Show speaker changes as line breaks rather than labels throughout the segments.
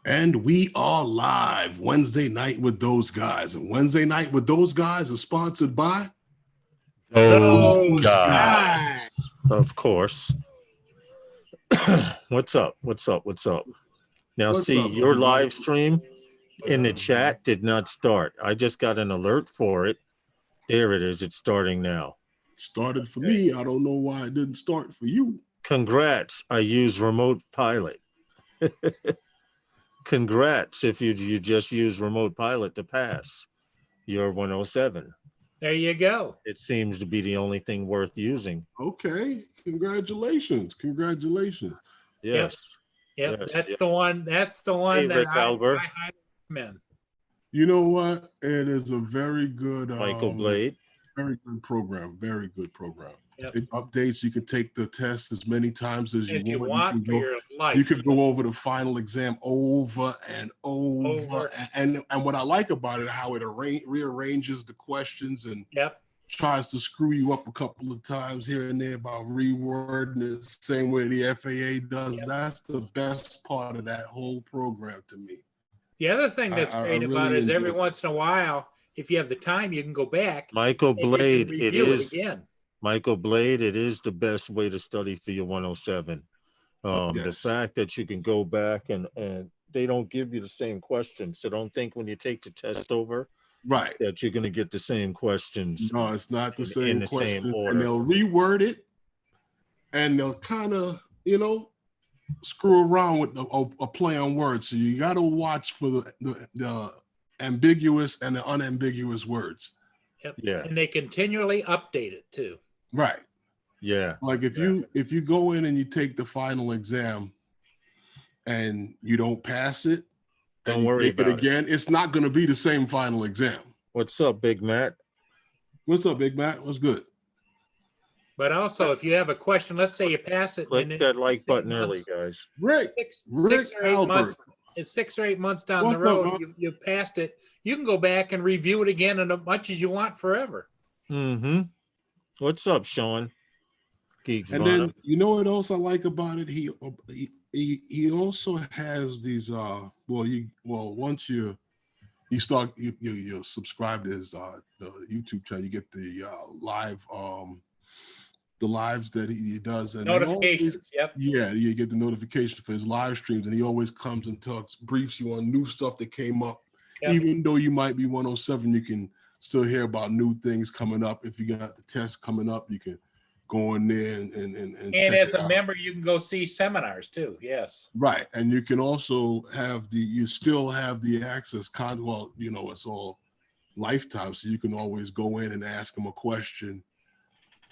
And we are live Wednesday night with those guys. And Wednesday night with those guys is sponsored by
Those
Those
guys. Of course. What's up? What's up? What's up? Now,
What's
see,
up,
your
everybody?
live stream in the chat did not start. I just got an alert for it. There it is. It's starting now.
Started for me. I don't know why it didn't start for you.
Congrats. I use Remote Pilot. Congrats if you just use Remote Pilot to pass your 107.
There you go.
It seems to be the only thing worth using.
Okay. Congratulations. Congratulations.
Yes.
Yep,
Yes,
that's
yes.
the one. That's the one
Hey,
that
Rick
I
Albert.
highly recommend.
You know what? It is a very good
Michael Blade.
very good program. Very good program.
Yep.
It updates. You can take the test as many times as
If
you
you
want.
want for your life.
You could go over the final exam over and over.
Over.
And what I like about it, how it rearranges the questions and
Yep.
tries to screw you up a couple of times here and there about rewording it the same way the FAA does.
Yep.
That's the best part of that whole program to me.
The other thing that's
I
great about
really
it is every
enjoy it.
once in a while, if you have the time, you can go back
Michael
and you can
Blade, it
review
is
again.
Michael Blade, it is the best way to study for your 107. The
Yes.
fact that you can go back and they don't give you the same questions. So don't think when you take the test over
Right.
that you're going to get the same questions.
No, it's not the
in
same
the same
question.
order.
And they'll reword it and they'll kind of, screw around with a play on words. So you got to watch for the ambiguous and the unambiguous words.
Yep.
Yeah.
And they continually update it too.
Right.
Yeah.
Like if you go in and you take the final exam and you don't pass it,
Don't
and you
worry
take it
about it.
again, it's not going to be the same final exam.
What's up, Big Matt?
What's up, Big Matt? What's good?
But also, if you have a question, let's say you pass it,
Click
and
that like
6
button
months-
early, guys.
Rick.
six
Rick
or eight
Albert.
months. It's 6 or 8 months down
What's
the
up,
road.
man?
You passed it. You can go back and review it again and as much as you want forever.
Mm-hmm. What's up, Sean? Geeks
And
Vana.
then you know what else I like about it? He also has these once you start you subscribe to his the YouTube channel, you get the lives that he does, and they
Notifications.
always,
Yep.
yeah, you get the notification for his live streams, and he always comes and briefs you on new stuff that came up.
Yep.
Even though you might be 107, you can still hear about new things coming up. If you got the test coming up, you can go in there and check
as
it
a
out.
member, you can go see seminars too. Yes.
Right, and you can also have you still have the access. It's all lifetime, so you can always go in and ask them a question.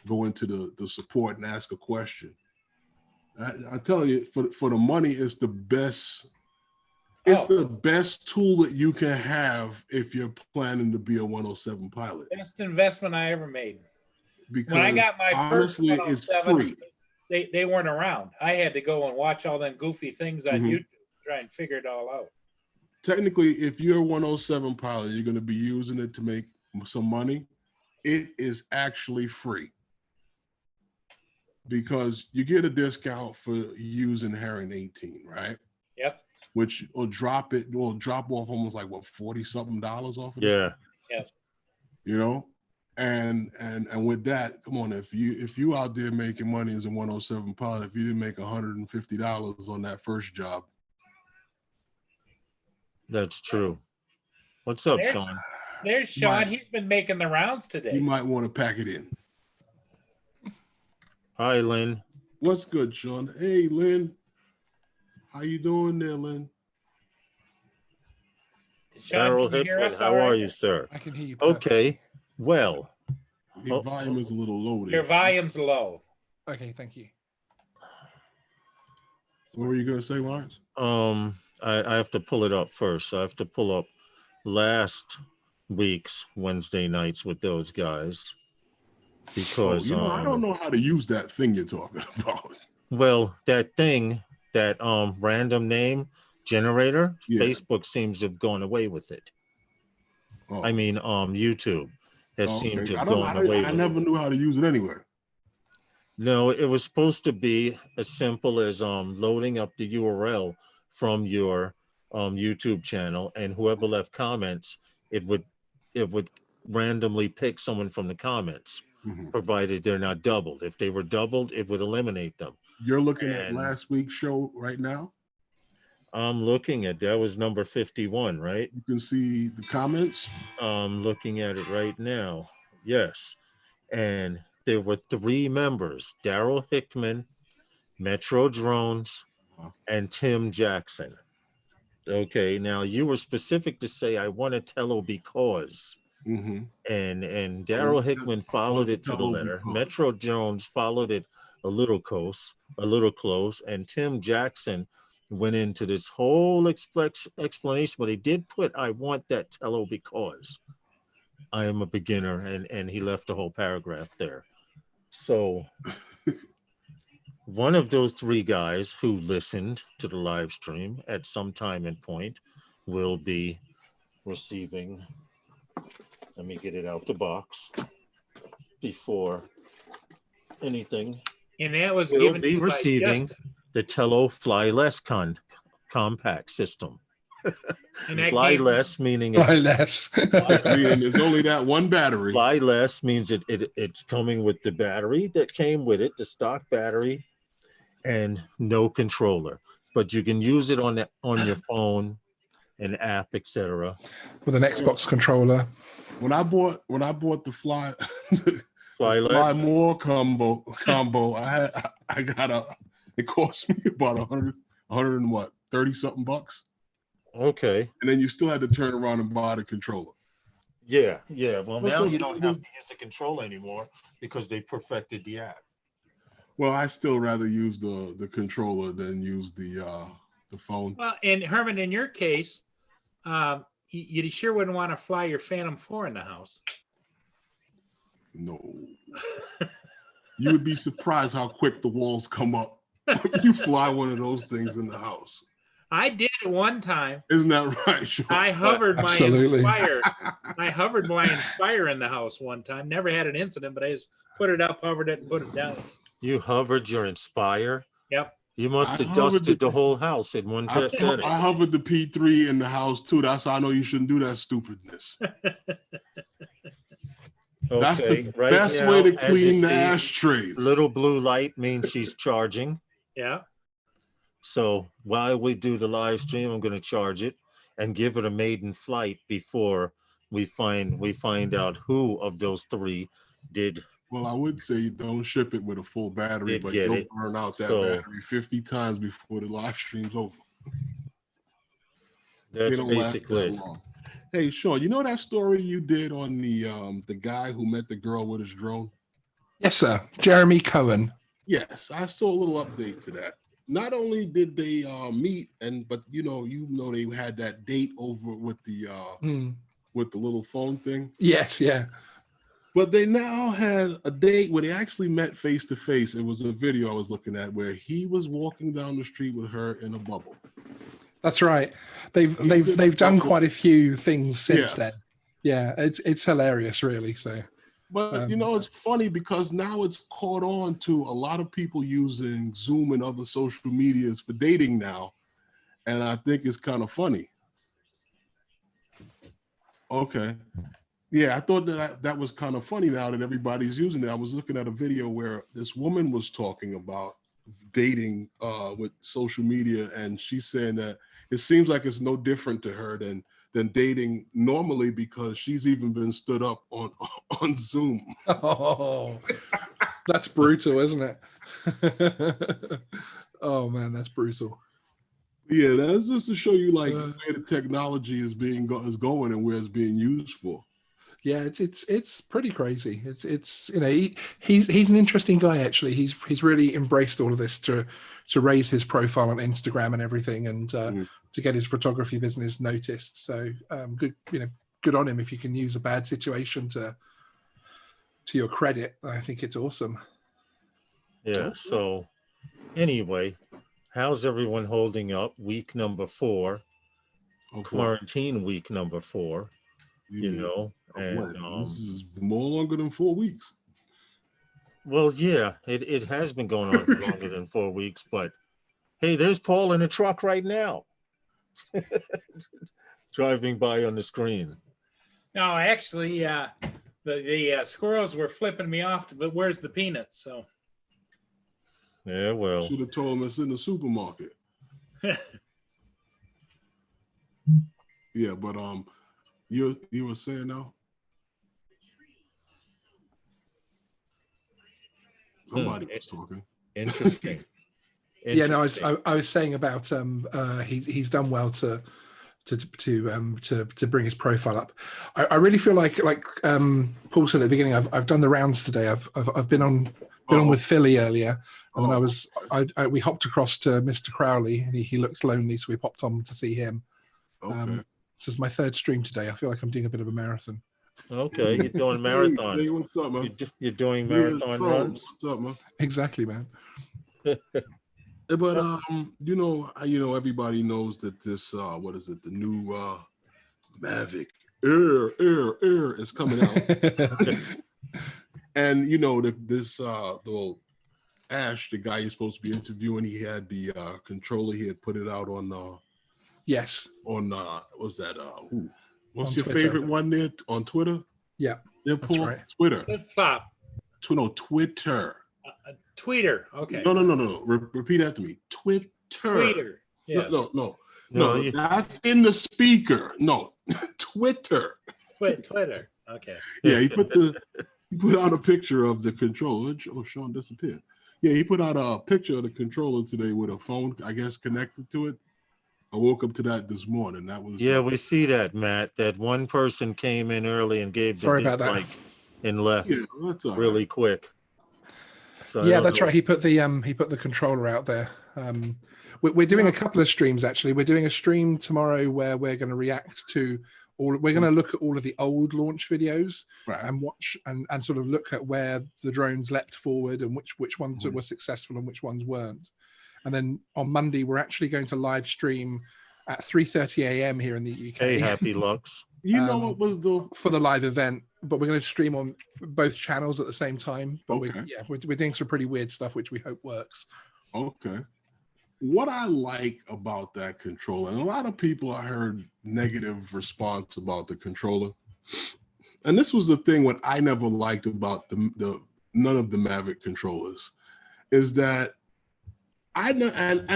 Go into the support and ask a question. I tell you, for the money, it's the best. It's the best tool that you can have if you're planning to be a 107 pilot.
Best investment I ever made.
Because
When I got my
honestly,
first
it's
107,
free.
they weren't around. I had to go and watch all them goofy things on
Mhm.
YouTube, try and figure it all out.
Technically, if you're a 107 pilot, you're going to be using it to make some money. It is actually free because you get a discount for using Heron 18, right?
Yep.
Which will drop off almost like what, $40-something off of this?
Yeah.
Yes.
And with that, come on, if you out there making money as a 107 pilot, if you didn't make $150 on that first job.
That's true. What's up,
There's-
Sean?
There's Sean.
Right.
He's been making the rounds today.
You might want to pack it in.
Hi, Lynn.
What's good, Sean? Hey, Lynn. How you doing there, Lynn?
Sean,
Daryl
can you hear
Hipman,
us?
how
all
are
right?
you, sir?
I can hear you. Perfect.
Okay. Well,
Your
Oh.
volume is a little low there.
Your volume's low.
Okay, thank you.
What were you going to say, Lawrence?
I have to pull it up first. I have to pull up last week's Wednesday nights with those guys because
I don't know how to use that thing you're talking about.
well, that thing, that random name generator,
Yeah.
Facebook seems to have gone away with it.
Oh.
I mean, YouTube has seemed to have gone away
I
with
never
it.
knew how to use it anyway.
No, it was supposed to be as simple as loading up the URL from your YouTube channel, and whoever left comments, it would randomly pick someone from the comments,
Mhm.
provided they're not doubled. If they were doubled, it would eliminate them.
You're looking at
And
last week's show right now.
I'm looking at that was number 51, right?
You can see the comments.
I'm looking at it right now. Yes. And there were 3 members, Daryl Hickman, Metro Drones, and Tim Jackson. Okay, now you were specific to say I want to tell because,
Mm-hmm.
and Daryl Hickman followed it to the letter. Metro Jones followed it a little close, and Tim Jackson went into this whole explanation, but he did put I want that tello because I am a beginner, and he left the whole paragraph there. So one of those 3 guys who listened to the live stream at some time and point will be receiving, let me get it out the box before anything.
And that was
Will
given
be
to by
receiving
Justin.
the Tello Fly Less compact system.
And that
Fly
came-
less meaning
Fly less.
Meaning there's only that one battery.
fly less means it's coming with the battery that came with it, the stock battery, and no controller. But you can use it on your phone, an app, etc.
With an Xbox controller.
When I bought the Fly
Fly
Fly
less.
More combo, I got it cost me about 100 and what, 30 something bucks.
Okay.
And then you still had to turn around and buy the controller.
Yeah. Well,
What's
now
up,
you don't
dude?
have to use the controller anymore because they perfected the app.
Well, I still rather use the controller than use the phone.
Well, and Herman, in your case, you sure wouldn't want to fly your Phantom 4 in the house.
No. You would be surprised how quick the walls come up. You fly one of those things in the house.
I did it one time.
Isn't that right, Sean?
I hovered my
Absolutely.
Inspire. I hovered my Inspire in the house one time. Never had an incident, but I just put it up, hovered it, and put it down.
You hovered your Inspire.
Yep.
You must
I
have
hovered
dusted
the-
the whole house in one
I
setting.
hovered the P3 in the house too. That's how I know you shouldn't do that stupidness. That's the
Okay, right
best
now,
way to
as you
clean the
see,
ashtrays.
Little blue light means she's charging.
Yeah.
So while we do the live stream, I'm going to charge it and give it a maiden flight before we find out who of those 3 did.
Well, I would say don't ship it with a full battery,
Did
but
get
you'll
it.
burn out that
So-
battery 50 times before the live stream's over. They
That's
don't last
basically
that
it.
long. Hey, Sean, you know that story you did on the guy who met the girl with his drone?
Yes, sir. Jeremy Cohen.
Yes, I saw a little update to that. Not only did they meet, but you know they had that date over with the little phone thing.
Yes, yeah.
But they now had a date where they actually met face to face. It was a video I was looking at where he was walking down the street with her in a bubble.
That's right. They've done quite a few things since then. Yeah, it's hilarious, really. So,
But you know, it's funny because now it's caught on to a lot of people using Zoom and other social medias for dating now, and I think it's kind of funny. Okay. Yeah, I thought that was kind of funny now that everybody's using it. I was looking at a video where this woman was talking about dating with social media, and she's saying that it seems like it's no different to her than dating normally because she's even been stood up on Zoom.
oh, that's brutal, isn't it? Oh man, that's brutal.
Yeah, that's just to show you like where the technology is going and where it's being used for.
Yeah, it's pretty crazy. It's you know he's an interesting guy actually. He's really embraced all of this to raise his profile on Instagram and everything, and to get his photography business noticed. So good on him if you can use a bad situation to your credit. I think it's awesome.
Yeah. So anyway, how's everyone holding up? Week number 4, quarantine week number 4. You know, and
this is more longer than 4 weeks.
well, yeah, it has been going on for longer than 4 weeks, but hey, there's Paul in the truck right now. driving by on the screen.
No, actually, the squirrels were flipping me off, but where's the peanuts? So
Yeah, well,
Should have told him it's in the supermarket. Yeah, but you were saying now? Somebody was talking.
interesting.
Yeah, no,
Interesting.
I was saying about he's done well to bring his profile up. I really feel like Paul said at the beginning, I've done the rounds today. I've been on with Philly earlier, and then we hopped across to Mr. Crowley, and he looks lonely, so we popped on to see him.
Okay.
This is my third stream today. I feel like I'm doing a bit of a marathon.
Okay, you're doing marathon.
Hey, what's up, man?
You're doing
Yeah,
marathon runs.
What's up, man?
Exactly, man.
But you know, everybody knows that this what is it? The new Mavic Air is coming out, and you know the Ash, the guy you're supposed to be interviewing, he had the controller. He had put it out on
Yes.
on what's that? What's
On
your
Twitter.
favorite one there on Twitter?
Yeah,
Yeah,
that's
Paul?
right.
Twitter.
flip flop,
No, Twitter.
tweeter. Okay,
No. Repeat after me. Twitter.
tweeter. Yeah,
No.
No,
That's in the speaker. No, Twitter.
Twitter. Okay.
Yeah, he put out a picture of the controller. Oh, Sean disappeared. Yeah, he put out a picture of the controller today with a phone, I guess, connected to it. I woke up to that this morning. That was
Yeah, we see that, Matt. That one person came in early and gave the
Sorry about that.
dislike and left
yeah, that's all
really quick. So I
Yeah,
don't
that's
know.
right. He put the controller out there. We're doing a couple of streams actually. We're doing a stream tomorrow where we're going to react to all. We're going to look at all of the old launch videos
right.
and watch and sort of look at where the drones leapt forward and which ones were successful and which ones weren't. And then on Monday we're actually going to live stream at 3:30 a.m. here in the UK.
Hey, Happy Lux.
You know what was the
for the live event, but we're going to stream on both channels at the same time. But
Okay.
we're doing some pretty weird stuff, which we hope works.
okay? What I like about that controller, and a lot of people I heard negative response about the controller, and this was the thing what I never liked about the none of the Mavic controllers, is that I know and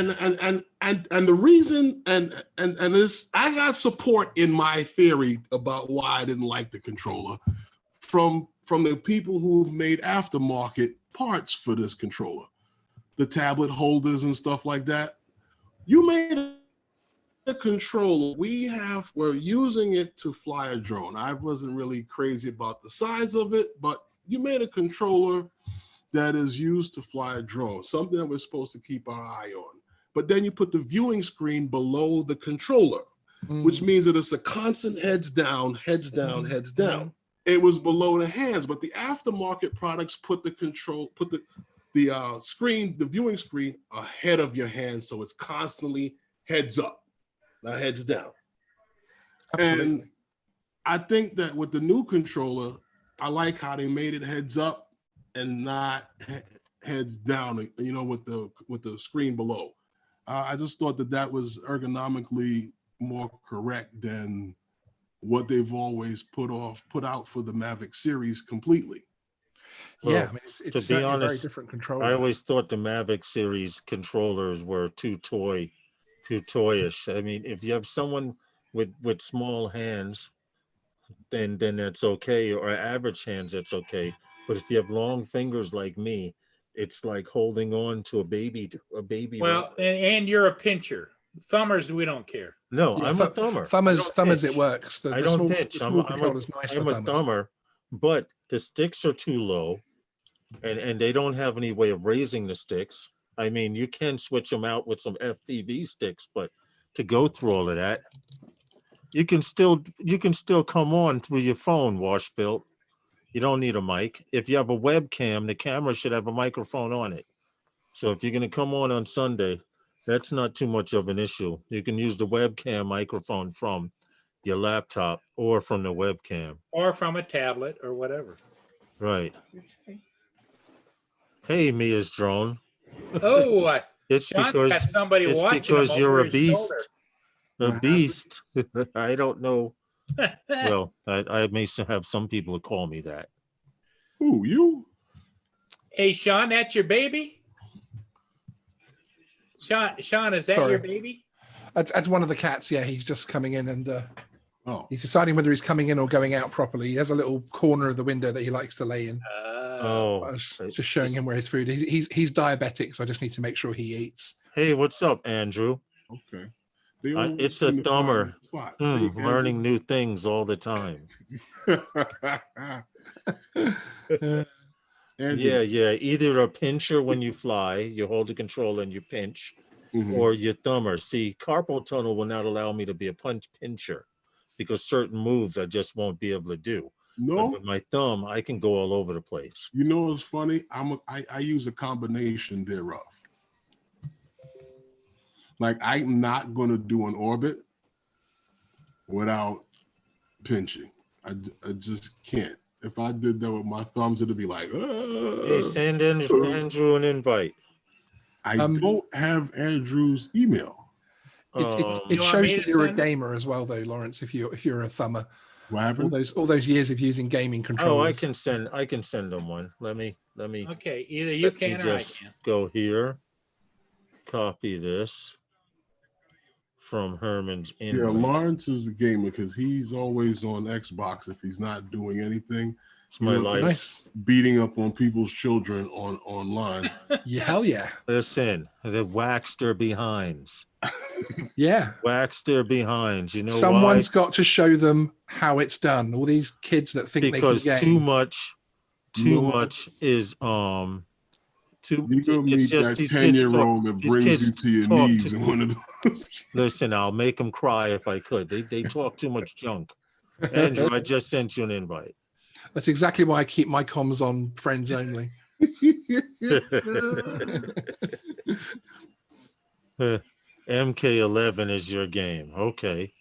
the reason and this I got support in my theory about why I didn't like the controller from the people who've made aftermarket parts for this controller, the tablet holders and stuff like that. You made a controller. We're using it to fly a drone. I wasn't really crazy about the size of it, but you made a controller that is used to fly a drone, something that we're supposed to keep our eye on. But then you put the viewing screen below the controller, which means that it's a constant heads down, heads down, heads down. It was below the hands, but the aftermarket products put the screen, the viewing screen ahead of your hand, so it's constantly heads up, not heads down.
Absolutely.
And I think that with the new controller, I like how they made it heads up and not heads down, you know, with the screen below. I just thought that was ergonomically more correct than what they've always put out for the Mavic series completely.
Yeah,
Well,
I mean, it's
to be
certainly a very
honest,
different controller.
I always thought the Mavic series controllers were too toyish. I mean, if you have someone with small hands, then that's okay, or average hands, that's okay. But if you have long fingers like me, it's like holding on to a baby.
Well, and you're a pincher. Thumbers, we don't care.
No,
Yeah,
I'm a thumber.
Thumbers, it
pinch.
works.
I don't pinch.
The small controller's nice for
I'm a
thumbers.
thumber, but the sticks are too low, and they don't have any way of raising the sticks. I mean, you can switch them out with some FPV sticks, but to go through all of that, you can still come on through your phone, Washbuilt. You don't need a mic. If you have a webcam, the camera should have a microphone on it. So if you're going to come on Sunday, that's not too much of an issue. You can use the webcam microphone from your laptop or from the webcam.
Or from a tablet or whatever.
Right. Hey, Mia's drone.
Oh,
It's
Sean's got somebody watching him over
you're a
his
beast.
shoulder.
A
What
beast. I don't know. Well, I may have some people who call me that.
Who, you?
Hey, Sean, that's your baby? Sean, is that
Sorry.
your baby?
That's one of the cats. Yeah, he's just coming in and
Oh,
he's deciding whether he's coming in or going out properly. He has a little corner of the window that he likes to lay in.
Oh,
I was just showing him where his food is. He's diabetic, so I just need to make sure he eats.
hey, what's up, Andrew?
okay. They
It's
always
a
seem to find
thumber.
a spot. See,
Learning new things all the time.
Andrew.
Yeah. Either a pincher when you fly, you hold the control and you pinch,
Mhm.
or your thumber. See, carpal tunnel will not allow me to be a pincher because certain moves I just won't be able to do. But
No,
with my thumb, I can go all over the place.
you know what's funny? I use a combination thereof. Like I'm not gonna do an orbit without pinching. I just can't. If I did that with my thumbs, it'd be like,
Hey, send Andrew an invite.
I don't have Andrew's email.
It
You want
shows
me
that
to
you're a
send it?
gamer as well, though, Lawrence. If you're a thumber,
What happened?
all those years of using gaming controllers.
Oh, I can send them one. Let me
Okay, either you
let me
can or I
just
can.
go here. Copy this from Herman's
Yeah,
invite.
Lawrence is a gamer because he's always on Xbox if he's not doing anything.
It's my
You know,
life.
Nice.
Beating up on people's children online.
Yeah, hell yeah.
Listen, they waxed their behinds.
Yeah.
Waxed their behinds. You know
Someone's
why?
got to show them how it's done. All these kids that think
Because
they can
too
game.
much
No.
is too.
You're gonna
It's
meet
just
that
these kids
10-year-old that
these
brings
kids
you to your
talk
knees
to-
in one of those.
Listen, I'll make them cry if I could. They talk too much junk. Andrew, I just sent you an invite.
That's exactly why I keep my comms on friends only.
MK11 is your game. Okay.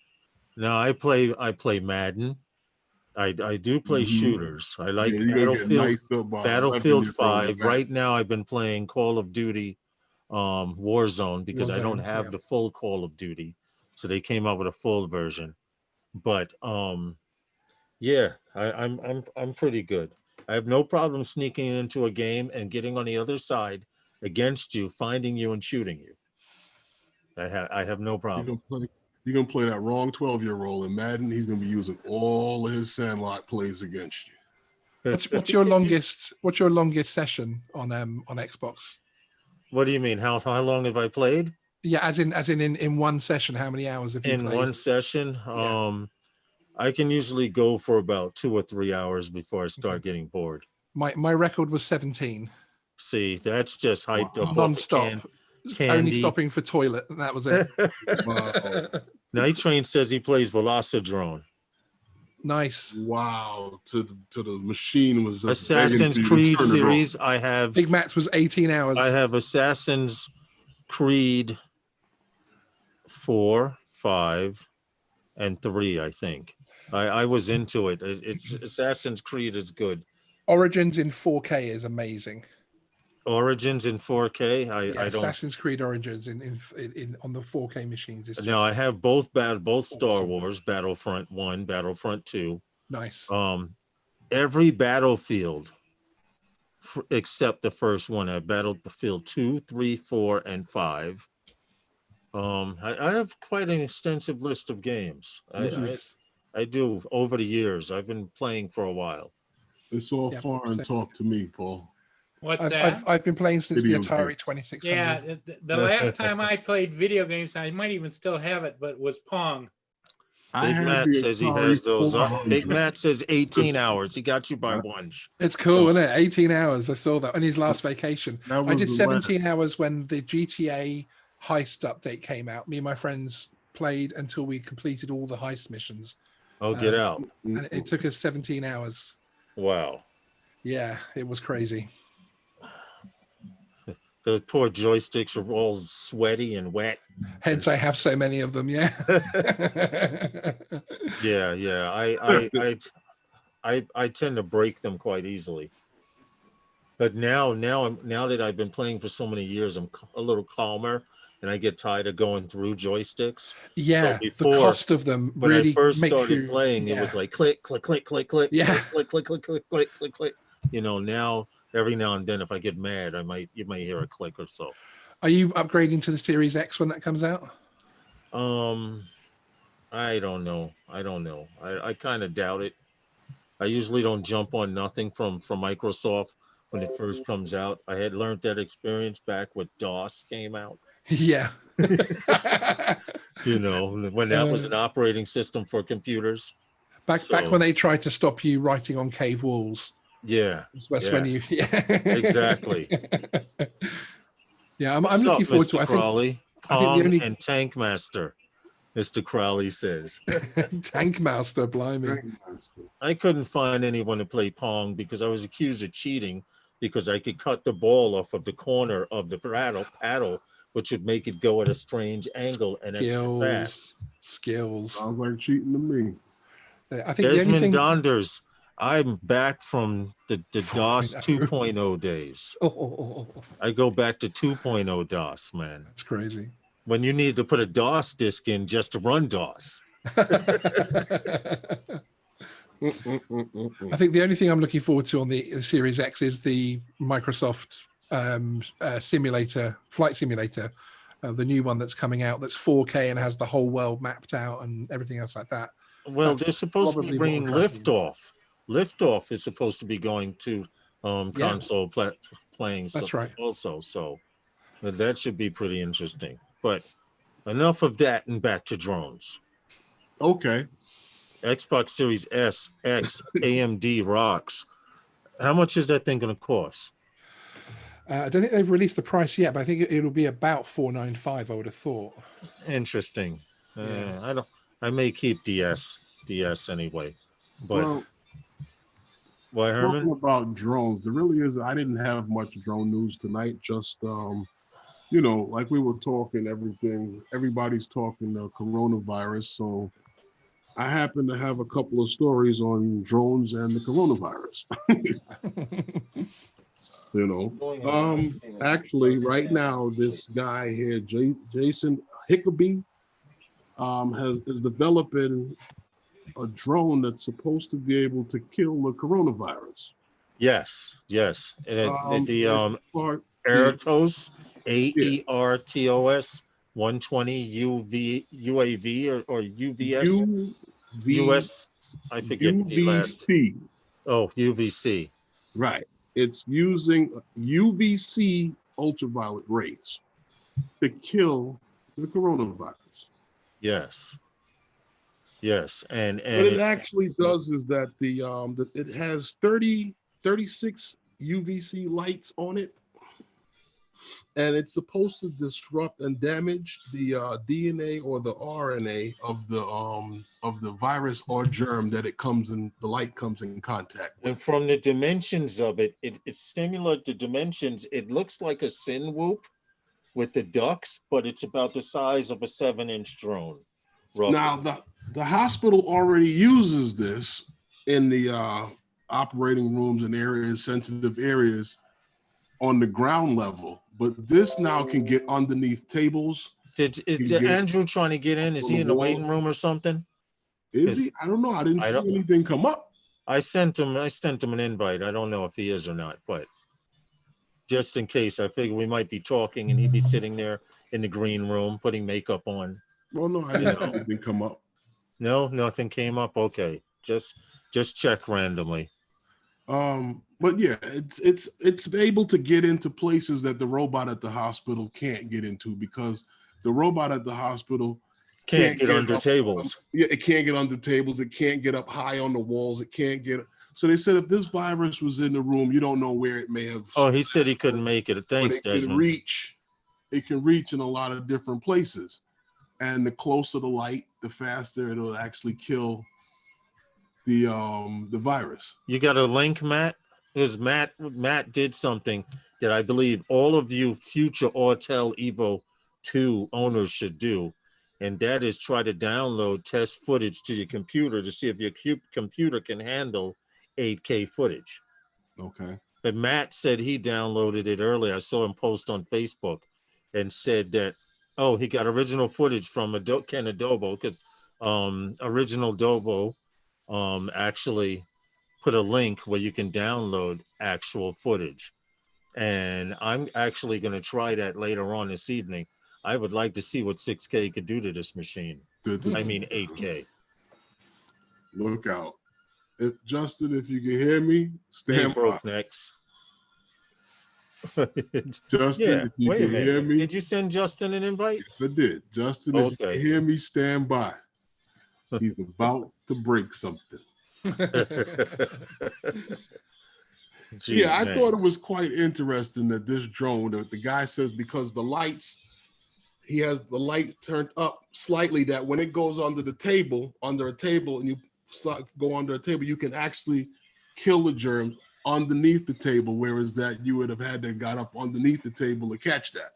Now I play Madden. I do play
Mhm.
shooters. I like
Yeah, you're gonna get
Battlefield
knifed up by an
Battlefield
11-year-old
5.
guy.
Right now I've been playing Call of Duty Warzone because I don't
Warzone,
have
yeah.
the full Call of Duty. So they came out with a full version. But yeah, I'm pretty good. I have no problem sneaking into a game and getting on the other side against you, finding you and shooting you. I have no
You're
problem.
gonna play that wrong 12-year-old in Madden. He's gonna be using all of his Sandlot plays against you.
What's your longest session on Xbox?
What do you mean? How long have I played?
Yeah, as in one session, how many hours have you
In
played?
one session?
Yeah.
I can usually go for about 2 or 3 hours before I start getting bored.
My record was 17.
See, that's just hyped up.
Non-stop. Only
Candy.
stopping for toilet, and that was it.
Wow.
Night Train says he plays Velocidrone.
Nice.
Wow. To the machine was just
Assassin's
begging for you to
Creed
turn it on.
series. I have
Big Max was 18 hours.
Assassin's Creed 4, 5, and 3, I think. I was into it. It's Assassin's Creed is good.
Origins in 4K is amazing.
Origins in 4K.
Yeah,
I don't.
Assassin's Creed Origins in on the 4K machines is just
Now I have both Star
awesome.
Wars, Battlefront 1, Battlefront 2.
nice.
Every Battlefield except the first one. I Battlefield 2, 3, 4, and 5. I have quite an extensive list of games.
Nice.
I do over the years. I've been playing for a while.
It's all
Yeah,
foreign
same.
talk to me, Paul.
What's that?
I've been playing since
Video
the Atari
game.
2600.
Yeah, the last time I played video games, I might even still have it, but was Pong.
Big Matt says he has those. Big Matt says 18
That's-
hours. He got you by one.
It's cool, isn't it? 18 hours. I saw that on his last vacation.
That
I
was
did
the
17 hours when the GTA heist update came out. Me and my friends played until we completed all the heist missions.
Oh, get out.
And it took us 17 hours.
Wow.
Yeah, it was crazy.
The poor joysticks are all sweaty and wet.
Hence, I have so many of them. Yeah.
Yeah. I tend to break them quite easily. But now that I've been playing for so many years, I'm a little calmer, and I get tired of going through joysticks.
Yeah,
before,
the cost of them
when
really
I first
makes
started
you,
playing, it was like click, click, click, click, click,
Yeah.
click, click, click, click, click, click, click. You know, now every now and then, if I get mad, you might hear a click or so.
Are you upgrading to the Series X when that comes out?
I don't know. I kind of doubt it. I usually don't jump on nothing from Microsoft when it first comes out. I had learned that experience back when DOS came out.
Yeah.
You know, when that was an operating system for computers.
Back when they tried to stop you writing on cave walls.
Yeah.
That's when you. Yeah.
Exactly.
Yeah, I'm
What's
looking
up,
forward
Mr.
to it.
Crowley?
I think the
Pong
only
and Tank Master, Mr. Crowley says.
Tank Master, blimey.
I couldn't find anyone to play Pong because I was accused of cheating because I could cut the ball off of the corner of the paddle, which would make it go at a strange angle and extra fast.
Skills.
Sounds like cheating to me.
I think
Desmond
the only thing.
Donders, I'm back from the DOS 2.0 days.
Oh,
I go back to 2.0 DOS, man.
that's crazy.
When you need to put a DOS disk in just to run DOS.
I think the only thing I'm looking forward to on the Series X is the Microsoft simulator, flight simulator, the new one that's coming out that's 4K and has the whole world mapped out and everything else like that.
Well,
That's
they're supposed to be
probably
bringing
what I'm tracking.
Liftoff. Liftoff is supposed to be going to console playing.
That's right.
Also, so that should be pretty interesting. But enough of that and back to drones.
Okay.
Xbox Series S, X, AMD rocks. How much is that thing going to cost?
I don't think they've released the price yet, but I think it'll be about $495. I would have thought.
Interesting.
Yeah.
I may keep DS anyway. But
Well,
why, Herman?
talking about drones, there really is. I didn't have much drone news tonight. Just you know, like we were talking, everybody's talking coronavirus. So I happen to have a couple of stories on drones and the coronavirus. You know, actually, right now, this guy here, Jason Hickeby, is developing a drone that's supposed to be able to kill the coronavirus.
Yes. And the Aertos, AERTOS 120 UAV or UVS US. I forget the last.
UVC.
Oh, UVC.
Right. It's using UVC ultraviolet rays to kill the coronavirus.
Yes. And
what it actually does is that it has 36 UVC lights on it, and it's supposed to disrupt and damage the DNA or the RNA of the virus or germ that the light comes in contact with.
And from the dimensions of it's similar to dimensions. It looks like a Cinewhoop with the ducks, but it's about the size of a 7-inch drone. Roughly.
Now, the hospital already uses this in the operating rooms and sensitive areas on the ground level, but this now can get underneath tables.
Did Andrew trying to get in? Is he in the waiting room or something?
Is he? I don't know. I didn't see anything come up.
I sent him an invite. I don't know if he is or not, but just in case, I figure we might be talking and he'd be sitting there in the green room putting makeup on.
Well, no, I didn't see anything come up.
No, nothing came up. Okay, just check randomly.
But yeah, it's able to get into places that the robot at the hospital can't get into because the robot at the hospital
can't get under tables.
It can't get under tables. It can't get up high on the walls. It can't get. So they said if this virus was in the room, you don't know where it may have.
Oh, he said he couldn't make it. Thanks, Desmond.
It can reach in a lot of different places. And the closer the light, the faster it'll actually kill the virus.
You got a link, Matt? Because Matt did something that I believe all of you future Autel Evo 2 owners should do, and that is try to download test footage to your computer to see if your computer can handle 8K footage.
Okay.
But Matt said he downloaded it earlier. I saw him post on Facebook and said that Oh, he got original footage from Ken Adobo, because Original Dobo actually put a link where you can download actual footage. And I'm actually going to try that later on this evening. I would like to see what 6K could do to this machine. I mean 8K.
Look out. Justin, if you can hear me,
Hey,
stand by.
broke necks.
Justin,
Yeah,
if you
wait a
can hear
minute.
me.
Did you send Justin an invite?
Yes, I did. Justin, if you
Okay.
can hear me, stand by. He's about to break something.
Gee,
Yeah, I
man.
thought it was quite interesting that this drone, that the guy says because the lights, he has the light turned up slightly, that when it goes under a table, and you go under a table, you can actually kill the germs underneath the table, whereas that you would have had to got up underneath the table to catch that.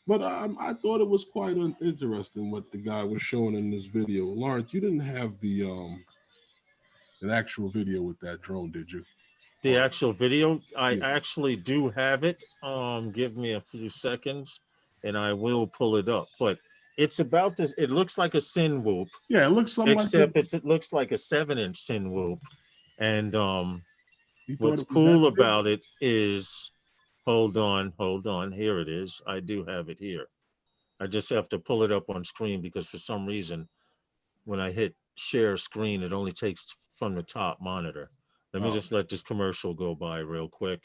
But I thought it was quite interesting what the guy was showing in this video. Lawrence, you didn't have the an actual video with that drone, did you?
The actual video, I
Yeah.
actually do have it. Give me a few seconds and I will pull it up. But it's about this. It looks like a Sin Whoop,
Yeah, it looks something
except
like
it looks like a 7-inch Sin Whoop. And
you thought
what's
it was
cool
that big?
about it is, hold on. Here it is. I do have it here. I just have to pull it up on screen because for some reason, when I hit share screen, it only takes from the top monitor. Let me just let this commercial go by real quick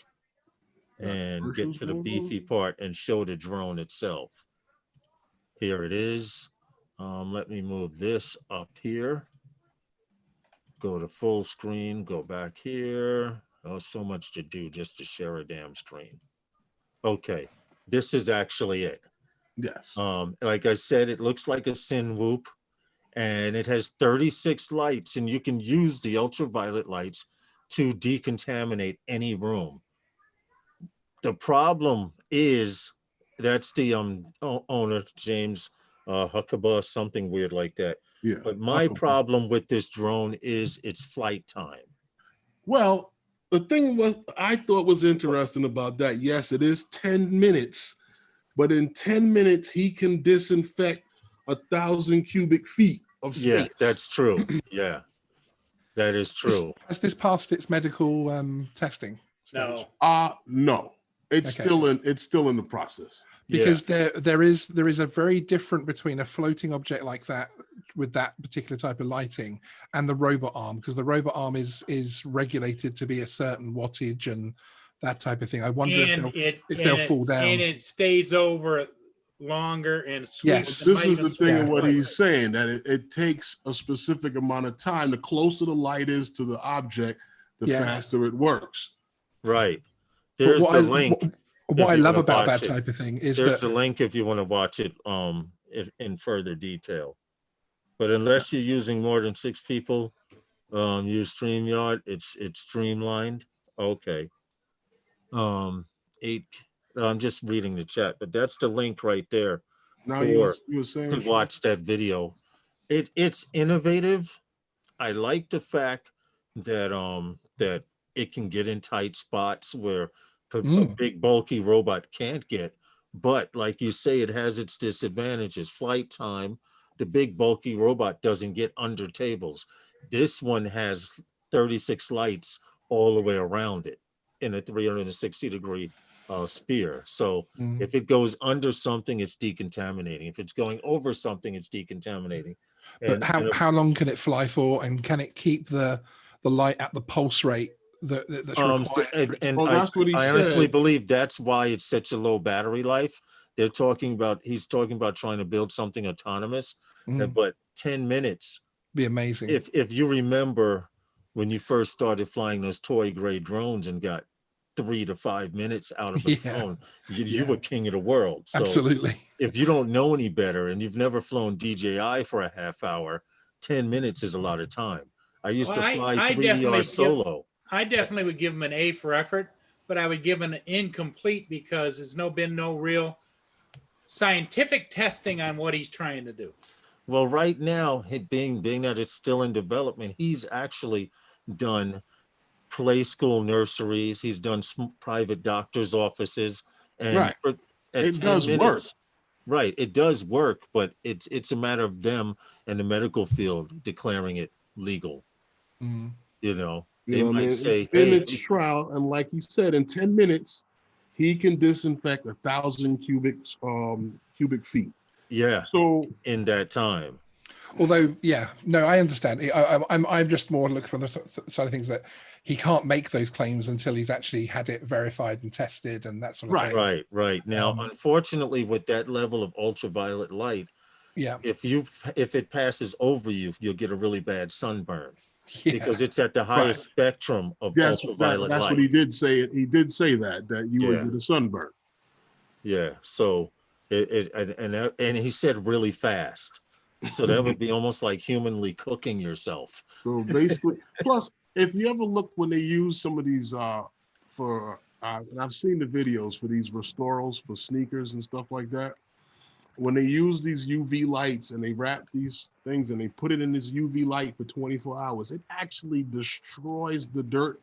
and get to the beefy part and show the drone itself. Here it is. Let me move this up here. Go to full screen, go back here. Oh, so much to do just to share a damn screen. Okay, this is actually it.
Yes.
Like I said, it looks like a Sin Whoop and it has 36 lights, and you can use the ultraviolet lights to decontaminate any room. The problem is that's the owner, James Huckabee, something weird like that.
Yeah.
But my problem with this drone is its flight time.
Well, the thing I thought was interesting about that, yes, it is 10 minutes, but in 10 minutes, he can disinfect 1,000 cubic feet of space.
Yeah, that's true. Yeah, that is true.
Has this passed its medical testing stage?
No. It's
Okay.
still in the process.
Because there is a very different between a floating object like that with that particular type of lighting and the robot arm, because the robot arm is regulated to be a certain wattage and that type of thing. I wonder if they'll fall down.
And it stays over longer and sweet.
Yes.
This is the thing of what he's saying, that it takes a specific amount of time. The closer the light is to the object, the faster it works.
Right. There's the link.
What I love about that type of thing is
there's the link if you want to watch it in further detail. But unless you're using more than 6 people, use StreamYard. It's streamlined. Okay. 8. I'm just reading the chat, but that's the link right there.
Now you were saying
to watch that video. It's innovative. I like the fact that that it can get in tight spots where a big bulky robot can't get. But like you say, it has its disadvantages. Flight time. The big bulky robot doesn't get under tables. This one has 36 lights all the way around it in a 360-degree sphere. So if it goes under something, it's decontaminating. If it's going over something, it's decontaminating.
But how long can it fly for, and can it keep the light at the pulse rate that's required?
And that's what I honestly believe that's why it's such a low battery life. He's talking about trying to build something autonomous, but 10 minutes
be amazing.
If you remember when you first started flying those toy gray drones and got 3 to 5 minutes out of the drone, you were king of the world. So
absolutely.
If you don't know any better and you've never flown DJI for a half hour, 10 minutes is a lot of time. I used to fly 3DR solo.
I definitely would give him an A for effort, but I would give him an incomplete because there's been no real scientific testing on what he's trying to do.
Well, right now, being that it's still in development, he's actually done play school nurseries. He's done private doctors' offices, and
it does work.
Right. It does work, but it's a matter of them and the medical field declaring it legal.
Mm.
You know,
You
they
know what I
might
mean?
say,
It's been
hey,
a trial, and like he said, in 10 minutes, he can disinfect 1,000 cubic feet.
yeah,
So
in that time.
Although, yeah, no, I understand. I'm just more looking from the side of things that he can't make those claims until he's actually had it verified and tested and that sort of
Right.
thing.
Right. Now, unfortunately, with that level of ultraviolet light,
Yeah,
if it passes over you, you'll get a really bad sunburn
yeah,
because it's at the highest spectrum of
that's
ultraviolet
that's
light.
what he did say. He did say that you would
Yeah.
get a sunburn.
Yeah. So and he said really fast. So that would be almost like humanly cooking yourself.
So basically, plus, if you ever look when they use some of these and I've seen the videos for these restorals for sneakers and stuff like that, when they use these UV lights and they wrap these things and they put it in this UV light for 24 hours, it actually destroys the dirt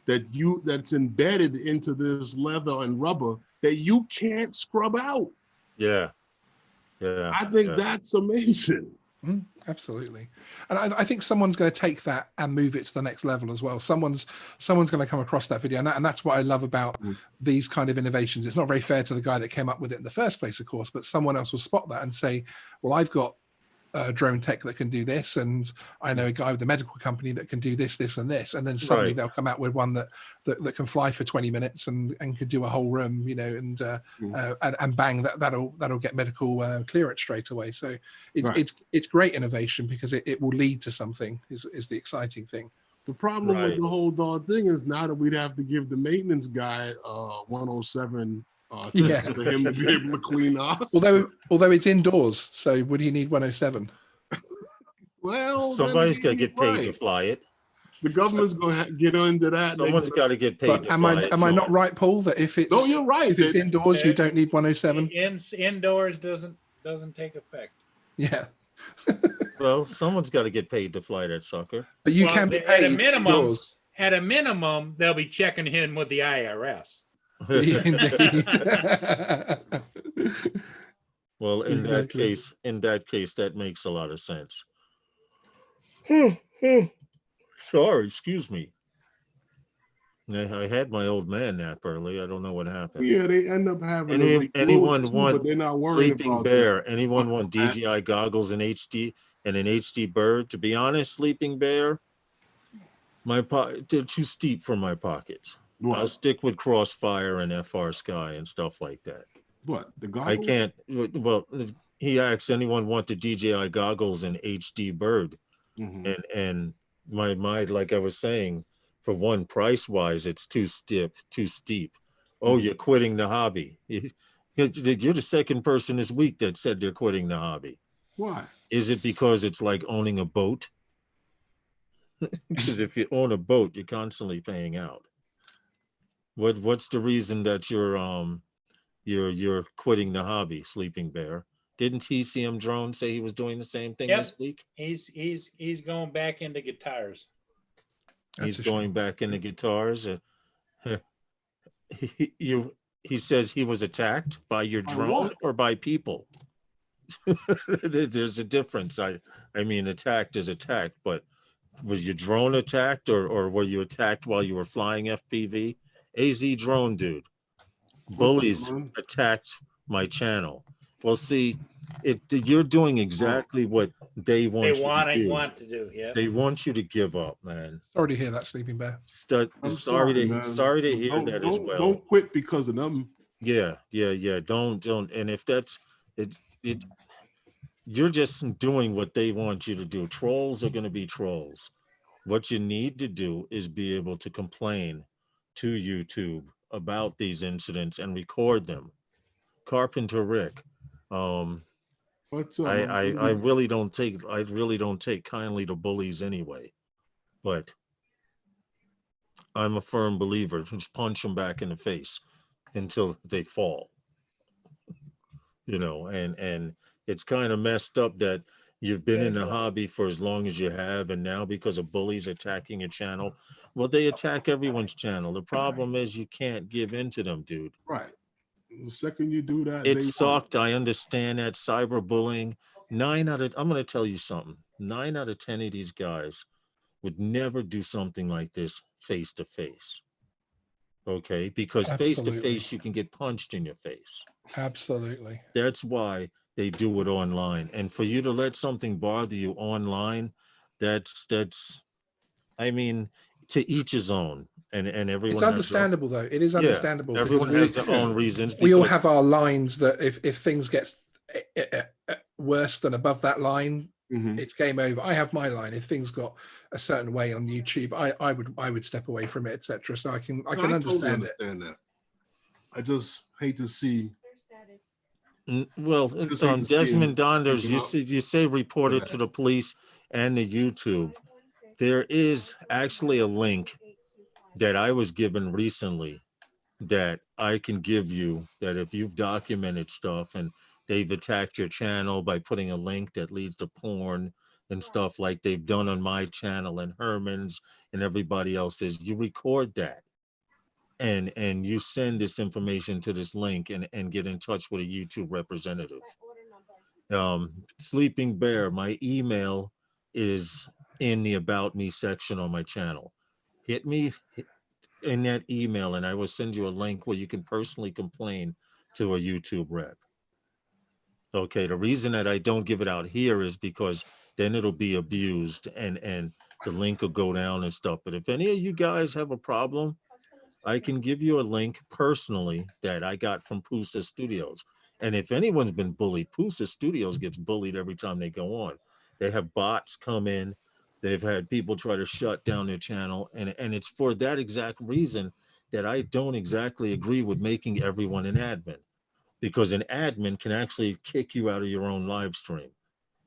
that's embedded into this leather and rubber that you can't scrub out.
Yeah. Yeah.
I think
yeah.
that's amazing.
Absolutely. And I think someone's going to take that and move it to the next level as well. Someone's going to come across that video, and that's what I love about these kind of innovations. It's not very fair to the guy that came up with it in the first place, of course, but someone else will spot that and say, well, I've got drone tech that can do this, and I know a guy with a medical company that can do this, this, and this, and then suddenly
Right.
they'll come out with one that can fly for 20 minutes and could do a whole room, you know, and bang, that'll get medical clearance straight away. So it's great innovation because it will lead to something is the exciting thing.
The problem
Right.
with the whole dog thing is now that we'd have to give the maintenance guy 107
Yeah.
for him to be able to clean us.
Although it's indoors, so would he need 107?
Well,
Somebody's got to
then
get paid to
right.
fly it.
The government's going to get into that.
Someone's got to get paid
But
to
am
fly
I
it.
am I not
John.
right, Paul, that if it's
No, you're right.
if it's indoors, you don't need 107?
Indoors doesn't take effect.
Yeah.
Well, someone's got to get paid to fly that sucker.
But you
Well,
can be
at a
paid
minimum-
indoors.
At a minimum, they'll be checking in with the IRS.
Indeed.
Well, in
Exactly.
that case, that makes a lot of sense. Sorry, excuse me. I had my old man nap early. I don't know what happened.
Yeah, they end up having to reglue it
anyone
too,
want
but they're not worried
Sleeping
about
Bear? Anyone want DJI goggles in HD and an HD bird? To be honest, Sleeping Bear, they're too steep for my pockets.
What?
I'll stick with Crossfire and FR Sky and stuff like that.
What? The goggles?
I can't. Well, he asked anyone want the DJI goggles in HD bird,
Mhm.
and my like I was saying, for one, price wise, it's too steep. Oh, you're quitting the hobby. You're the second person this week that said they're quitting the hobby.
Why?
Is it because it's like owning a boat? Because if you own a boat, you're constantly paying out. What's the reason that you're quitting the hobby, Sleeping Bear? Didn't TCM Drone say he was doing the same thing
Yep.
this week?
He's going back into guitars.
He's
That's a
going
shame.
back into guitars. He says he was attacked by your
By
drone
what?
or by people. There's a difference. I mean, attacked is attacked, but was your drone attacked or were you attacked while you were flying FPV? AZ drone dude. Bullies attacked my channel. Well, see, you're doing exactly what they want
They
you
want
to do.
to do. Yeah.
They want you to give up, man.
Sorry to hear that, Sleeping Bear.
I'm
Sorry to
man.
hear
Don't-
that as
don't-
well.
Don't quit because of them.
Yeah. Don't. And if that's it, you're just doing what they want you to do. Trolls are going to be trolls. What you need to do is be able to complain to YouTube about these incidents and record them. Carpenter Rick,
But
I really don't take kindly to bullies anyway, but I'm a firm believer. Just punch them back in the face until they fall. You know, and it's kind of messed up that you've been in the hobby for as long as you have, and now because of bullies attacking your channel, well, they attack everyone's channel. The problem is you can't give in to them, dude.
right. The second you do that,
It
they
sucked. I understand that cyberbullying. I'm going to tell you something. 9 out of 10 of these guys would never do something like this face to face. Okay, because face to
Absolutely.
face you can get punched in your face.
Absolutely.
That's why they do it online. And for you to let something bother you online, that's I mean, to each his own. And everyone
It's
has
understandable though. It is
yeah,
understandable because
everyone has their own reasons.
we all
because-
have our lines that if things gets worse than above that line,
Mhm.
it's game over. I have my line. If things got a certain way on YouTube, I would step away from it, etc. So I can
No, I totally
understand it.
understand that. I just hate to see.
Well,
Just hate to see
Desmond
him
Donders,
speaking
you
out.
say reported
that.
to the police and the YouTube. There is actually a link that I was given recently that I can give you, that if you've documented stuff and they've attacked your channel by putting a link that leads to porn and stuff like they've done on my channel and Herman's and everybody else's, you record that and you send this information to this link and get in touch with a YouTube representative. Sleeping Bear, my email is in the About Me section on my channel. Hit me in that email and I will send you a link where you can personally complain to a YouTube rep. Okay, the reason that I don't give it out here is because then it'll be abused and the link will go down and stuff. But if any of you guys have a problem, I can give you a link personally that I got from Pusa Studios. And if anyone's been bullied, Pusa Studios gets bullied every time they go on. They have bots come in. They've had people try to shut down their channel. And it's for that exact reason that I don't exactly agree with making everyone an admin. Because an admin can actually kick you out of your own live stream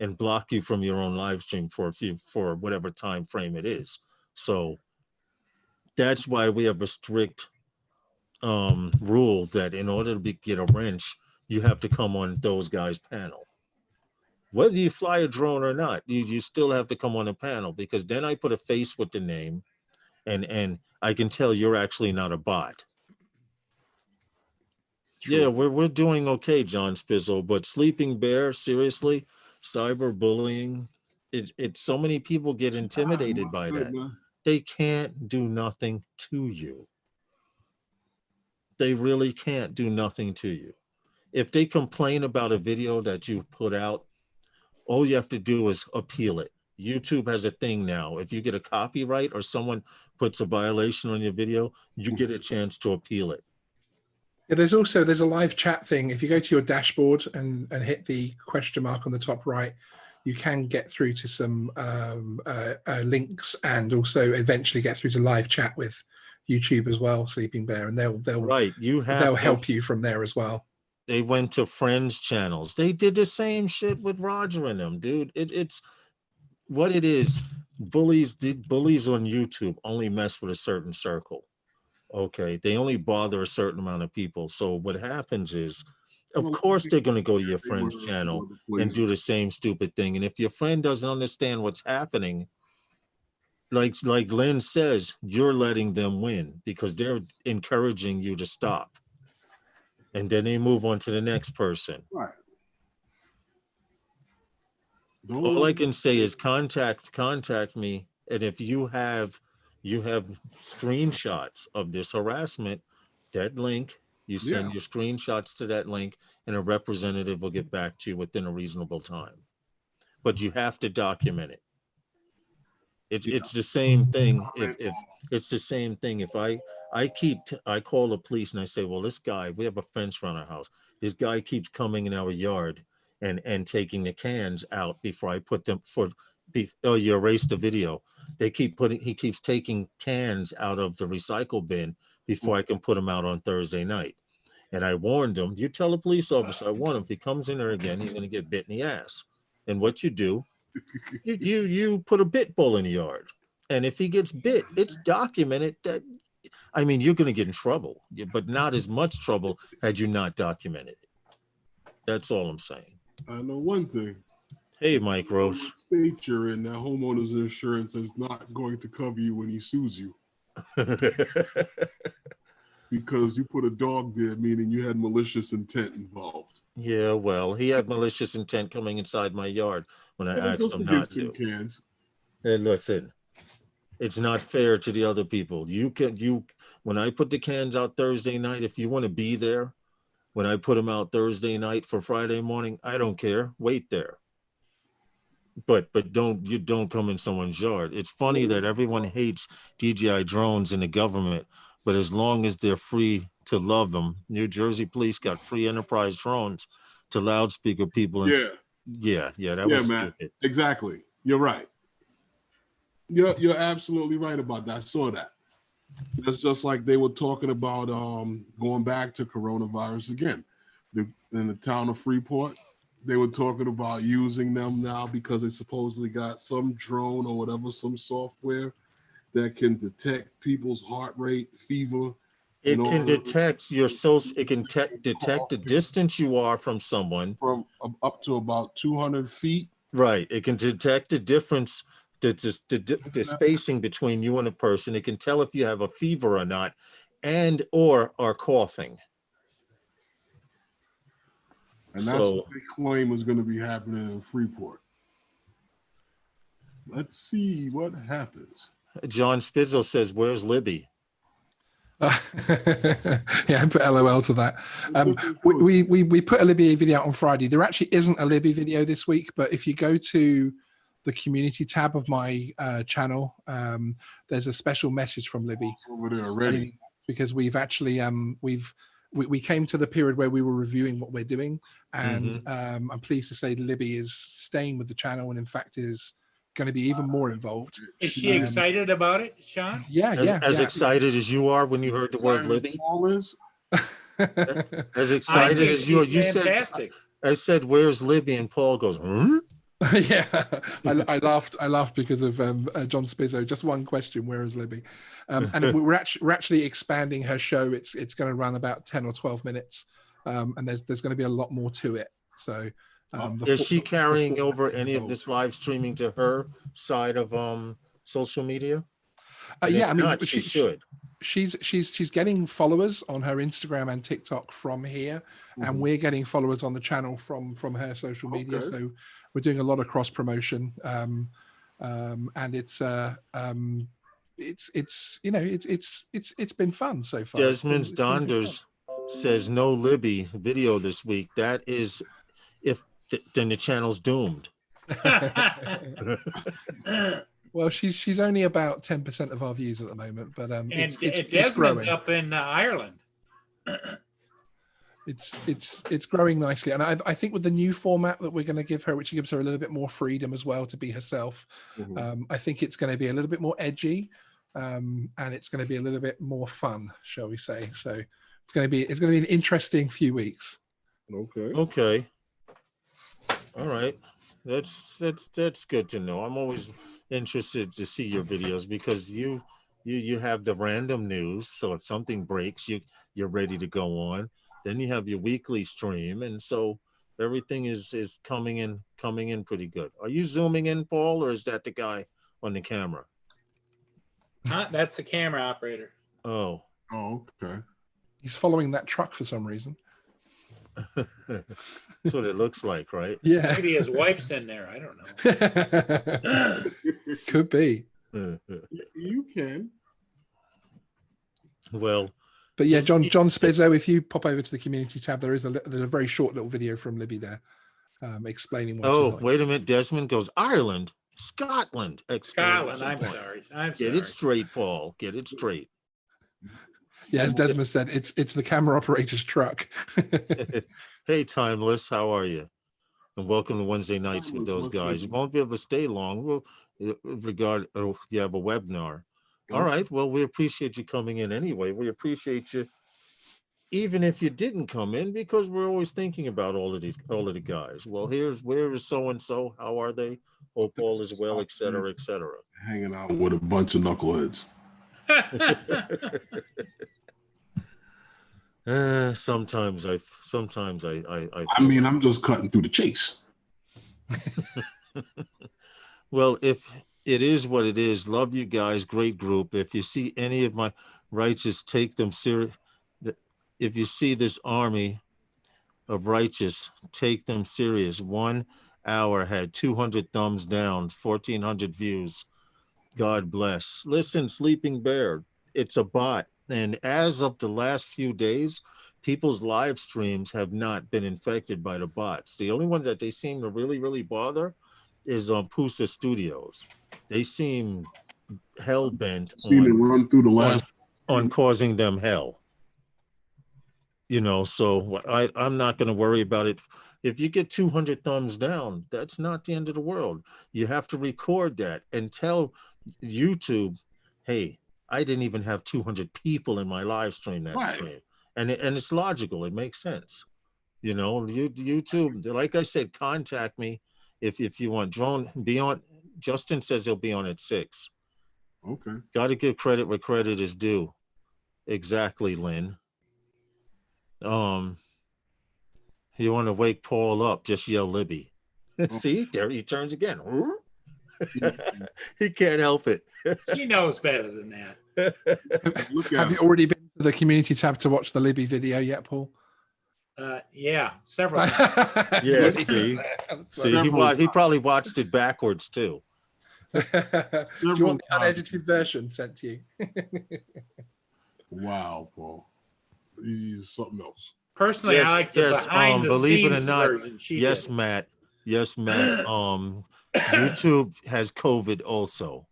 and block you from your own live stream for whatever time frame it is. So that's why we have a strict rule that in order to get a wrench, you have to come on those guys' panel. Whether you fly a drone or not, you still have to come on a panel because then I put a face with the name and I can tell you're actually not a bot.
True.
Yeah, we're doing okay, John Spizzo, but Sleeping Bear, seriously, cyberbullying, it's so many people get intimidated by that.
Man.
They can't do nothing to you. They really can't do nothing to you. If they complain about a video that you put out, all you have to do is appeal it. YouTube has a thing now. If you get a copyright or someone puts a violation on your video, you get a chance to appeal it.
Yeah, there's a live chat thing. If you go to your dashboard and hit the question mark on the top right, you can get through to some links and also eventually get through to live chat with YouTube as well, Sleeping Bear, and they'll
Right,
they'll help you from there as well.
They went to friends' channels. They did the same shit with Roger and them, dude. It's what it is. Bullies on YouTube only mess with a certain circle. Okay, they only bother a certain amount of people. So what happens is, of course, they're going to go to your friend's channel and do the same stupid thing. And if your friend doesn't understand what's happening, like Lynn says, you're letting them win because they're encouraging you to stop. And then they move on to the next person.
Right.
All I can say is contact me. And if you have screenshots of this harassment, that link, you send your screenshots to that link and a representative will get back to you within a reasonable time. But you have to document it. It's the same thing. If it's the same thing, if I call the police and I say, well, this guy, we have a fence around our house. This guy keeps coming in our yard and taking the cans out before I put them you erased the video. He keeps taking cans out of the recycle bin before I can put them out on Thursday night. And I warned him, you tell the police officer, I warn him, if he comes in there again, he's going to get bit in the ass. And what you do, you put a bit bull in the yard. And if he gets bit, it's documented that, I mean, you're going to get in trouble, but not as much trouble had you not documented it. That's all I'm saying.
I know one thing.
Hey, Mike Roach.
State you're in, that homeowner's insurance is not going to cover you when he sues you. because you put a dog there, meaning you had malicious intent involved.
Yeah, well, he had malicious intent coming inside my yard when I
Well,
asked
just
him
to
not
get some
to.
cans.
And listen, it's not fair to the other people. When I put the cans out Thursday night, if you want to be there, when I put them out Thursday night for Friday morning, I don't care. Wait there. But don't come in someone's yard. It's funny that everyone hates DJI drones in the government, but as long as they're free to love them, New Jersey police got free enterprise drones to loudspeaker people. And
Yeah,
that was
man.
stupid.
Exactly. You're right. You're absolutely right about that. I saw that. It's just like they were talking about going back to coronavirus again. In the town of Freeport, they were talking about using them now because they supposedly got some drone or whatever, some software that can detect people's heart rate, fever.
It can detect it can detect the distance you are from someone.
From up to about 200 feet.
Right. It can detect the difference, the spacing between you and a person. It can tell if you have a fever or not, and or are coughing.
And that's what they claim is going to be happening in Freeport. Let's see what happens.
John Spizzo says, "Where's Libby?"
Yeah, I put LOL to that. We put a Libby video out on Friday. There actually isn't a Libby video this week, but if you go to the community tab of my channel, there's a special message from Libby
over there already,
because we've actually we came to the period where we were reviewing what we're doing, and I'm pleased to say Libby is staying with the channel and in fact is going to be even more involved.
Is she excited about it, Sean?
Yeah,
as excited as you are when you heard the word Libby. As excited as you are. You said, I said, "Where's Libby?" And Paul goes, "Hmm?"
Yeah, I laughed because of John Spizzo. Just one question: where is Libby? And we're actually expanding her show. It's going to run about 10 or 12 minutes, and there's going to be a lot more to it. So,
is she carrying over any of this live streaming to her side of social media?
Yeah, I mean,
not, she should.
She's getting followers on her Instagram and TikTok from here, and we're getting followers on the channel from her social media. So we're doing a lot of cross promotion, and it's been fun so far.
Desmond Donders says no Libby video this week. That is, then the channel's doomed.
Well, she's only about 10% of our views at the moment, but
Desmond's growing. Up in Ireland.
It's growing nicely, and I think with the new format that we're going to give her, which gives her a little bit more freedom as well to be herself, I think it's going to be a little bit more edgy, and it's going to be a little bit more fun, shall we say? So it's going to be an interesting few weeks.
Okay. All right. That's good to know. I'm always interested to see your videos because you have the random news. So if something breaks, you're ready to go on. Then you have your weekly stream, and so everything is coming in pretty good. Are you zooming in, Paul, or is that the guy on the camera?
That's the camera operator.
Oh,
okay.
He's following that truck for some reason.
That's what it looks like, right?
Yeah.
Maybe his wife's in there. I don't know.
Could be.
You can.
Well,
but yeah, John Spizzo, if you pop over to the community tab, there's a very short little video from Libby there, explaining what.
Oh, wait a minute. Desmond goes Ireland, Scotland.
Scotland. I'm sorry.
Get it straight, Paul. Get it straight.
Yeah, as Desmond said, it's the camera operator's truck.
Hey, Timeless, how are you? And welcome to Wednesday nights with those guys. You won't be able to stay long. You have a webinar. All right. Well, we appreciate you coming in anyway. We appreciate you, even if you didn't come in, because we're always thinking about all of the guys. Well, where is so and so? How are they? Hope all is well, et cetera, et cetera.
Hanging out with a bunch of knuckleheads.
Sometimes I
mean, I'm just cutting through the chase.
Well, if it is what it is, love you guys, great group. If you see any of my righteous, take them serious. if you see this army of righteous, take them serious. 1 hour had 200 thumbs down, 1,400 views. God bless. Listen, Sleeping Bear, it's a bot. And as of the last few days, people's live streams have not been infected by the bots. The only ones that they seem to really, really bother is on Pusa Studios. They seem hell bent
Seen it run through the last.
on causing them hell. You know, so I'm not going to worry about it. If you get 200 thumbs down, that's not the end of the world. You have to record that and tell YouTube, hey, I didn't even have 200 people in my live stream that stream. And it's logical. It makes sense. You know, YouTube, like I said, contact me if you want. Drone, be on. Justin says he'll be on at 6.
Okay.
Got to give credit where credit is due. Exactly, Lynn. You want to wake Paul up, just yell Libby. See, there he turns again. He can't help it.
She knows better than that.
Have you already been to the community tab to watch the Libby video yet, Paul?
Yeah, several times.
Yeah, see, he probably watched it backwards too.
Do you want the unedited version sent to you?
Wow, Paul. He's something else.
Personally,
yes,
I like the behind the
believe it or
scenes
not,
version.
Yes, Matt. YouTube has COVID also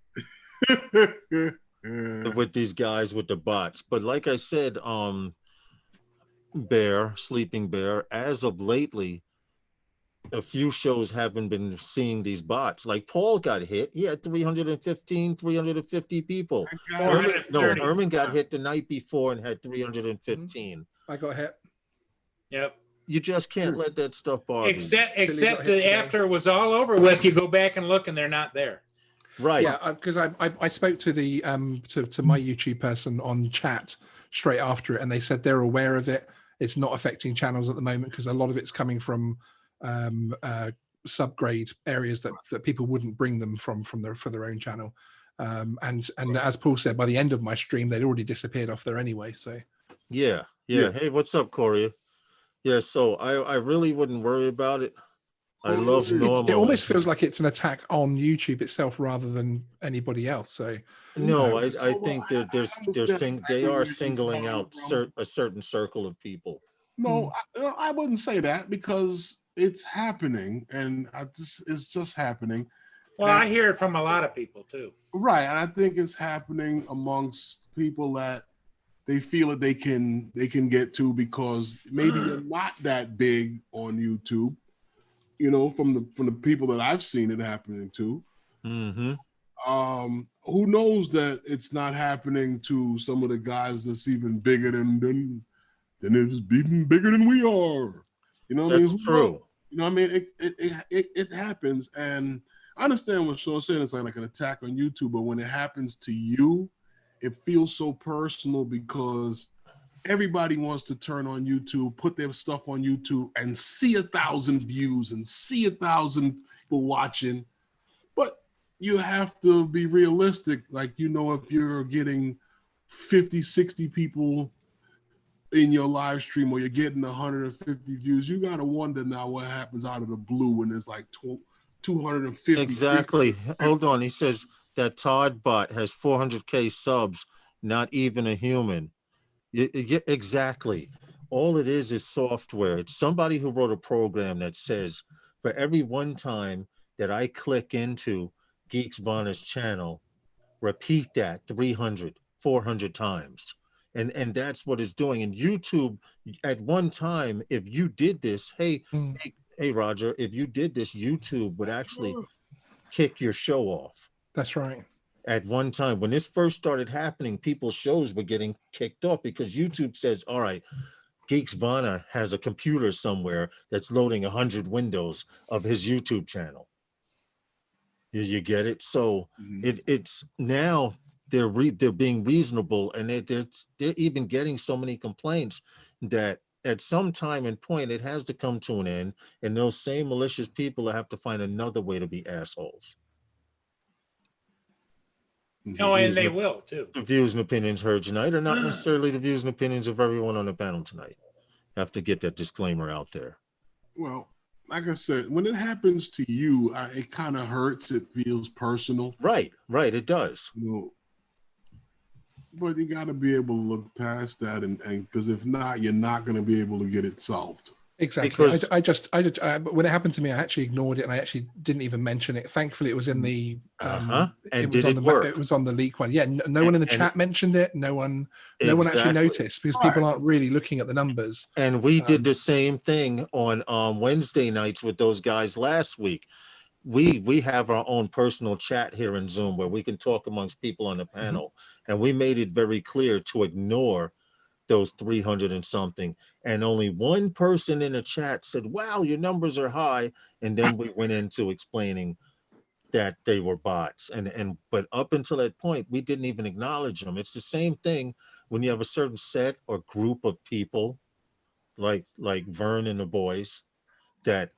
with these guys with the bots. But like I said, Sleeping Bear, as of lately, a few shows haven't been seeing these bots. Like Paul got hit. He had 350 people. Herman got hit the night before and had 315.
I got hit.
Yep.
You just can't let that stuff bother you.
Except that after it was all over with, you go back and look and they're not there.
Right.
Yeah, because I spoke to the to my YouTube person on chat straight after it, and they said they're aware of it. It's not affecting channels at the moment because a lot of it's coming from subgrade areas that people wouldn't bring them from for their own channel. And as Paul said, by the end of my stream, they'd already disappeared off there anyway. So
yeah. Hey, what's up, Corey? Yeah, so I really wouldn't worry about it. I love normal.
It almost feels like it's an attack on YouTube itself rather than anybody else. So
no, I think they are singling out a certain circle of people.
No, I wouldn't say that because it's happening, and it's just happening.
Well, I hear it from a lot of people too.
Right, and I think it's happening amongst people that they feel that they can get to because maybe they're not that big on YouTube. You know, from the people that I've seen it happening to.
Mm-hmm.
Who knows that it's not happening to some of the guys that's even bigger than it's even bigger than we are. You know what I mean?
That's true.
You know what I mean? It happens, and I understand what Sean's saying. It's like an attack on YouTube, but when it happens to you, it feels so personal because everybody wants to turn on YouTube, put their stuff on YouTube, and see 1,000 views and see 1,000 people watching. But you have to be realistic. Like, you know, if you're getting 50, 60 people in your live stream or you're getting 150 views, you got to wonder now what happens out of the blue when there's like 250.
Exactly. Hold on. He says that Todd bot has 400K subs, not even a human. Yeah, exactly. All it is software. It's somebody who wrote a program that says for every one time that I click into Geeks Vonner's channel, repeat that 300, 400 times. And that's what it's doing. And YouTube, at one time, if you did this, hey, Roger, if you did this, YouTube would actually kick your show off.
That's right.
At one time, when this first started happening, people's shows were getting kicked off because YouTube says, all right, Geeks Vonner has a computer somewhere that's loading 100 windows of his YouTube channel. You get it? So it's now they're being reasonable, and they're even getting so many complaints that at some time and point it has to come to an end, and those same malicious people have to find another way to be assholes.
Oh, and they will too.
The views and opinions heard tonight are not necessarily the views and opinions of everyone on the panel tonight. Have to get that disclaimer out there.
Well, like I said, when it happens to you, it kind of hurts. It feels personal.
Right, it does.
You know, but you got to be able to look past that, and because if not, you're not going to be able to get it solved.
Exactly.
Because,
when it happened to me, I actually ignored it and I actually didn't even mention it. Thankfully, it was in the.
And
it
did
was on
it
the
work?
It was on the leak one. Yeah, no one in the chat mentioned it. No one actually noticed because people aren't really looking at the numbers.
And we did the same thing on Wednesday nights with those guys last week. We have our own personal chat here in Zoom where we can talk amongst people on the panel, and we made it very clear to ignore those 300 and something, and only one person in the chat said, wow, your numbers are high, and then we went into explaining that they were bots, but up until that point we didn't even acknowledge them. It's the same thing when you have a certain set or group of people like Vern and the boys that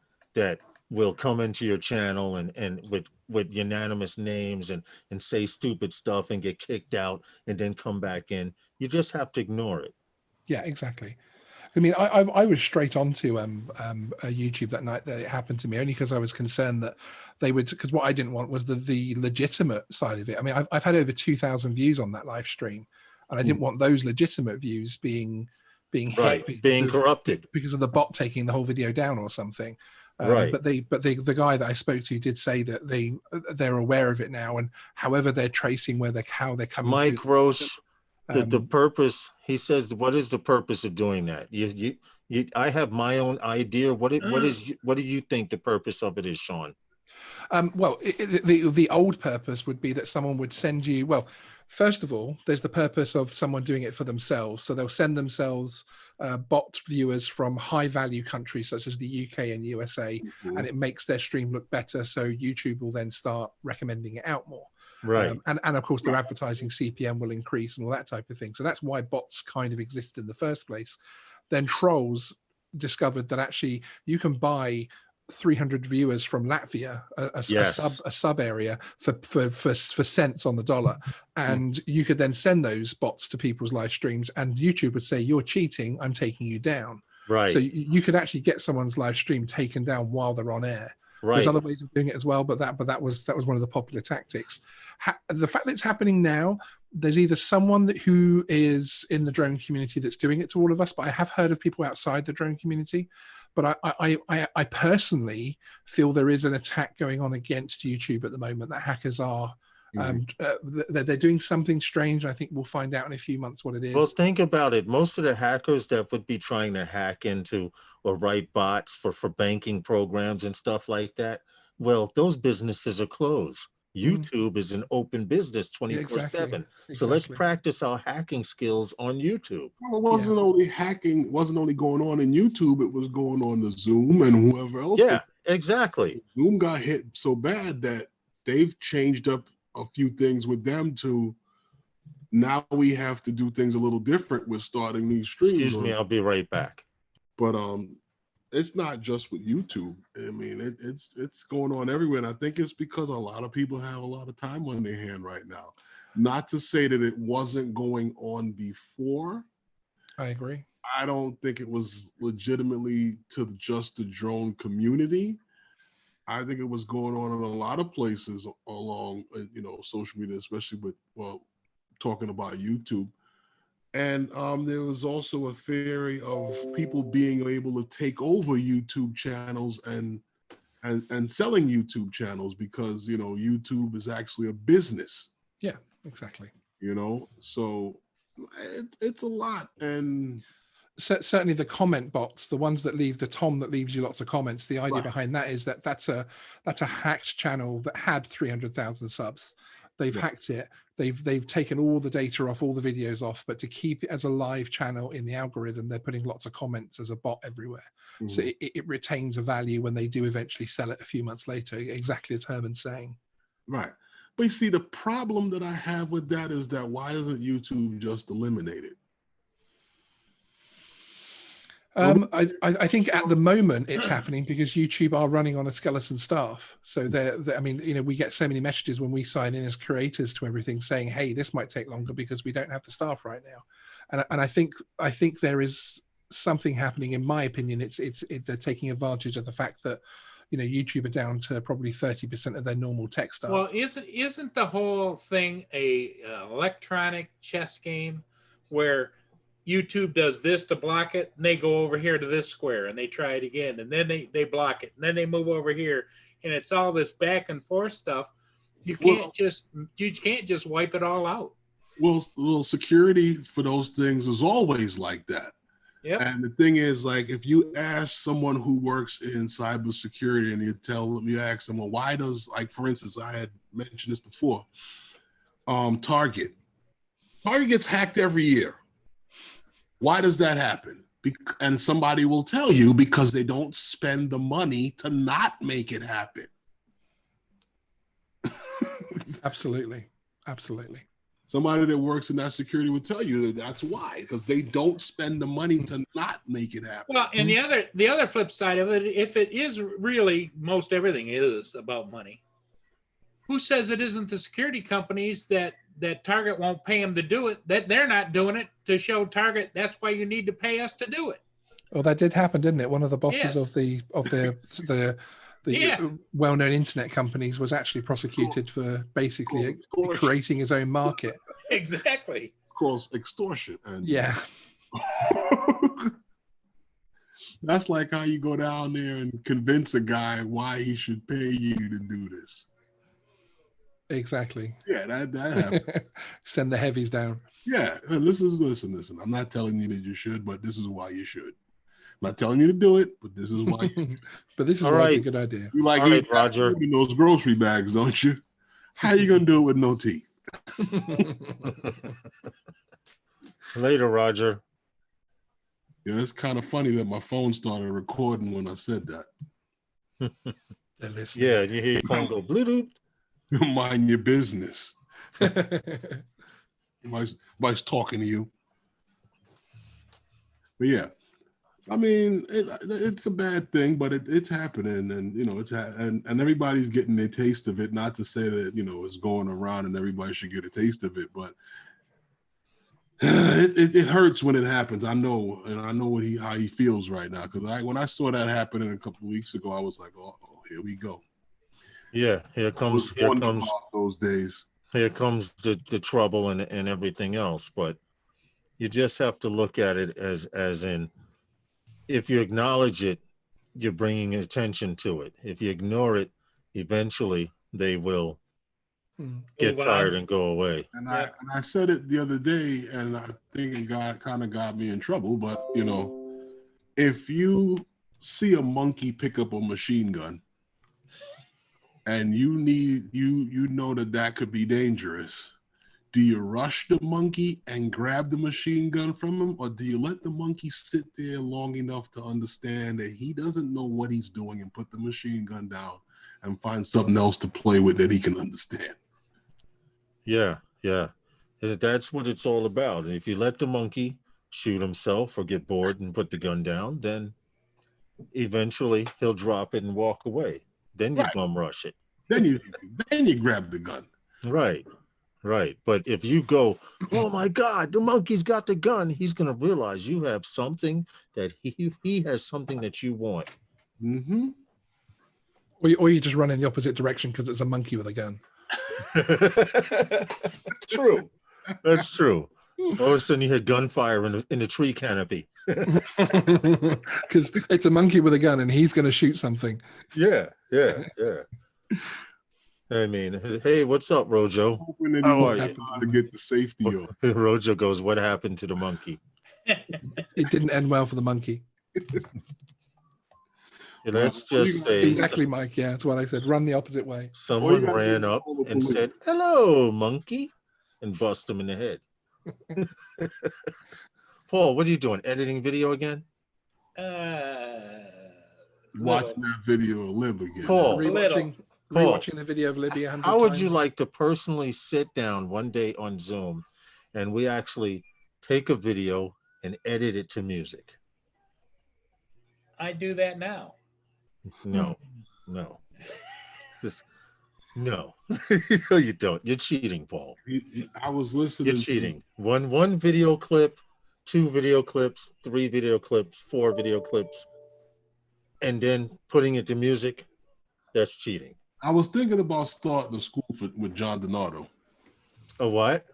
will come into your channel and with unanimous names and say stupid stuff and get kicked out and then come back in. You just have to ignore it.
Yeah, exactly. I mean, I was straight onto YouTube that night that it happened to me, only because I was concerned that they would, because what I didn't want was the legitimate side of it. I mean, I've had over 2,000 views on that live stream, and I didn't want those legitimate views being hit
being corrupted
because of the bot taking the whole video down or something.
Right.
But the guy that I spoke to did say that they're aware of it now, and however they're tracing how they're coming.
Mike Roche. The purpose, he says, what is the purpose of doing that? I have my own idea. What do you think the purpose of it is, Sean?
Well, the old purpose would be that someone would send you. Well, first of all, there's the purpose of someone doing it for themselves. So they'll send themselves bot viewers from high value countries such as the UK and USA, and it makes their stream look better. So YouTube will then start recommending it out more.
Right.
And of course, their advertising CPM will increase and all that type of thing. So that's why bots kind of exist in the first place. Then trolls discovered that actually you can buy 300 viewers from Latvia, a sub area for cents on the dollar, and you could then send those bots to people's live streams, and YouTube would say, you're cheating, I'm taking you down.
Right.
So you could actually get someone's live stream taken down while they're on air.
Right.
There's other ways of doing it as well, but that was one of the popular tactics. The fact that it's happening now, there's either someone who is in the drone community that's doing it to all of us, but I have heard of people outside the drone community. But I personally feel there is an attack going on against YouTube at the moment, that hackers are they're doing something strange. I think we'll find out in a few months what it is.
Well, think about it. Most of the hackers that would be trying to hack into or write bots for banking programs and stuff like that, well, those businesses are closed. YouTube is an open business 24/7. So let's practice our hacking skills on YouTube.
Well, it wasn't only hacking, wasn't only going on in YouTube, it was going on the Zoom and whoever else.
Yeah, exactly.
Zoom got hit so bad that they've changed up a few things with them to now we have to do things a little different with starting these streams.
Excuse me, I'll be right back.
But it's not just with YouTube. I mean, it's going on everywhere. And I think it's because a lot of people have a lot of time on their hand right now. Not to say that it wasn't going on before.
I agree.
I don't think it was legitimately to just the drone community. I think it was going on in a lot of places along, social media, especially with, talking about YouTube. And there was also a theory of people being able to take over YouTube channels and selling YouTube channels because, YouTube is actually a business.
Yeah, exactly.
So it's a lot. And
certainly the comment bots, the ones that leave, the Tom that leaves you lots of comments, the idea behind that is that that's a hacked channel that had 300,000 subs. They've hacked it. They've taken all the data off, all the videos off, but to keep it as a live channel in the algorithm, they're putting lots of comments as a bot everywhere. So it retains a value when they do eventually sell it a few months later, exactly as Herman's saying.
Right. But you see, the problem that I have with that is that why isn't YouTube just eliminated?
I think at the moment it's happening because YouTube are running on a skeleton staff. So I mean, we get so many messages when we sign in as creators to everything saying, "Hey, this might take longer because we don't have the staff right now." And I think there is something happening. In my opinion, they're taking advantage of the fact that YouTube are down to probably 30% of their normal tech staff.
Well, isn't the whole thing a electronic chess game where YouTube does this to block it, and they go over here to this square and they try it again, and then they block it, and then they move over here, and it's all this back and forth stuff. You can't just wipe it all out.
Well, security for those things is always like that.
Yep.
And the thing is, like, if you ask someone who works in cybersecurity and you ask them, well, why does, like, for instance, I had mentioned this before, Target gets hacked every year. Why does that happen? And somebody will tell you because they don't spend the money to not make it happen.
Absolutely.
Somebody that works in that security would tell you that's why, because they don't spend the money to not make it happen.
Well, and the other flip side of it, if it is really, most everything is about money, who says it isn't the security companies that Target won't pay them to do it, that they're not doing it to show Target that's why you need to pay us to do it?
Well, that did happen, didn't it? One of the bosses of the well-known internet companies was actually prosecuted for basically creating his own market.
Exactly.
It's called extortion. And
yeah.
That's like how you go down there and convince a guy why he should pay you to do this.
Exactly.
Yeah, that happened.
Send the heavies down.
Yeah, listen. I'm not telling you that you should, but this is why you should. I'm not telling you to do it, but this is why.
But this is why it's a good idea.
You like eating Roger in those grocery bags, don't you? How you gonna do it with no teeth?
Later, Roger.
Yeah, it's kind of funny that my phone started recording when I said that.
Yeah, you hear your phone go Bluetooth.
Mind your business. Somebody's talking to you. But yeah, I mean, it's a bad thing, but it's happening, and and everybody's getting their taste of it. Not to say that it's going around and everybody should get a taste of it, but it hurts when it happens. I know, and I know how he feels right now. Because when I saw that happening a couple of weeks ago, I was like, oh, here we go.
Yeah, here comes
those days.
Here comes the trouble and everything else. But you just have to look at it as in, if you acknowledge it, you're bringing attention to it. If you ignore it, eventually they will get tired and go away.
And I said it the other day, and I think it kind of got me in trouble. But if you see a monkey pick up a machine gun, and you know that could be dangerous, do you rush the monkey and grab the machine gun from him, or do you let the monkey sit there long enough to understand that he doesn't know what he's doing and put the machine gun down and find something else to play with that he can understand?
Yeah. That's what it's all about. And if you let the monkey shoot himself or get bored and put the gun down, then eventually he'll drop it and walk away. Then you bum rush it.
Then you grab the gun.
Right. But if you go, oh my God, the monkey's got the gun, he's gonna realize you have something that he has something that you want.
Mm-hmm.
Or you just run in the opposite direction because it's a monkey with a gun.
True. That's true. All of a sudden you hear gunfire in the tree canopy.
Because it's a monkey with a gun and he's going to shoot something.
Yeah. I mean, hey, what's up, Rojo? How are you?
To get the safety off.
Rojo goes, what happened to the monkey?
It didn't end well for the monkey.
Let's just say
exactly, Mike. Yeah, that's what I said. Run the opposite way.
Someone ran up and said, "Hello, monkey," and bust him in the head. Paul, what are you doing? Editing video again?
Watching that video of Lib again.
Paul,
rewatching the video of Libby 100
How would
times.
you like to personally sit down one day on Zoom and we actually take a video and edit it to music?
I do that now.
No. Just, no. No, you don't. You're cheating, Paul.
I was listening.
You're cheating. One video clip, 2 video clips, 3 video clips, 4 video clips, and then putting it to music. That's cheating.
I was thinking about starting a school with John Donato.
A what?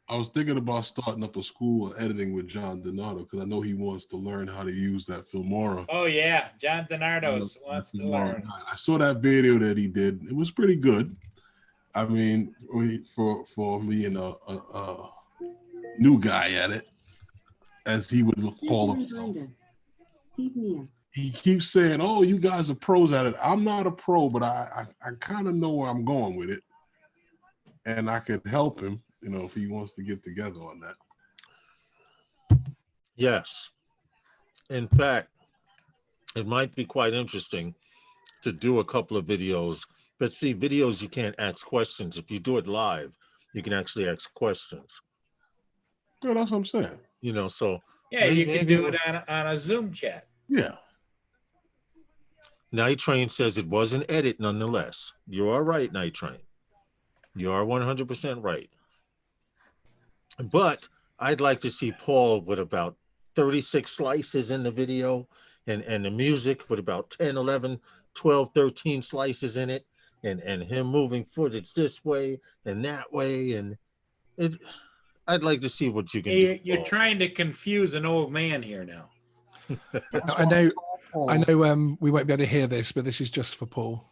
I was thinking about starting up a school of editing with John Donato because I know he wants to learn how to use that Filmora.
Oh yeah, John Donato wants to learn.
I saw that video that he did. It was pretty good. I mean, for being a new guy at it, as he would call himself. He keeps saying, "Oh, you guys are pros at it." I'm not a pro, but I kind of know where I'm going with it, and I could help him, if he wants to get together on that.
Yes. In fact, it might be quite interesting to do a couple of videos. But see, videos, you can't ask questions. If you do it live, you can actually ask questions.
Yeah, that's what I'm saying.
So
yeah, you can do it on a Zoom chat.
Yeah.
Night Train says it was an edit nonetheless. You are right, Night Train. You are 100% right. But I'd like to see Paul with about 36 slices in the video and the music with about 10, 11, 12, 13 slices in it and him moving footage this way and that way. And I'd like to see what you can do.
You're trying to confuse an old man here now.
I know we won't be able to hear this, but this is just for Paul.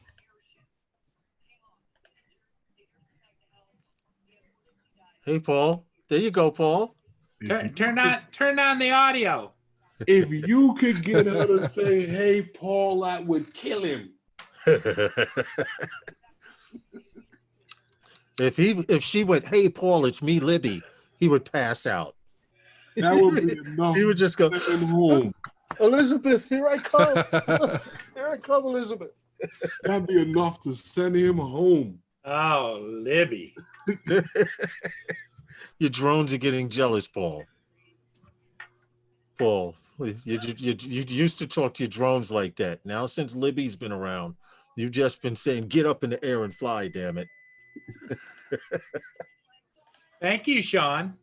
Hey, Paul. There you go, Paul.
Turn on the audio.
If you could get her to say, "Hey, Paul," I would kill him.
If she went, "Hey, Paul, it's me, Libby," he would pass out.
That would be enough.
He would just go,
home.
"Elizabeth, here I come. Here I come, Elizabeth."
That'd be enough to send him home.
Oh, Libby.
Your drones are getting jealous, Paul. Paul, you used to talk to your drones like that. Now, since Libby's been around, you've just been saying, "Get up in the air and fly, damn it."
Thank you, Sean.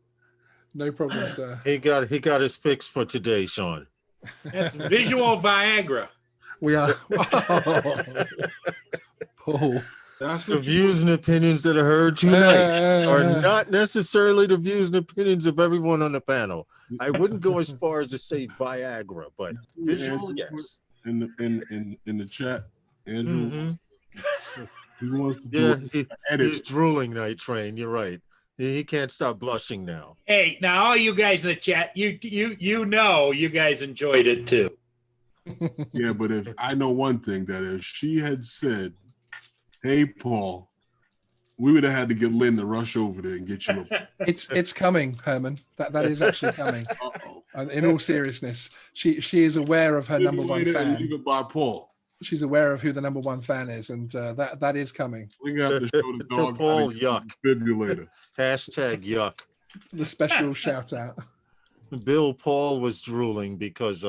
No problem, sir.
He got his fix for today, Sean.
That's visual Viagra.
We are. Paul.
That's
The views and opinions that are heard tonight are not necessarily the views and opinions of everyone on the panel. I wouldn't go as far as to say Viagra, but visual, yes.
In the chat, Andrew, he wants to do
edit. He's drooling, Night Train. You're right. He can't stop blushing now.
Hey, now all you guys in the chat, you guys enjoyed it too.
Yeah, but if I know one thing, that if she had said, "Hey, Paul," we would have had to get Lynn to rush over there and get you a...
It's coming, Herman. That is actually coming.
Uh-oh.
In all seriousness, she is aware of her number one fan.
Leave it by Paul.
She's aware of who the number one fan is, and that is coming.
We got to show the dog
Paul, yuck.
Defibrillator.
Hashtag yuck.
The special shout out.
Bill Paul was drooling because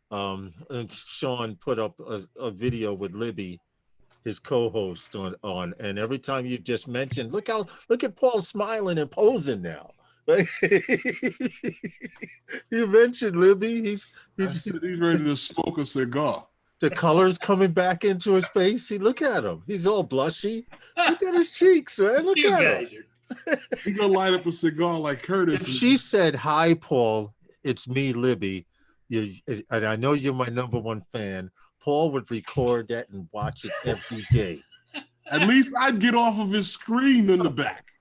Sean put up a video with Libby, his co-host, on, and every time you just mentioned, look at Paul smiling and posing now. You mentioned Libby, he's
ready to smoke a cigar.
The color's coming back into his face. Look at him. He's all blushy. Look at his cheeks, right? Look at him.
He gonna light up a cigar like Curtis.
If she said, "Hi, Paul, it's me, Libby. And I know you're my number one fan," Paul would record that and watch it every day.
At least I'd get off of his screen in the back.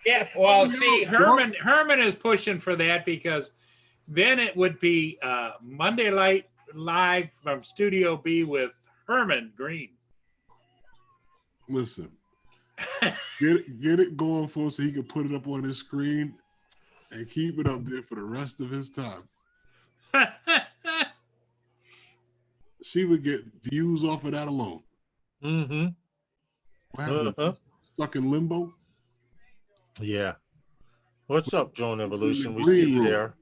Yeah, well, see, Herman is pushing for that because then it would be Monday Night Live from Studio B with Herman Green.
Listen, get it going for him so he can put it up on his screen and keep it up there for the rest of his time. She would get views off of that alone.
Mm-hmm.
What happened? Stuck in limbo?
Yeah. What's up, Drone Evolution? We see you there.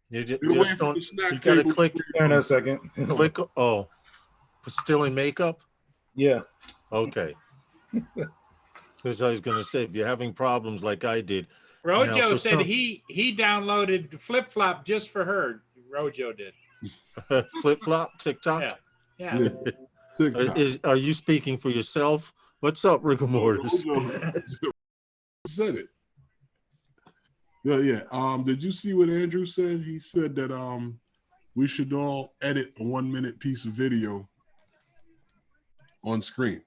You
Get
just
away from
don't.
the snack
You gotta
table.
click.
In a second.
Click. Oh, still in makeup.
Yeah.
Okay. Because I was gonna say, if you're having problems like I did,
Rojo
for
said
some-
he downloaded Flip Flop just for her. Rojo did.
flip flop TikTok.
Yeah. Yeah.
Yeah. TikTok.
Are you speaking for yourself? What's up, rigor mortis?
Said it. Yeah. Did you see what Andrew said? He said that we should all edit a 1 minute piece of video on screen.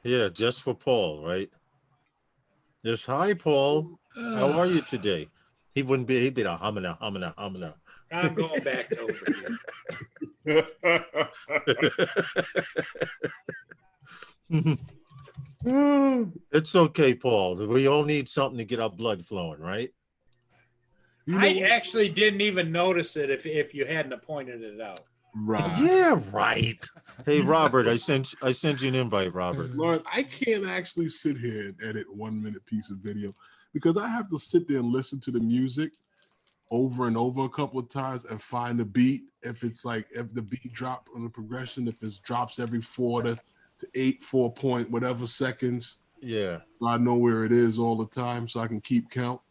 Yeah, just for Paul, right? Just hi, Paul. How are you today? He wouldn't be. He'd be a hamina.
I'm going back over here.
It's okay, Paul. We all need something to get our blood flowing, right?
You know
I
what?
actually didn't even notice it if you hadn't pointed it out.
Right.
Yeah, right. Hey, Robert, I sent you an invite, Robert.
Lord, I can't actually sit here and edit 1 minute piece of video because I have to sit there and listen to the music over and over a couple of times and find the beat. If the beat drop on the progression, if it drops every 4 to 8, 4 point, whatever seconds,
Yeah.
so I know where it is all the time so I can keep count.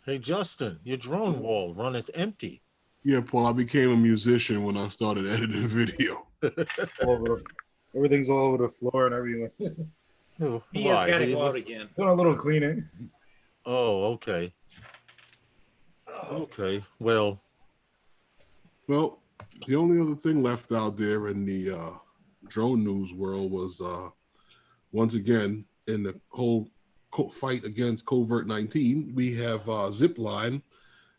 Hey, Justin, your drone wall runneth empty.
Yeah, Paul, I became a musician when I started editing video.
Everything's all over the floor and everything.
He has got to go out again.
Doing a little cleaning.
Oh, okay. Okay. Well,
the only other thing left out there in the drone news world was once again in the whole fight against COVID-19, we have Zipline,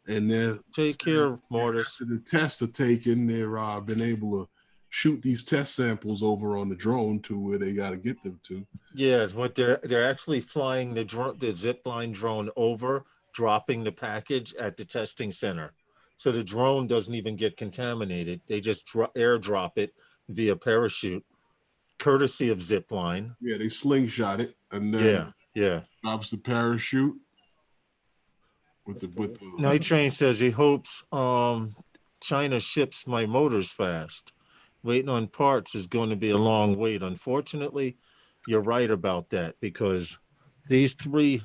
and they're
take care, Mortis.
after the tests are taken, they're been able to shoot these test samples over on the drone to where they got to get them to.
Yeah, what they're actually flying the Zipline drone over, dropping the package at the testing center. So the drone doesn't even get contaminated. They just airdrop it via parachute, courtesy of Zipline.
Yeah, they slingshot it and then
Yeah.
drops the parachute with the
Night Train says he hopes China ships my motors fast. Waiting on parts is going to be a long wait. Unfortunately, you're right about that because these 3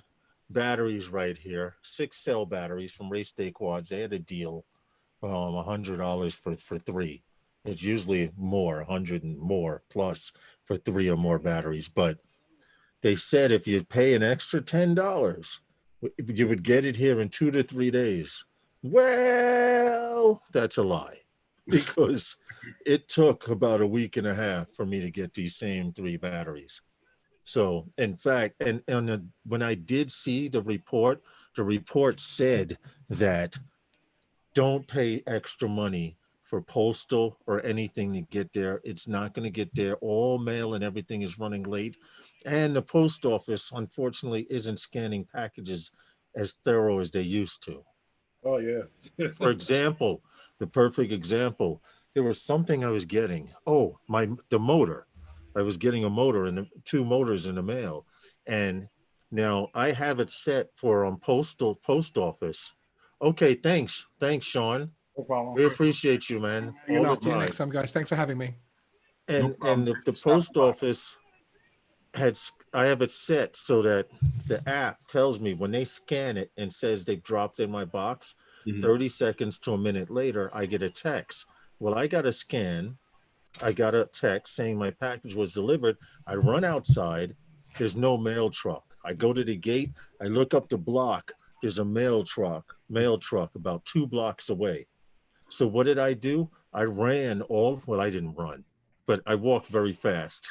batteries right here, 6-cell batteries from Race Day Quads, they had a deal, $100 for 3. It's usually more, 100 and more plus for 3 or more batteries. But they said if you pay an extra $10, you would get it here in 2 to 3 days. Well, that's a lie because it took about a week and a half for me to get these same 3 batteries. So, in fact, when I did see the report said that don't pay extra money for postal or anything to get there. It's not going to get there. All mail and everything is running late. And the post office, unfortunately, isn't scanning packages as thorough as they used to.
Oh, yeah.
For example, the perfect example, there was something I was getting. Oh, the motor. I was getting a motor and 2 motors in the mail. And now I have it set for post office. Okay, thanks. Thanks, Sean.
No problem.
We appreciate you, man. All the
See you
time.
next time, guys. Thanks for having me.
And
problem.
the post office I have it set so that the app tells me when they scan it and says they've dropped in my box, 30 seconds to a minute later, I get a text. Well, I got a scan. I got a text saying my package was delivered. I run outside. There's no mail truck. I go to the gate. I look up the block. There's a mail truck about 2 blocks away. So what did I do? I ran I didn't run, but I walked very fast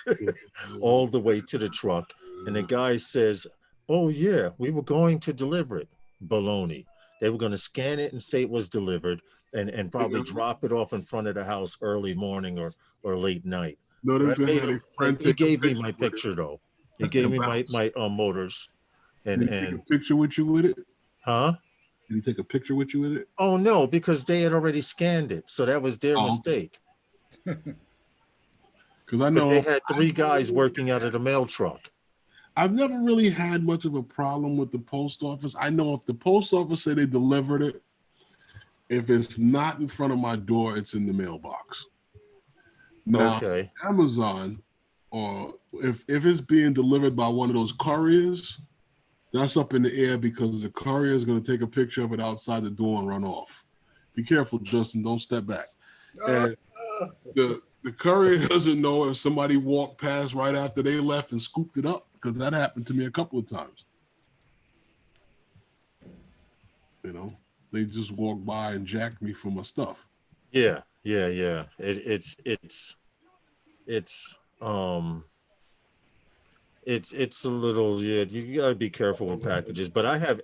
all the way to the truck. And the guy says, oh yeah, we were going to deliver it. Baloney. They were going to scan it and say it was delivered and probably drop it off in front of the house early morning or late night.
No, they said that his friend
He
took a
gave me
picture
my
with it.
picture though. He gave me my motors.
Did he take a picture with you with it?
Huh?
Did he take a picture with you with it?
Oh no, because they had already scanned it. So that was their mistake.
Because I
But
know
they had 3 guys working out of the mail truck.
I've never really had much of a problem with the post office. I know if the post office say they delivered it, if it's not in front of my door, it's in the mailbox. Now,
Okay.
Amazon, or if it's being delivered by one of those couriers, that's up in the air because the courier is going to take a picture of it outside the door and run off. Be careful, Justin. Don't step back. And the courier doesn't know if somebody walked past right after they left and scooped it up, because that happened to me a couple of times. You know, they just walked by and jacked me for my stuff.
Yeah. It's a little, yeah, you gotta be careful with packages. But I have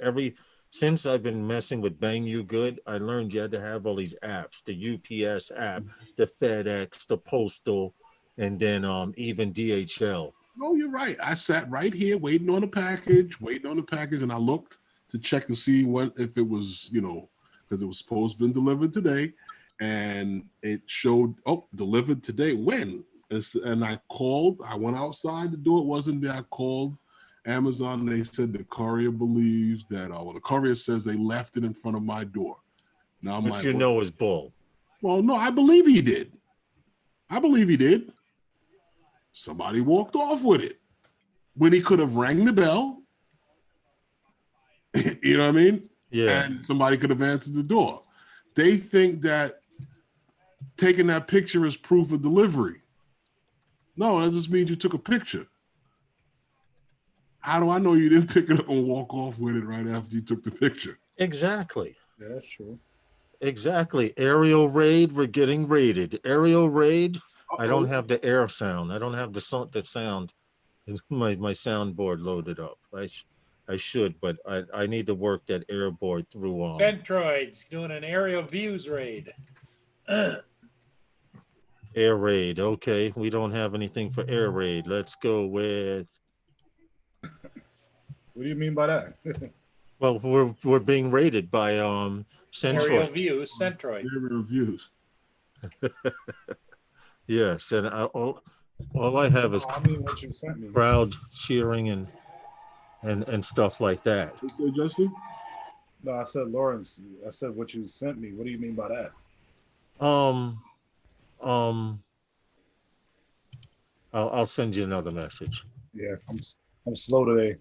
since I've been messing with Bang You Good, I learned you had to have all these apps, the UPS app, the FedEx, the Postal, and then even DHL.
No, you're right. I sat right here waiting on the package, and I looked to check to see if it was, because it was supposed to be delivered today, and it showed, delivered today. When? And I called. I went outside the door. It wasn't there. I called Amazon. And they said the courier believes that. The courier says they left it in front of my door. Now I'm
Which
like,
is bull.
Well, no, I believe he did. Somebody walked off with it when he could have rang the bell. You know what I mean?
Yeah.
And somebody could have answered the door. They think that taking that picture is proof of delivery. No, that just means you took a picture. How do I know you didn't pick it up and walk off with it right after you took the picture?
Exactly.
Yeah, that's true.
Exactly. Aerial raid, we're getting raided. Aerial raid, I don't have the air sound. I don't have the sound. My soundboard loaded up. I should, but I need to work that airboard through.
Centroids doing an aerial views raid.
Air raid. Okay, we don't have anything for air raid. Let's go with.
What do you mean by that?
Well, we're being raided by Centroid.
Aerial views, Centroid.
Aerial views.
Yes, and all I have is
I mean, what you sent me.
crowd cheering and stuff like that.
What you say, Justin?
No, I said Lawrence. I said what you sent me. What do you mean by that?
I'll send you another message.
Yeah, I'm slow today.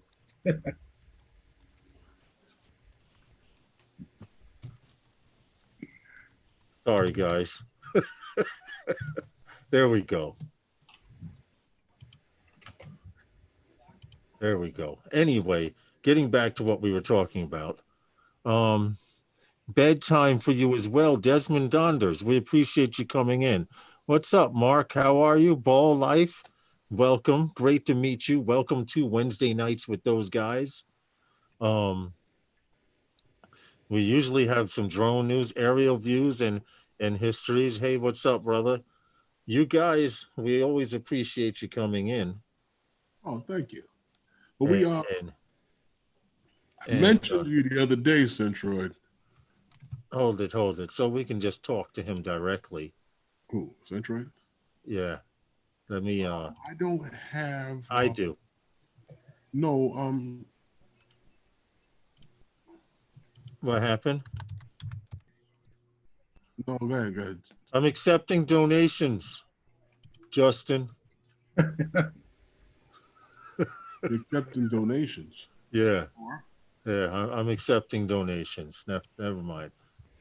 Sorry, guys. There we go. There we go. Anyway, getting back to what we were talking about. Bedtime for you as well. Desmond Donders, we appreciate you coming in. What's up, Mark? How are you? Ball Life, welcome. Great to meet you. Welcome to Wednesday nights with those guys. We usually have some drone news, aerial views, and histories. Hey, what's up, brother? You guys, we always appreciate you coming in.
Oh, thank you. But we I
and,
mentioned you the other day, Centroid.
Hold it. So we can just talk to him directly.
Who, Centroid?
Yeah. Let me
I don't have
I do.
No,
What happened?
no, go ahead.
I'm accepting donations, Justin.
You're accepting donations.
Yeah. Yeah, I'm accepting donations. No, never mind.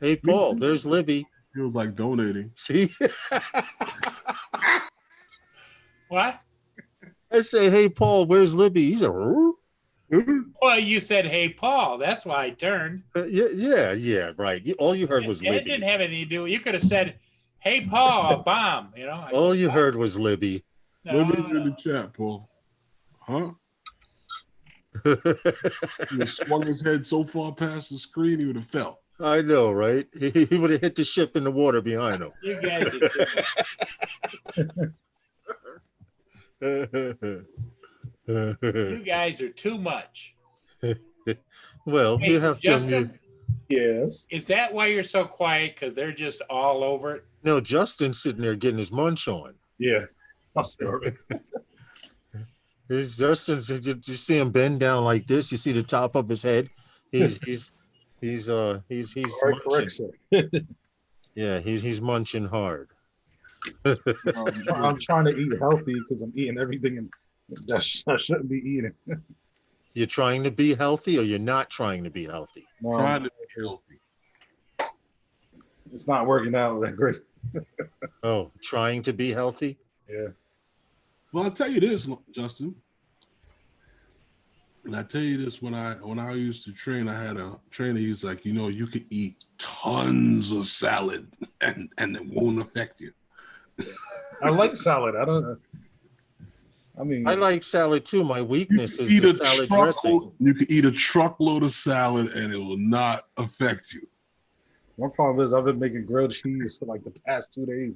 Hey, Paul, there's Libby.
Feels like donating.
See?
What?
I say, hey, Paul, where's Libby? He's a.
Well, you said, "Hey, Paul." That's why I turned.
Yeah, right. All you heard was
It
Libby.
didn't have anything to do. You could have said, "Hey, Paul, a bomb." You know.
All you heard was Libby.
Libby's in the chat, Paul. Huh? He swung his head so far past the screen, he would have fell.
I know, right? He would have hit the ship in the water behind him.
You guys are you guys are too much.
Well,
Hey,
you have
Justin,
to.
Yes.
is that why you're so quiet? Because they're just all over it.
No, Justin's sitting there getting his munch on.
Yeah. I'm sorry.
He's Justin. You see him bend down like this. You see the top of his head. He's
All right,
munching.
correct, sir.
Yeah, he's munching hard.
I'm trying to eat healthy because I'm eating everything and that I shouldn't be eating.
You're trying to be healthy, or you're not trying to be healthy.
Trying to be healthy.
It's not working out that great.
Oh, trying to be healthy.
Yeah.
Well, I'll tell you this, Justin. And I tell you this, when I used to train, I had a trainer. He's like, you could eat tons of salad and it won't affect you.
I like salad. I mean,
I like salad too. My
You
weakness
could
is
eat
the
a
salad dressing.
truckload. You could eat a truckload of salad and it will not affect you.
one problem is I've been making grilled cheese for like the past 2 days.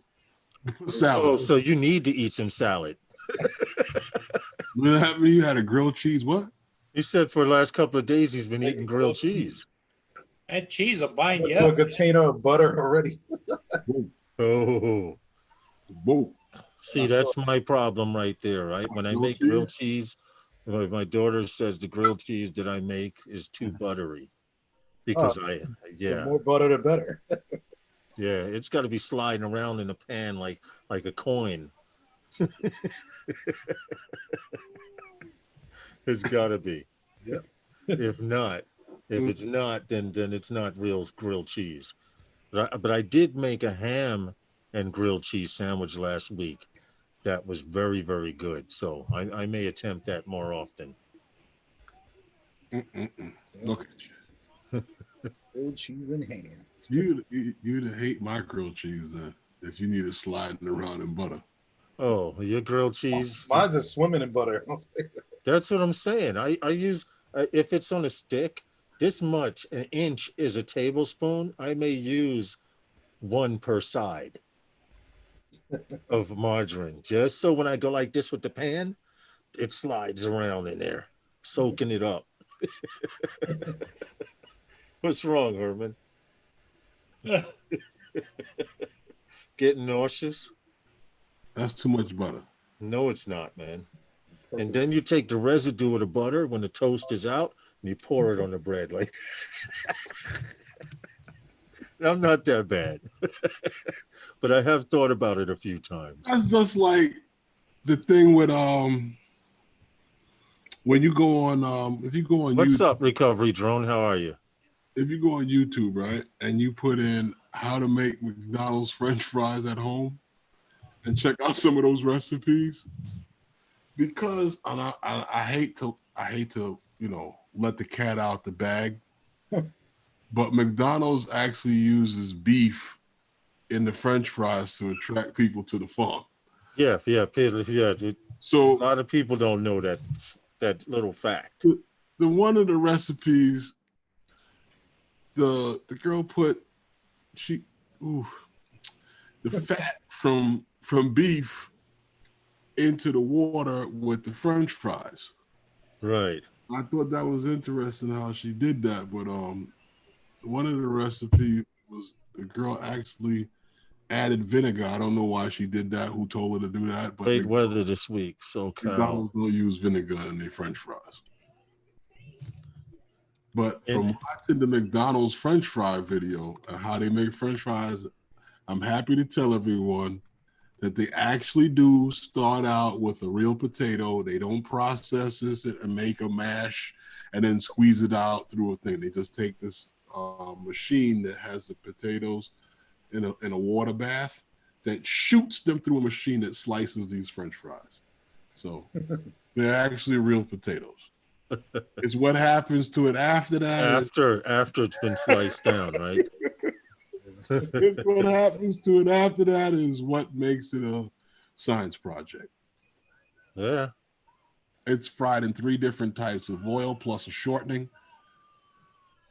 Salad.
Oh, so you need to eat some salad.
What happened? You had a grilled cheese? What?
He said for the last couple of days he's been eating grilled cheese.
That cheese will bind you
To a
up.
container of butter already.
Oh,
Whoa.
see, that's my problem right there, right? When I
Grilled
make grilled
cheese?
cheese, my daughter says the grilled cheese that I make is too buttery. Because
The
yeah,
more butter, the better.
yeah, it's got to be sliding around in the pan like a coin. It's got to be.
Yep.
If it's not, then it's not real grilled cheese. But I did make a ham and grilled cheese sandwich last week. That was very, very good. So I may attempt that more often.
Look at you.
Grilled cheese in hand.
You'd hate my grilled cheese then if you need it sliding around in butter.
Oh, your grilled cheese?
Mine's just swimming in butter.
That's what I'm saying. I use, if it's on a stick, this much, an inch is a tablespoon. I may use one per side of margarine, just so when I go like this with the pan, it slides around in there, soaking it up. What's wrong, Herman? Getting nauseous?
That's too much butter.
No, it's not, man. And then you take the residue of the butter when the toast is out and you pour it on the bread. Like, I'm not that bad, but I have thought about it a few times.
That's just like the thing with when you go on if you go on
What's
YouTube,
up, Recovery Drone? How are you?
if you go on YouTube, right, and you put in how to make McDonald's French fries at home, and check out some of those recipes, because I hate to let the cat out the bag, but McDonald's actually uses beef in the French fries to attract people to the farm.
Yeah. Dude.
So
A lot of people don't know that little fact.
the one of the recipes, the girl put the fat from beef into the water with the French fries.
Right.
I thought that was interesting how she did that, but one of the recipes was the girl actually added vinegar. I don't know why she did that, who told her to do that, but
Great weather this week. So
McDonald's don't use vinegar in their French fries. But from watching the McDonald's French fry video and how they make French fries, I'm happy to tell everyone that they actually do start out with a real potato. They don't process this and make a mash and then squeeze it out through a thing. They just take this machine that has the potatoes in a water bath that shoots them through a machine that slices these French fries. So they're actually real potatoes. It's what happens to it after that.
after it's been sliced down, right?
It's what happens to it after that is what makes it a science project.
Yeah.
It's fried in 3 different types of oil plus a shortening.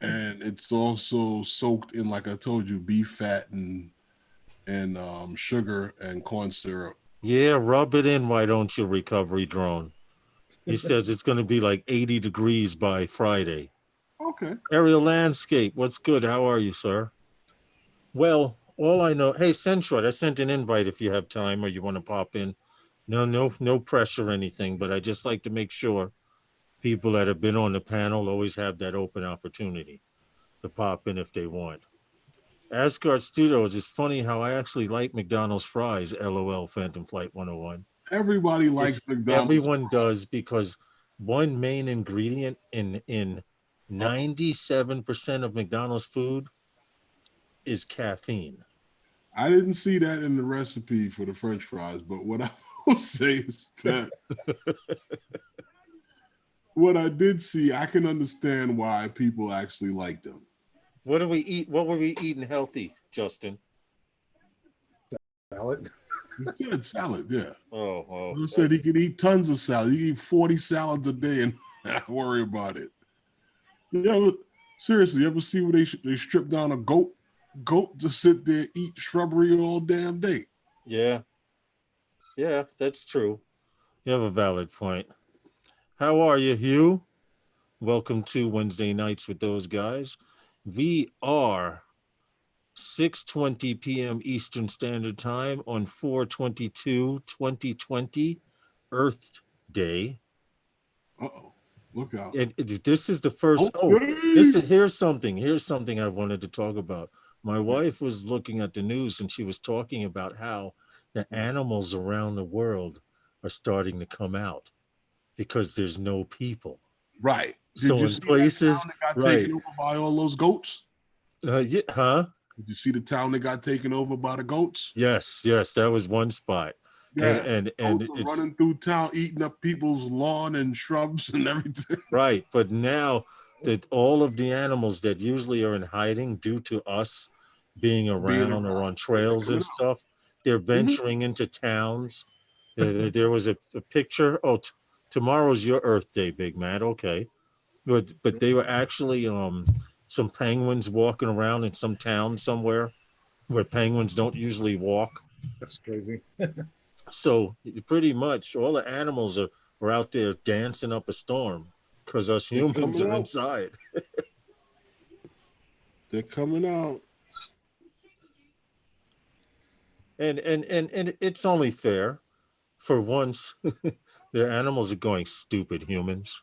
And it's also soaked in, like I told you, beef fat and sugar and corn syrup.
Yeah, rub it in, why don't you, Recovery Drone? He says it's going to be like 80 degrees by Friday.
Okay.
Aerial Landscape, what's good? How are you, sir? Well, all I know, hey, Centroid, I sent an invite if you have time or you want to pop in. No pressure or anything, but I just like to make sure people that have been on the panel always have that open opportunity to pop in if they want. Asgard Studios, it's funny how I actually like McDonald's fries, LOL Phantom Flight 101.
Everybody likes McDonald's.
Everyone does, because one main ingredient in 97% of McDonald's food is caffeine.
I didn't see that in the recipe for the French fries, but what I will say is that what I did see, I can understand why people actually like them.
What do we eat? What were we eating healthy, Justin?
Salad.
He said salad, yeah.
Oh.
I said he could eat tons of salad. You can eat 40 salads a day and not worry about it. Yeah, seriously, you ever see where they strip down a goat to sit there eat shrubbery all damn day?
Yeah, that's true. You have a valid point. How are you, Hugh? Welcome to Wednesday Nights with those guys. We are 6:20 p.m. Eastern Standard Time on 4/22/2020, Earth Day.
Uh-oh. Look out.
This is the first. Here's something I wanted to talk about. My wife was looking at the news and she was talking about how the animals around the world are starting to come out because there's no people.
Right.
So in places,
that got
right?
Taken over by all those goats.
Yeah, huh?
Did you see the town that got taken over by the goats?
Yes, that was one spot.
Yeah,
and
goats are
it's
running through town, eating up people's lawn and shrubs and everything.
right. But now that all of the animals that usually are in hiding due to us being around or on trails and stuff, they're venturing into towns. There was a picture. Oh, tomorrow's your Earth Day, Big Matt. Okay, but they were actually some penguins walking around in some town somewhere where penguins don't usually walk.
That's crazy.
So pretty much all the animals are out there dancing up a storm because us humans are inside.
They're coming out.
And it's only fair. For once, the animals are going, stupid humans.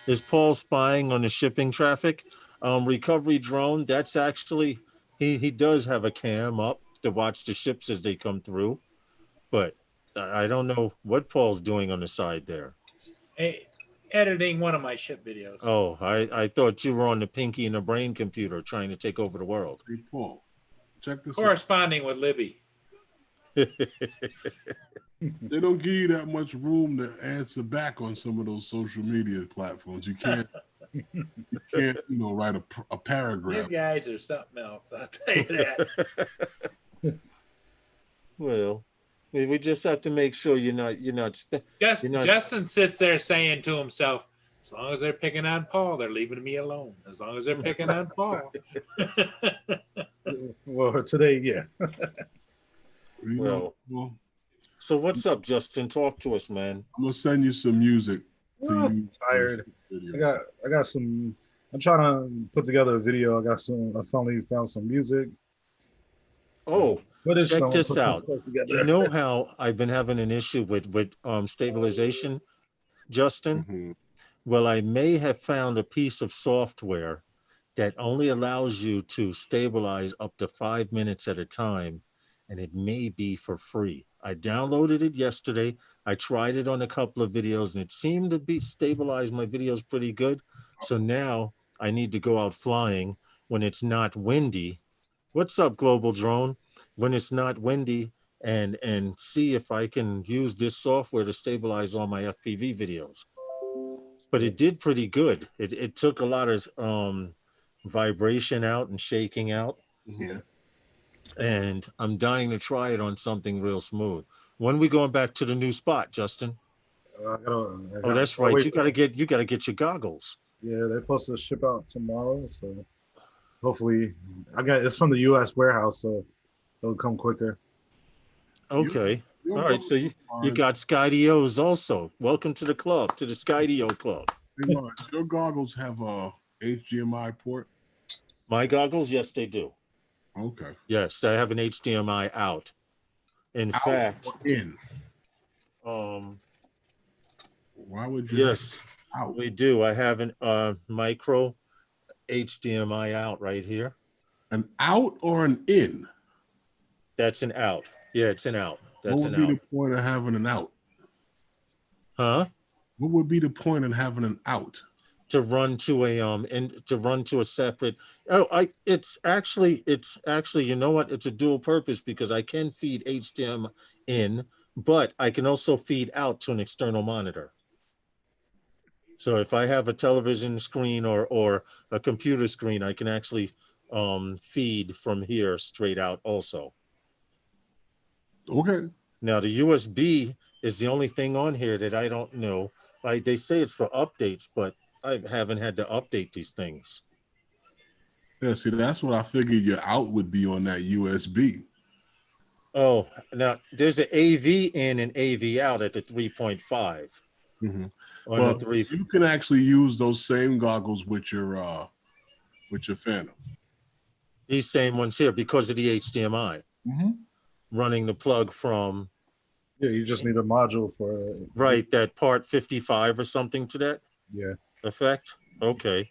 Is Paul spying on the shipping traffic? Recovery drone, that's actually, he does have a cam up to watch the ships as they come through. But I don't know what Paul's doing on the side there.
Hey, editing one of my ship videos.
Oh, I thought you were on the Pinky and the Brain computer trying to take over the world.
Hey, Paul, check this
Corresponding with Libby.
They don't give you that much room to answer back on some of those social media platforms. You can't, write a paragraph.
You guys are something else. I'll tell you that.
Well, we just have to make sure you're not.
Justin sits there saying to himself, as long as they're picking on Paul, they're leaving me alone. As long as they're picking on Paul.
Well, today, yeah.
Well, so what's up, Justin? Talk to us, man.
I'm gonna send you some music.
I'm tired. I got some. I'm trying to put together a video. I finally found some music.
Oh, check this out. You know how I've been having an issue with stabilization, Justin?
Mm-hmm.
Well, I may have found a piece of software that only allows you to stabilize up to 5 minutes at a time, and it may be for free. I downloaded it yesterday. I tried it on a couple of videos, and it seemed to be stabilize my videos pretty good. So now I need to go out flying when it's not windy. What's up, Global Drone? When it's not windy, and see if I can use this software to stabilize all my FPV videos. But it did pretty good. It took a lot of vibration out and shaking out.
Yeah.
And I'm dying to try it on something real smooth. When are we going back to the new spot, Justin? That's right. You gotta get your goggles.
Yeah, they're supposed to ship out tomorrow, so hopefully it's from the US warehouse, so it'll come quicker.
Okay. All right. So you got Skydios also. Welcome to the club, to the Skydio club.
Hey, Lawrence, your goggles have a HDMI port?
My goggles, yes, they do.
Okay.
Yes, I have an HDMI out. In fact,
Why would you?
Yes,
Out.
we do. I have an micro HDMI out right here.
An out or an in?
That's an out. Yeah, it's an out. That's
What
an
would be
out.
the point of having an out?
Huh?
What would be the point in having an out?
To run to a and to run to a separate. Oh, it's actually you know what? It's a dual purpose because I can feed HDMI in, but I can also feed out to an external monitor. So if I have a television screen or a computer screen, I can actually feed from here straight out also.
Okay.
Now the USB is the only thing on here that I don't know. They say it's for updates, but I haven't had to update these things.
Yeah, see, that's what I figured your out would be on that USB.
Oh, now there's an AV in and AV out at the 3.5.
Mm-hmm.
On
Well,
the 3.
you can actually use those same goggles with your Phantom.
These same ones here because of the HDMI.
Mm-hmm.
Running the plug from.
Yeah, you just need a module for.
Right, that part 55 or something to that
Yeah.
effect. Okay.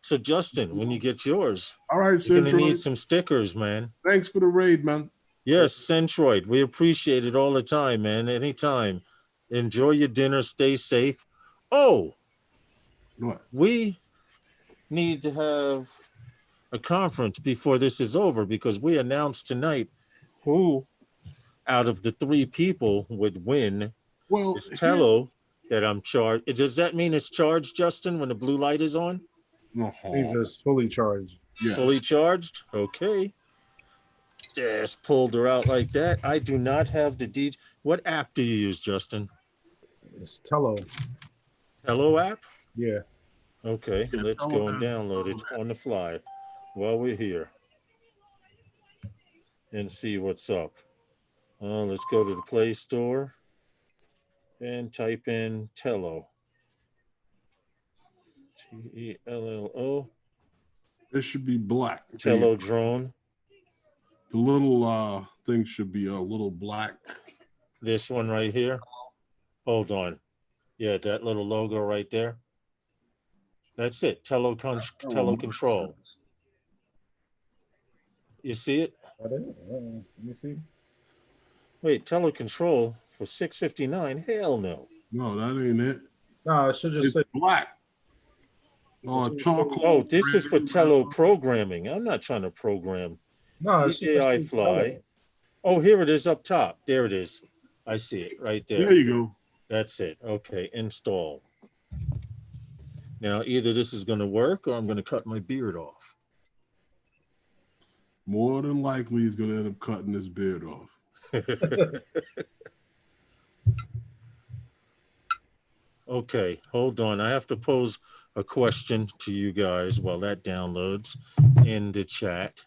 So Justin, when you get yours,
All right,
you're gonna need
Centroid.
some stickers, man.
Thanks for the raid, man.
Yes, Centroid. We appreciate it all the time, man. Anytime. Enjoy your dinner. Stay safe. Oh,
What?
we need to have a conference before this is over because we announced tonight who out of the 3 people would win.
Well,
It's Tello that I'm charged. Does that mean it's charged, Justin, when the blue light is on?
He's just fully charged.
Yes.
Fully charged? Okay. Just pulled her out like that. I do not have the DJ. What app do you use, Justin?
It's Tello.
Hello app?
Yeah.
Okay,
Yeah,
let's
Tello
go and
app.
download it on the fly while we're here and see what's up. Let's go to the Play Store and type in Tello. Tello.
It should be black.
Tello drone.
The little thing should be a little black.
This one right here. Hold on. Yeah, that little logo right there. That's it. Tello Control. You see it?
Let me see.
Wait, Tello Control for $6.59? Hell no.
No, that ain't it.
No, it should just
It's
say.
black. Oh, charcoal.
Oh, this is for Tello programming. I'm not trying to program.
No, it should just
DJI
say
Fly.
Tello.
Oh, here it is up top. There it is. I see it right there.
There you go.
That's it. Okay, install. Now, either this is going to work or I'm going to cut my beard off.
More than likely, he's going to end up cutting his beard off.
Okay, hold on. I have to pose a question to you guys while that downloads in the chat.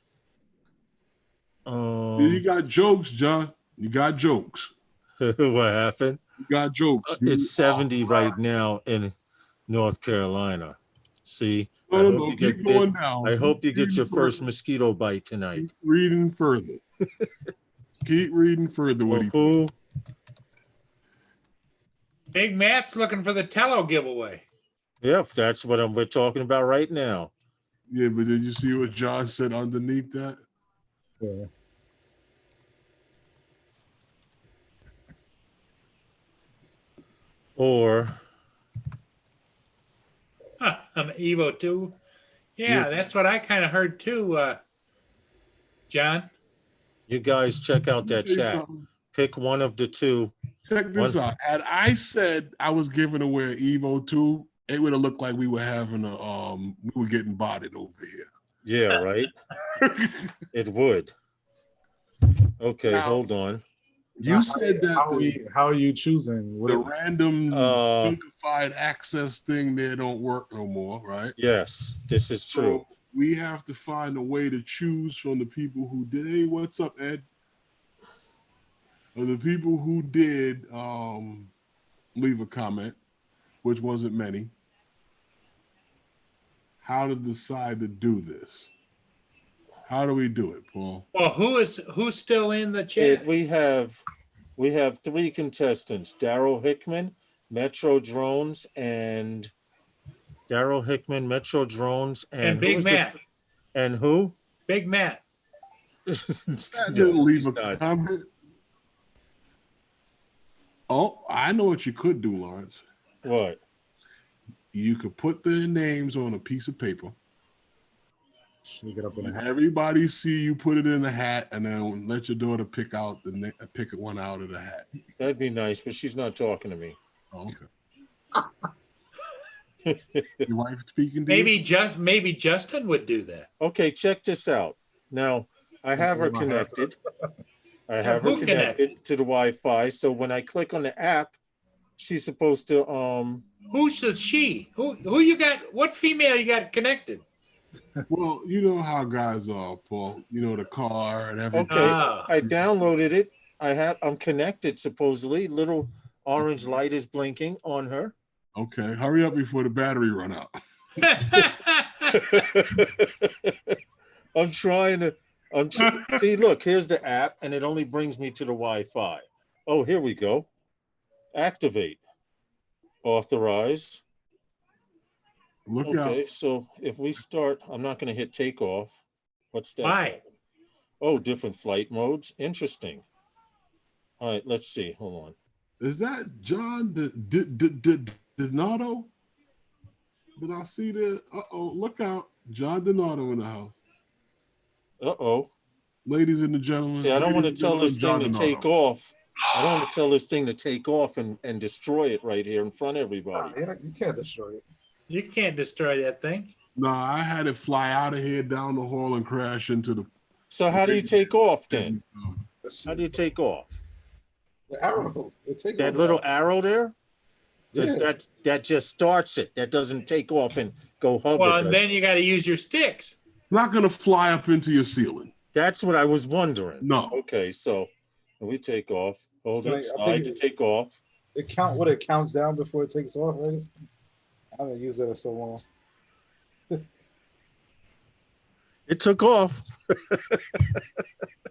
You got jokes, John. You got jokes.
What happened?
You got jokes.
It's 70 right now in North Carolina. See, I
No,
hope
no,
you get
keep
bit.
going down.
I hope you
Keep
get your
reading
first
further.
mosquito bite tonight.
Keep reading further. Keep reading further. What he
Who?
Big Matt's looking for the Tello giveaway.
Yep, that's what we're talking about right now.
Yeah, but did you see what John said underneath that?
Yeah.
Or
An Evo 2. Yeah, that's what I kind of heard too, John.
you guys check out that
Say
chat.
something.
Pick one of the two.
Check this out. Had I said I was giving away an Evo 2, it would have looked like we were having we were getting botted over here.
Yeah, right? It would. Okay,
Now-
hold on.
You said that
How are you choosing? What
the
is-
random
Uh,
chunkified access thing there don't work no more, right?
Yes, this is true.
So we have to find a way to choose from the people who did. Hey, what's up, Ed? Or the people who did leave a comment, which wasn't many. How to decide to do this? How do we do it, Paul?
Well, who's still in the chat?
We have We have 3 contestants: Daryl Hickman, Metro Drones, and Daryl Hickman, Metro Drones,
And
who
Big
was
Matt.
and who?
Big Matt.
That
No,
didn't leave
he's
a
not.
comment. Oh, I know what you could do, Lawrence.
What?
You could put their names on a piece of paper.
Sneak it up in a
Let
hat.
everybody see you put it in a hat, and then let your daughter pick one out of the hat.
That'd be nice, but she's not talking to me.
Oh, okay. Your wife speaking to you?
Maybe Justin would do that.
Okay, check this out. Now, I have her connected. I have her
who
connected to the Wi-Fi. So when I click on the app, she's supposed to
Who's the she? Who you got? What female you got connected?
Well, you know how guys are, Paul. You know the car and everything.
Okay,
Ah.
I downloaded it. I'm connected supposedly. Little orange light is blinking on her.
Okay, hurry up before the battery run out.
I'm trying to. See, look, here's the app, and it only brings me to the Wi-Fi. Oh, here we go. Activate. Authorize.
Look
Okay,
out.
so if we start, I'm not going to hit takeoff. What's that?
Why?
Oh, different flight modes. Interesting. All right, let's see. Hold on.
Is that John Donato? Did I see that? Uh-oh, look out. John Donato in the house.
Uh-oh.
Ladies and gentlemen.
See, I don't want to
ladies and
tell this
gentlemen,
thing to
John
take
Donato.
off. I don't want to tell this thing to take off and destroy it right here in front of everybody.
You can't destroy it.
You can't destroy that thing.
No, I had it fly out of here down the hall and crash into the.
So how do you take off then? How do you take off?
The arrow.
That little arrow there? Does
Yeah.
that just starts it. That doesn't take off and go hover.
Well,
does
and then you got to use your sticks.
It's not going to fly up into your ceiling.
That's what I was wondering.
No.
Okay, so we take off. Hold
So
it,
I
slide to
think
take off.
It counts down before it takes off, right? I haven't used that in so long.
It took off.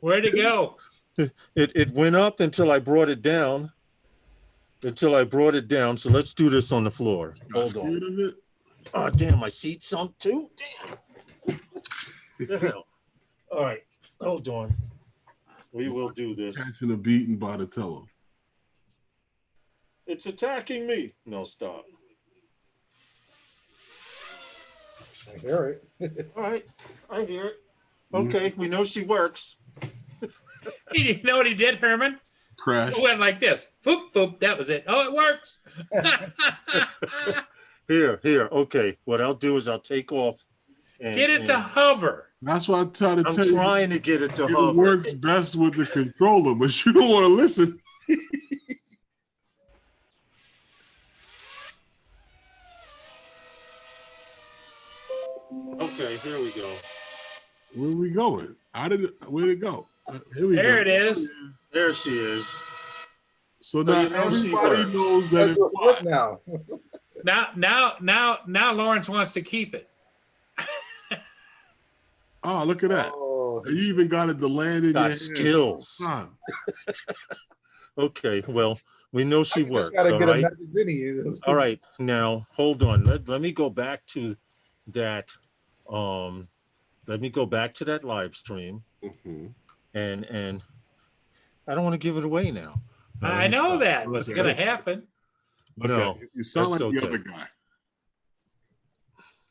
Where'd it go?
It went up until I brought it down. So let's do this on the floor.
Got
Hold on.
scared of it?
Oh, damn, my seat sunk too? Damn. The hell. All right, hold on. We will do this.
Catching a beating by the teller.
It's attacking me. No, stop.
I hear it.
All right, I hear it. Okay, we know she works.
You know what he did, Herman?
Crash.
It went like this. Foop, foop. That was it. Oh, it works.
Here. Okay, what I'll do is I'll take off. And,
Get it to hover.
That's why I try to
I'm
tell you.
trying to get it to
It
hover.
works best with the controller, but you don't want to listen.
Okay, here we go.
Where are we going? Where'd it go? Here we
There
go.
it is.
There she is.
So now
you know she
everybody
works.
knows that it
Look
flies.
now.
Now Lawrence wants to keep it.
Oh, look at that.
Oh,
You even got it to land in
Got
your hand.
skills.
Son.
Okay, well, we know she
you
works.
just gotta
All
get a
right.
magic mini.
All right, now hold on. Let me go back to that. Let me go back to that live stream,
Mhm.
and I don't want to give it away now. No,
I
let me
know
stop.
that was
Okay.
going to happen.
No,
Okay. You sound like
that's
the
okay.
other guy.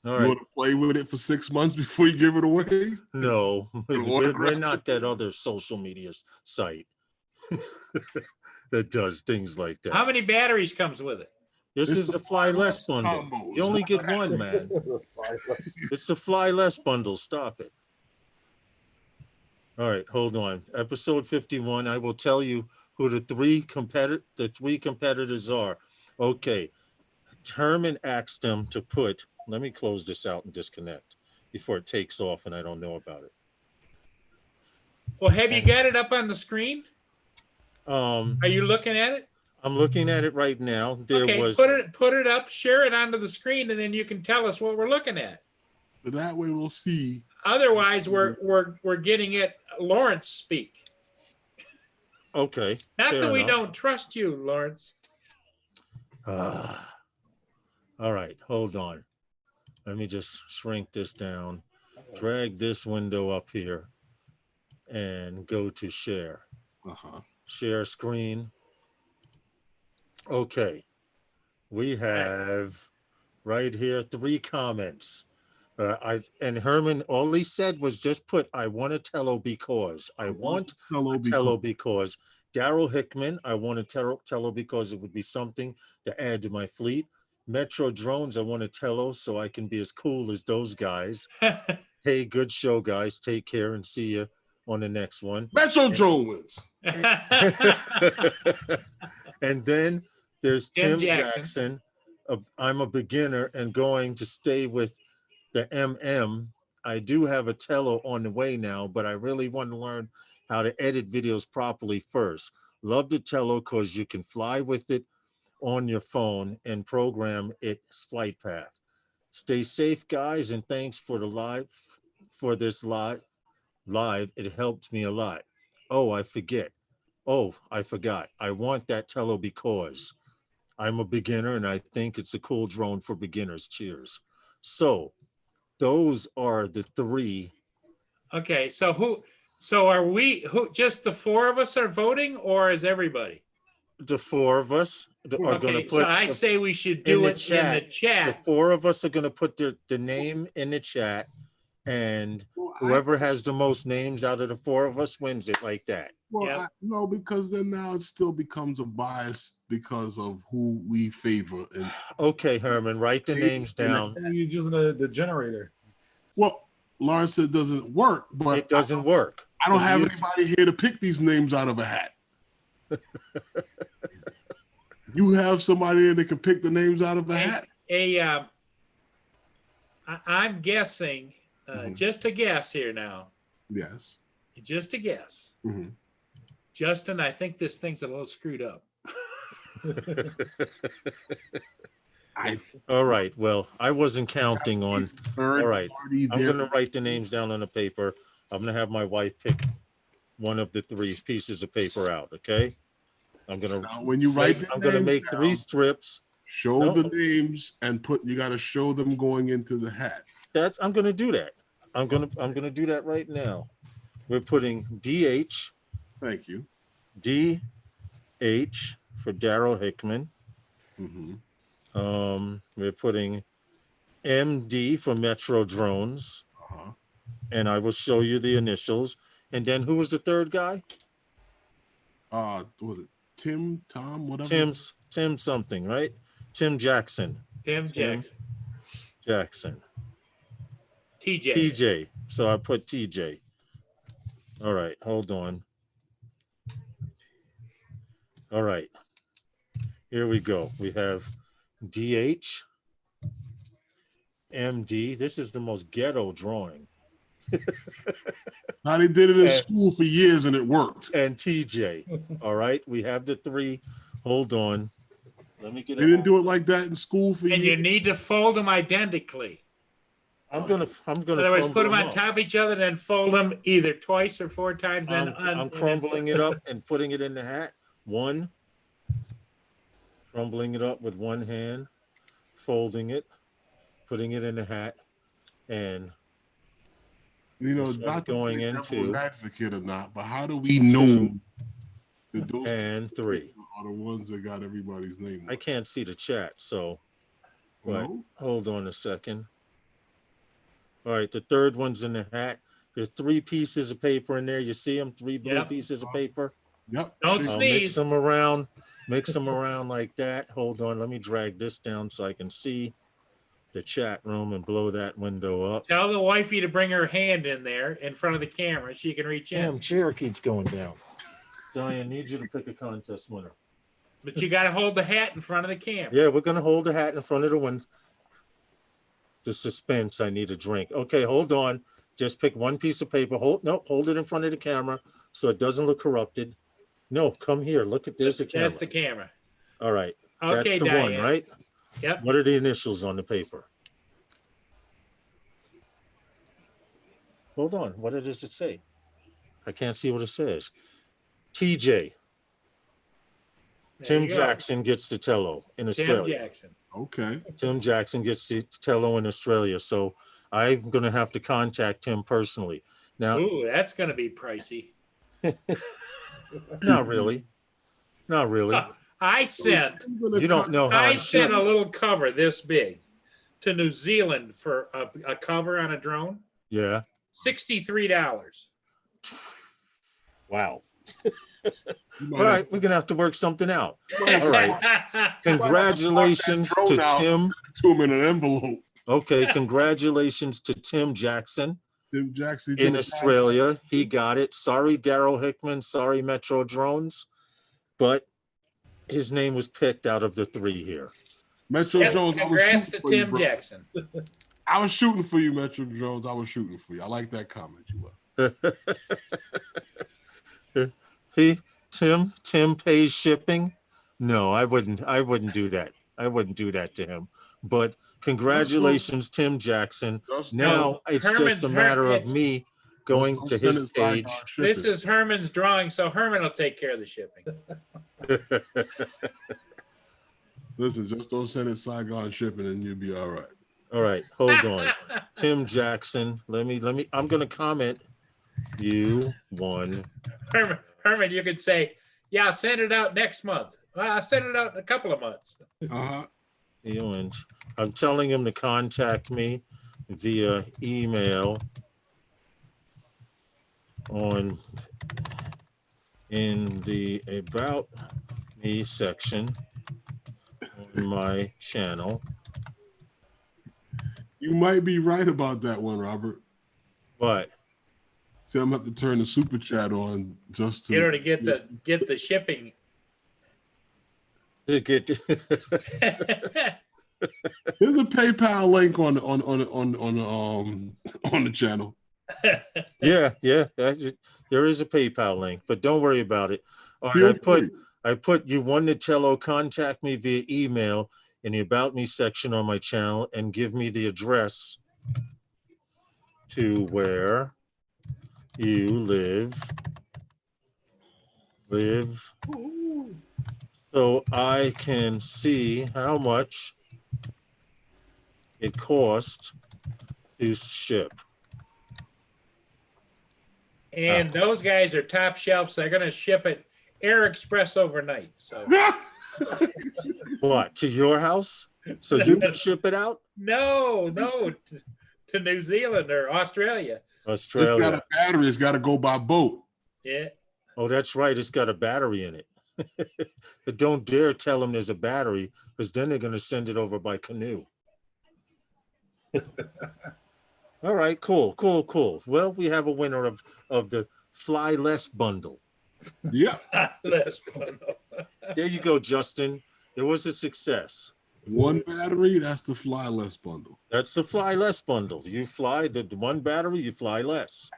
All
You
right.
want to play with it for 6 months before you give it away?
No, we're
autograph
not that other social media site that does things like that.
How many batteries comes with it?
This
It's
is
the
the Fly Less
Fly Less
bundle.
combos.
You only get one, man. It's the Fly Less bundle. Stop it. All right, hold on. Episode 51. I will tell you who the three competitors are. Okay. Herman asked them to put. Let me close this out and disconnect before it takes off and I don't know about it.
Well, have you got it up on the screen? Are
I'm
you looking at it?
looking at it right now. There
Okay,
was
put it up, share it onto the screen, and then you can tell us what we're looking at.
So that way we'll see.
Otherwise, we're getting it Lawrence speak.
Okay.
Not
fair
that we
enough.
don't trust you, Lawrence.
All right, hold on. Let me just shrink this down, drag this window up here, and go to share. Share screen. Okay. We have right here 3 comments. And Herman, all he said was just put, I want a Tello because. I want a Tello because. Daryl Hickman, I want a Tello because it would be something to add to my fleet. Metro Drones, I want a Tello so I can be as cool as those guys. Hey, good show, guys. Take care and see you on the next one.
Metro Drone wins.
And then there's
Tim
Tim
Jackson.
Jackson. I'm a beginner and going to stay with the MM. I do have a Tello on the way now, but I really want to learn how to edit videos properly first. Love the Tello because you can fly with it on your phone and program its flight path. Stay safe, guys, and thanks for this live. It helped me a lot. Oh, I forgot. I want that Tello because I'm a beginner and I think it's a cool drone for beginners. Cheers. So those are the 3.
Okay, so are we just the 4 of us are voting, or is everybody?
The 4 of us are going to
Okay,
put.
so I say we should do it in the
The
chat.
4 of us are going to put the name in the chat, and whoever has the most names out of the 4 of us wins it like that.
Well,
Yep.
no, because then now it still becomes a bias because of who we favor. And
Okay, Herman, write the names down.
You're using the generator.
well, Lawrence said it doesn't work, but
It doesn't work.
I don't have anybody here to pick these names out of a hat. You have somebody in that can pick the names out of a hat?
I'm guessing, just a guess here now.
Yes.
Just a guess.
Mhm.
Justin, I think this thing's a little screwed up.
All right. Well, I wasn't counting on.
All
right. I'm going to write the names down on the paper. I'm going to have my wife pick one of the 3 pieces of paper out. Okay. I'm going to.
When you write,
I'm going to make 3 strips.
Show the names and you got to show them going into the hat.
I'm going to do that. I'm going to do that right now. We're putting DH.
Thank you.
DH for Daryl Hickman.
Mm-hmm.
We're putting MD for Metro Drones. And I will show you the initials. And then who was the 3rd guy?
Was it Tom, whatever?
Tim something, right? Tim Jackson.
Tim
Jackson.
TJ.
So I put TJ. All right, hold on. All right. Here we go. We have DH, MD. This is the most ghetto drawing.
Now they did it in school for years and it worked.
And TJ. All right. We have the 3. Hold on. Let me get it.
They didn't do it like that in school for years.
And you need to fold them identically.
I'm gonna.
Otherwise, put them on top of each other, then fold them either twice or 4 times. Then
I'm crumbling it up and putting it in the hat. 1. Crumbling it up with 1 hand, folding it, putting it in the hat, and
not
going into
advocate or not, but how do we know that those
and 3
are the ones that got everybody's name?
I can't see the chat, so hold on a second. All right, the 3rd one's in the hat. There's 3 pieces of paper in there. You see them? 3 blue pieces of paper.
Yep.
Don't sneeze.
Mix them around. Mix them around like that. Hold on. Let me drag this down so I can see the chat room and blow that window up.
Tell the wifey to bring her hand in there in front of the camera. She can reach in.
Damn, chair keeps going down. Diane, need you to pick a contest winner.
But you got to hold the hat in front of the camera.
Yeah, we're going to hold the hat in front of the window. The suspense. I need a drink. Okay, hold on. Just pick 1 piece of paper. Hold it in front of the camera so it doesn't look corrupted. No, come here. Look at there's the camera.
That's the camera.
All right.
Okay,
that's the
Diane.
1, right?
Yep.
What are the initials on the paper? Hold on. What does it say? I can't see what it says. TJ. Tim
you go.
Jackson gets to Tello in
Tim
Australia.
Jackson.
Okay.
Tim Jackson gets to Tello in Australia. So I'm going to have to contact him personally. Now,
Ooh, that's going to be pricey.
not really. Not really.
I sent
You don't know how
I
to
sent
ship.
a little cover this big to New Zealand for a cover on a drone.
Yeah.
$63.
Wow.
You
All
might
right. We're going to have to work something out.
have-
All right. Congratulations to
drone out,
Tim.
send it to him in an envelope.
Okay. Congratulations to Tim Jackson
Tim Jackson
in Australia. He got it. Sorry, Daryl Hickman. Sorry, Metro Drones. But his name was picked out of the three here.
Metro
Yep,
Jones. I was
congrats
shooting
to
for you,
Tim
bro.
Jackson.
I was shooting for you, Metro Jones. I was shooting for you. I like that comment you left.
Tim pays shipping. No, I wouldn't do that. I wouldn't do that to him. But congratulations, Tim Jackson.
Just
Now it's just a matter of me going
don't
to
send
his
it Saigon
page.
shipping.
This is Herman's drawing, so Herman will take care of the shipping.
Listen, just don't send it Saigon shipping and you'll be all right.
All right, hold on. Tim Jackson. Let me I'm gonna comment. You won.
Herman, you could say, yeah, I'll send it out next month. Well, I'll send it out in a couple of months.
Uh-huh.
You win. I'm telling him to contact me via email in the About Me section on my channel.
You might be right about that one, Robert.
But
See, I'm going to have to turn the super chat on just to
You know, to get the shipping.
to get
There's a PayPal link on the channel.
yeah, there is a PayPal link, but don't worry about it. All
Feel
right,
free.
I put you won the Tello. Contact me via email in the About Me section on my channel and give me the address to where you live, so I can see how much it costs to ship.
And those guys are top shelf, so they're going to ship it Air Express overnight. So
What, to your house? So you can ship it out?
no, to New Zealand or Australia.
It's got
Australia.
a battery. It's got to go by boat.
Yeah.
Oh, that's right. It's got a battery in it. But don't dare tell them there's a battery, because then they're going to send it over by canoe. All right, cool. Well, we have a winner of the Fly Less bundle.
Yeah.
Less one.
There you go, Justin. It was a success.
One battery, that's the Fly Less bundle.
That's the Fly Less bundle. You fly the one battery, you fly less.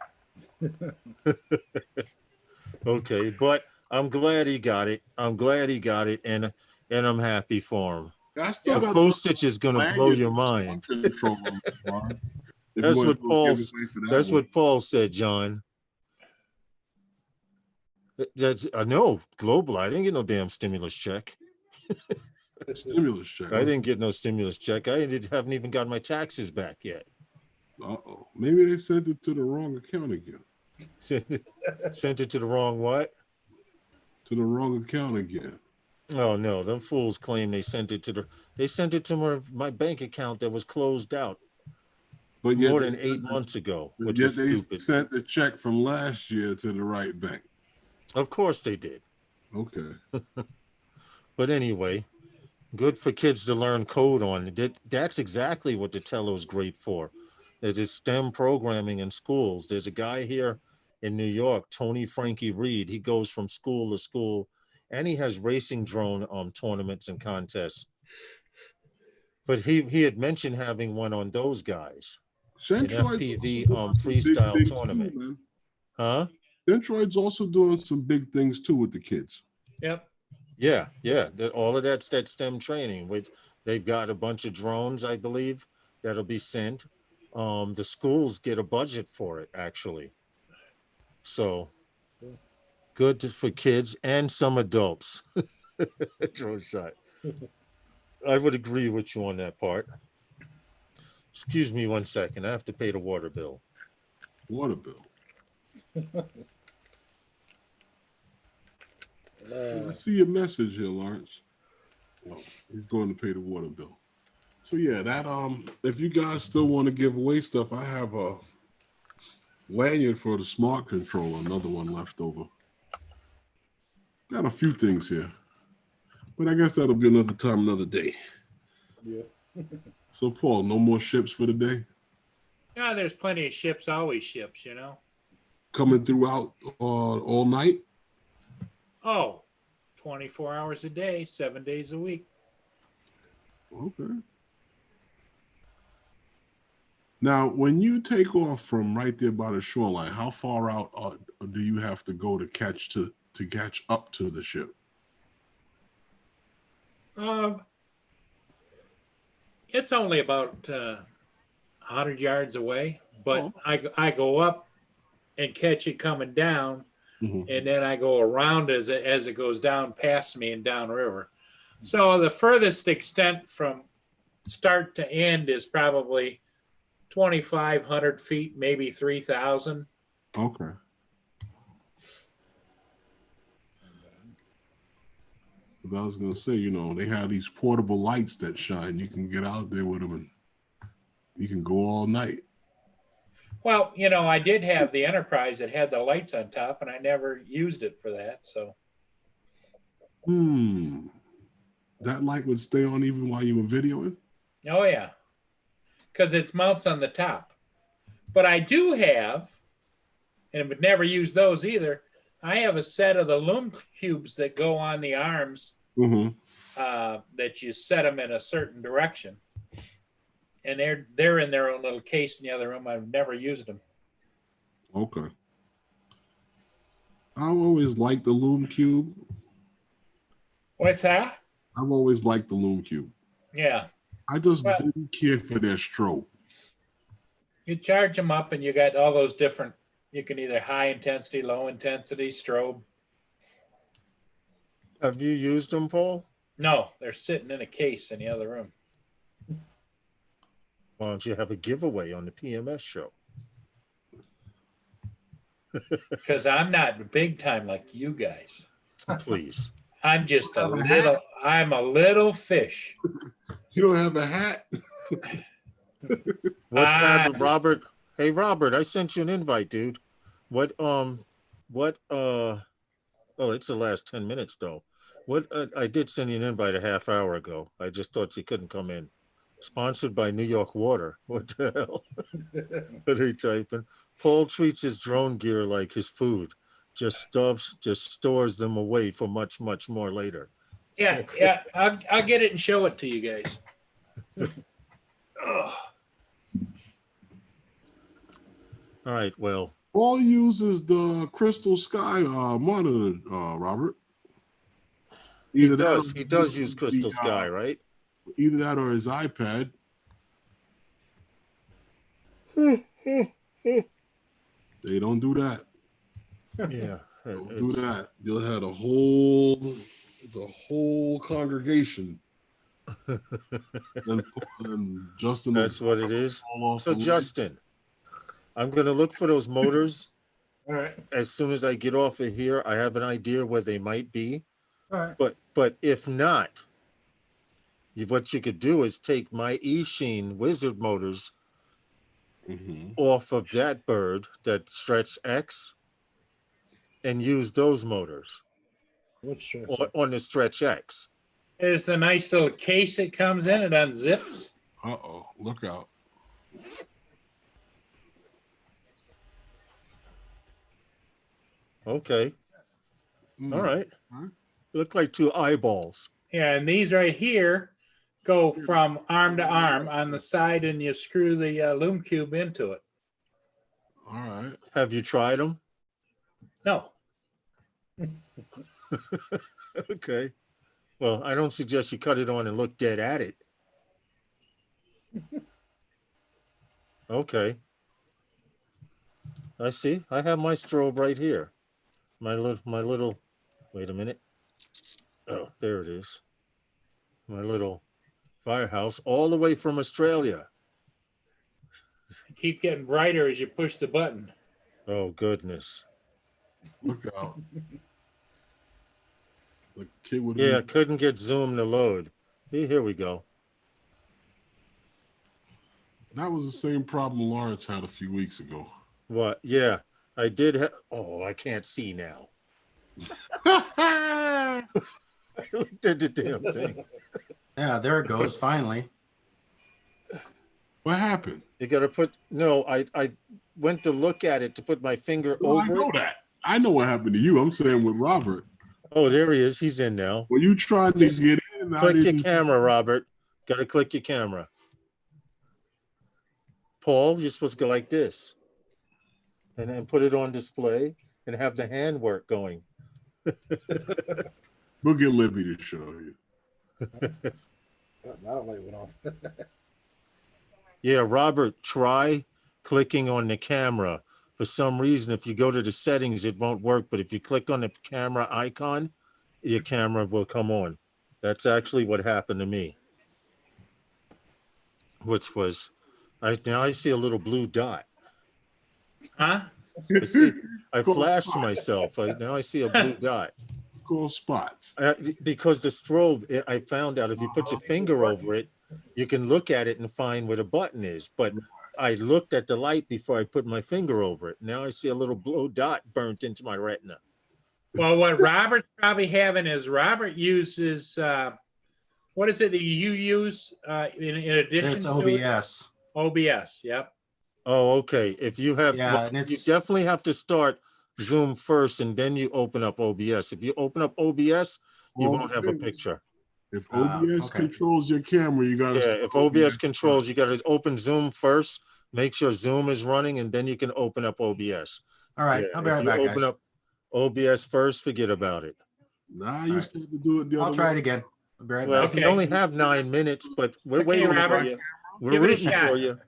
Okay, but I'm glad he got it. And I'm happy for him.
I still
The
got
postage is going to blow your mind. That's what Paul said, John. That's no global. I didn't get no damn stimulus check.
Stimulus check.
I didn't get no stimulus check. Haven't even got my taxes back yet.
Uh-oh. Maybe they sent it to the wrong account again.
Sent it to the wrong what?
To the wrong account again.
Oh no, them fools claim they sent it to my bank account that was closed out
But
more than 8 months ago, which
Yet
was
they
stupid.
sent the check from last year to the right bank.
Of course they did.
Okay.
But anyway, good for kids to learn code on. That's exactly what the Tello's great for. It is STEM programming in schools. There's a guy here in New York, Tony Frankie Reed. He goes from school to school, and he has racing drone tournaments and contests. But he had mentioned having one on those guys.
Centroid's
FPV,
also doing some big
freestyle
things
tournament.
too, man.
Huh?
Centroid's also doing some big things too with the kids.
Yep.
Yeah. All of that's that STEM training, which they've got a bunch of drones, I believe, that'll be sent. The schools get a budget for it, actually. So good for kids and some adults. Drone shot. I would agree with you on that part. Excuse me 1 second. I have to pay the water bill.
Water bill. I see your message here, Lawrence. Oh, he's going to pay the water bill. So yeah, that if you guys still want to give away stuff, I have a lanyard for the smart controller, another one left over. Got a few things here, but I guess that'll be another time, another day.
Yeah.
So Paul, no more ships for the day?
Yeah, there's plenty of ships, always ships, you know.
Coming throughout all night?
Oh, 24 hours a day, 7 days a week.
Okay. Now, when you take off from right there by the shoreline, how far out do you have to go to catch up to the ship?
It's only about 100 yards away, but
Oh.
I go up and catch it coming down,
Mhm.
and then I go around as it goes down past me and downriver. So the furthest extent from start to end is probably 2,500 feet, maybe 3,000.
Okay. But I was gonna say, you know, they have these portable lights that shine. You can get out there with them, and you can go all night.
Well, you know, I did have the Enterprise that had the lights on top, and I never used it for that. So,
That light would stay on even while you were videoing?
oh yeah, because it mounts on the top. But I do have, and I would never use those either. I have a set of the Lume cubes that go on the arms
Mm-hmm.
that you set them in a certain direction, and they're in their own little case in the other room. I've never used them.
Okay. I've always liked the Lume Cube.
What's that?
I've always liked the Lume Cube.
Yeah,
I just
Well-
didn't care for their strobe.
you charge them up, and you got all those different. You can either high intensity, low intensity, strobe.
Have you used them, Paul?
No, they're sitting in a case in the other room.
Why don't you have a giveaway on the PMS show?
Because I'm not big time like you guys.
Please.
I'm just
Have a hat?
I'm a little fish.
You don't have a hat?
What
Ah.
Robert? Hey Robert, I sent you an invite, dude. What oh, it's the last 10 minutes though. What I did send you an invite a half hour ago. I just thought you couldn't come in. Sponsored by New York Water. What the hell? What are you typing? Paul treats his drone gear like his food. Just stores them away for much, much more later.
Yeah. I'll get it and show it to you guys. Ugh.
All right, well,
Paul uses the Crystal Sky monitor, Robert.
he
Either that
does.
or
He does
uses
use Crystal
the,
Sky, right?
Either that or his iPad. They don't do that.
Yeah.
Don't do that. You'll have the whole congregation. and Justin.
That's what it is.
Fall off
So
the list.
Justin, I'm gonna look for those motors
All right.
as soon as I get off of here. I have an idea where they might be,
All right.
but if not, what you could do is take my eSheen Wizard motors
Mhm.
off of that bird, that Stretch X, and use those motors
Which stretch?
on the Stretch X.
There's a nice little case that comes in. It unzips.
Uh-oh, look out.
Okay,
Mm.
all right.
Alright.
Look like two eyeballs.
Yeah, and these right here go from arm to arm on the side, and you screw the Lume Cube into it.
All right.
Have you tried them?
No,
Okay. Well, I don't suggest you cut it on and look dead at it. Okay. I see. I have my strobe right here. My little, wait a minute. Oh, there it is. My little firehouse all the way from Australia.
Keep getting brighter as you push the button.
Oh, goodness.
Look out. The kid would
Yeah,
be,
couldn't get Zoom to load. Here we go.
that was the same problem Lawrence had a few weeks ago.
What? Yeah, I did. Oh, I can't see now. Did the damn thing.
Yeah, there it goes. Finally.
What happened?
You got to put. No, I went to look at it to put my finger
Well, I
over
know
it.
that. I know what happened to you. I'm saying with Robert.
Oh, there he is. He's in now.
When you tried to get in, I
Click your
didn't.
camera, Robert. Got to click your camera. Paul, you're supposed to go like this. And then put it on display and have the handwork going.
We'll get Libby to show you.
Now the light went off.
Yeah, Robert, try clicking on the camera. For some reason, if you go to the settings, it won't work. But if you click on the camera icon, your camera will come on. That's actually what happened to me. Which was, now I see a little blue dot.
Huh?
I flashed myself. Now I see a blue dot.
Cool spots.
Because the strobe, I found out if you put your finger over it, you can look at it and find where the button is. But I looked at the light before I put my finger over it. Now I see a little blue dot burnt into my retina.
Well, what Robert's probably having is Robert uses what is it that you use in addition
It's
to
OBS.
OBS? Yep.
Oh, okay. If you have,
Yeah,
well,
and
you
it's-
definitely have to start Zoom first, and then you open up OBS. If you open up OBS, you
Well,
won't have a picture.
If OBS
okay.
controls your camera, you gotta.
Yeah,
start
if OBS
first.
controls, you got to open Zoom first. Make sure Zoom is running, and then you can open up OBS.
All right,
Yeah,
I'll be
if
right
you
back,
open
guys.
up OBS first, forget about it.
Nah, I used to have to do it the other
I'll try it
way.
again. I'll be right
Well,
back.
Okay.
you only have 9 minutes, but we're
Okay,
waiting for
Robert.
you. We're
Give it a
rooting
shot.
for you.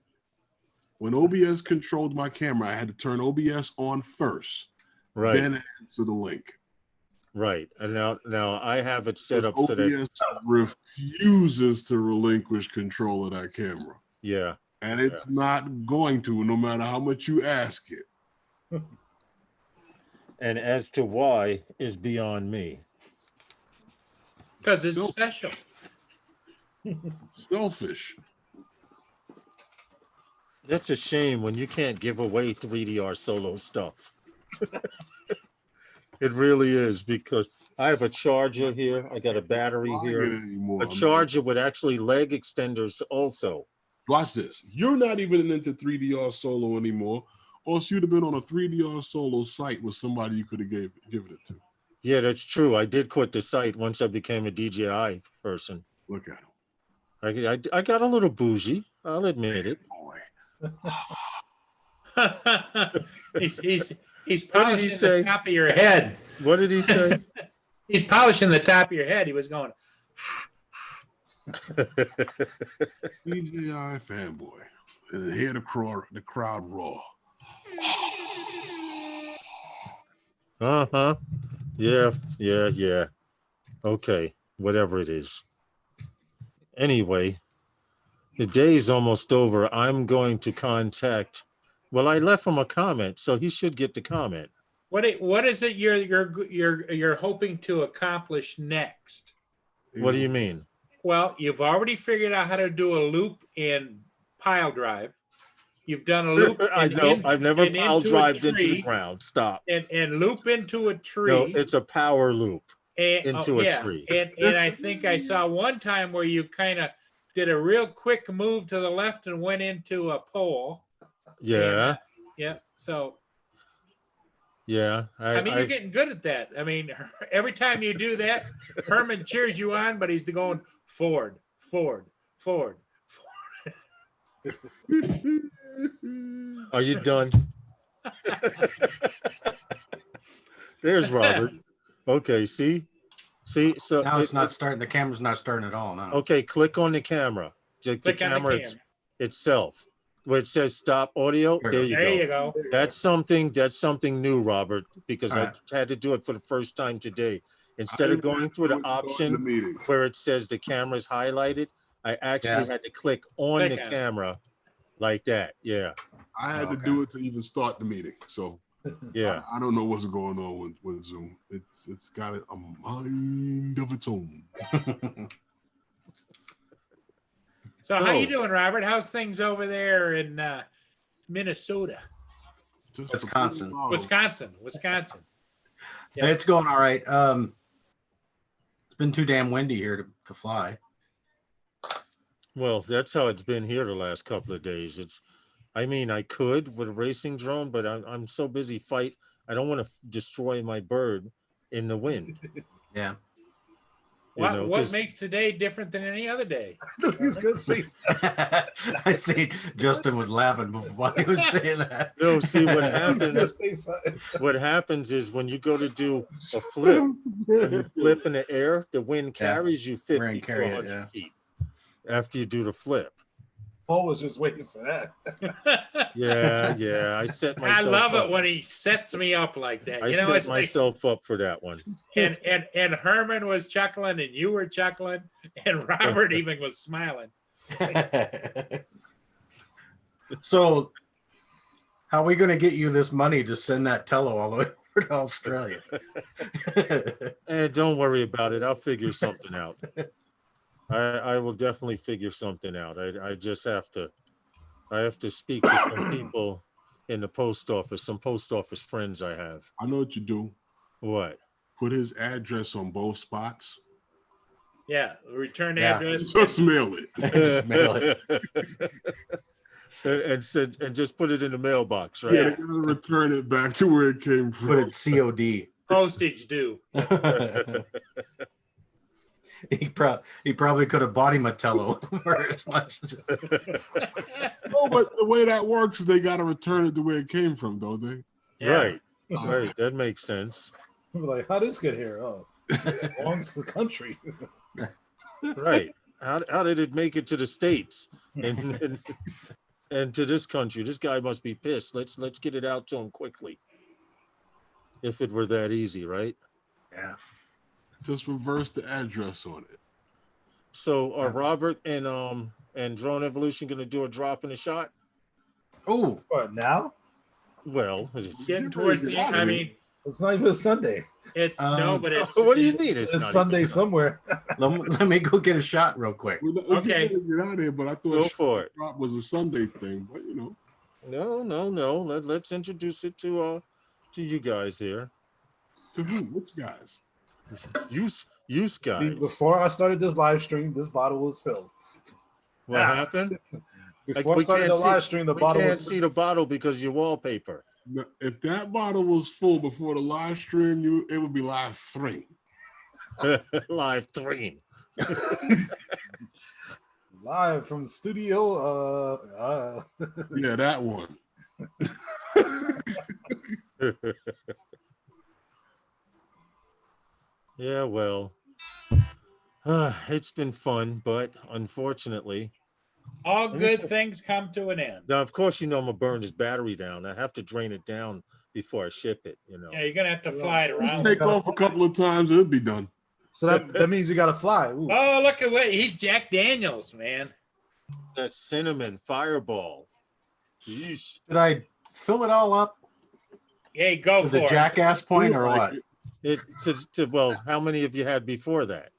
When OBS controlled my camera, I had to turn OBS on first,
Right,
then answer the link.
right. And now I have it set up so that,
OBS refuses to relinquish control of that camera.
yeah.
And it's not going to, no matter how much you ask it.
And as to why is beyond me.
Because it's
So-
special.
Selfish.
That's a shame when you can't give away 3DR solo stuff. It really is, because I have a charger here. I got a battery
Not
here.
anymore.
A charger with actually leg extenders also.
Watch this. You're not even into 3DR solo anymore. Or else you'd have been on a 3DR solo site with somebody you could have given it to.
Yeah, that's true. I did quit the site once I became a DJI person.
Look at him.
I got a little bougie. I'll admit it.
Boy.
he's
What did he
polishing
say?
the top of your head.
What did he say?
He's polishing the top of your head. He was going,
DJI fanboy. And hear the crowd roar.
Uh-huh. Yeah. Okay, whatever it is. Anyway, the day's almost over. I'm going to contact. Well, I left him a comment, so he should get the comment.
what is it you're hoping to accomplish next?
What do you mean?
Well, you've already figured out how to do a loop in Pile Drive. You've done a loop.
I know. I've never
and
pile
into a
drived into the
tree.
ground. Stop.
and loop into a tree.
No, it's a power loop.
And,
into a tree.
And I think I saw one time where you kind of did a real quick move to the left and went into a pole.
Yeah.
Yeah. So,
Yeah.
I mean, you're getting good at that. I mean, every time you do that, Herman cheers you on, but he's going forward.
Are you done? There's Robert. Okay, see? So
Now it's not starting. The camera's not starting at all now.
okay, click on the camera. The
Click on the
camera
camera.
itself. Where it says stop audio.
There
There
we
you
There
go.
you go.
That's something new, Robert, because
All
I
right.
had to do it for the first time today. Instead of going through the option
meeting.
where it says the camera's highlighted, I actually had to click on
Click
the
on it.
camera like that. Yeah.
I had to do it to even start the meeting. So
Yeah.
I don't know what's going on with Zoom. It's got a mind of its own.
So how you
So-
doing, Robert? How's things over there in Minnesota?
Just
Wisconsin.
Wisconsin. Yeah.
It's going all right. It's been too damn windy here to fly.
Well, that's how it's been here the last couple of days. I mean, I could with a racing drone, but I'm so busy I don't want to destroy my bird in the wind.
Yeah.
What makes today different than any other day?
He's gonna say
I see Justin was laughing before he was saying that.
No, see what
he's
happens.
gonna say something.
What happens is when you go to do a flip, when you flip in the air, the wind
Yeah.
carries you 50
Wind
to
carry it,
100
yeah.
feet after you do the flip.
Paul was just waiting for that.
Yeah. I set
I
myself
love
up.
it when he sets me up like that.
I
You know,
set
it's like,
myself up for that one.
and Herman was chuckling and you were chuckling and Robert even was smiling.
So, how are we going to get you this money to send that tello all the way over to Australia?
Don't worry about it. I'll figure something out. I will definitely figure something out. I just have to speak to some people in the post office, some post office friends I have.
I know what you do.
What?
Put his address on both spots.
Yeah, return
Yeah.
address.
Just mail it.
Just mail it.
and just put it in the mailbox,
Yeah,
right?
they gotta return it back to where it came from.
Put it COD.
Postage due.
He probably could have bought him a tello for as much.
Oh, but the way that works is they gotta return it the way it came from, don't they?
Yeah.
Right. That makes sense.
We're like, how did this get here? Oh, it belongs to the country.
Right. How did it make it to the States and to this country? This guy must be pissed. Let's get it out to him quickly. If it were that easy, right?
Yeah.
Just reverse the address on it.
So are Robert and Drone Evolution gonna do a drop in a shot?
Oh,
What now?
Well,
Getting towards the end. I mean,
It's not even a Sunday.
it's no, but it's
what do you mean?
It's,
not
Sunday
even-
somewhere.
let me go get a shot real quick.
We
Okay.
gotta get out of here, but I
Go
thought
for it.
drop was a Sunday thing, but
No. Let's introduce it to you guys here.
to who? Which guys?
You guys.
Before I started this live stream, this bottle was filled.
What happened?
Before I
we
started
can't
the
see-
live stream, the
We
bottle
can't
was
see the bottle because your wallpaper.
Now, if that bottle was full before the live stream, it would be live 3.
Live stream.
live from the studio.
Yeah, that one.
Yeah, well, it's been fun, but unfortunately,
all good things come to an end.
now of course I'm gonna burn this battery down. I have to drain it down before I ship it.
Yeah, you're gonna have to fly it
Just
around.
take off a couple of times, it'll be done.
So that means you got to fly. Ooh.
Oh, look at what he's Jack Daniels, man.
That cinnamon fireball. Yeesh.
Did I fill it all up
Hey, go
to
for
the
it.
jackass point or
Like
what?
it.
Well, how many have you had before that?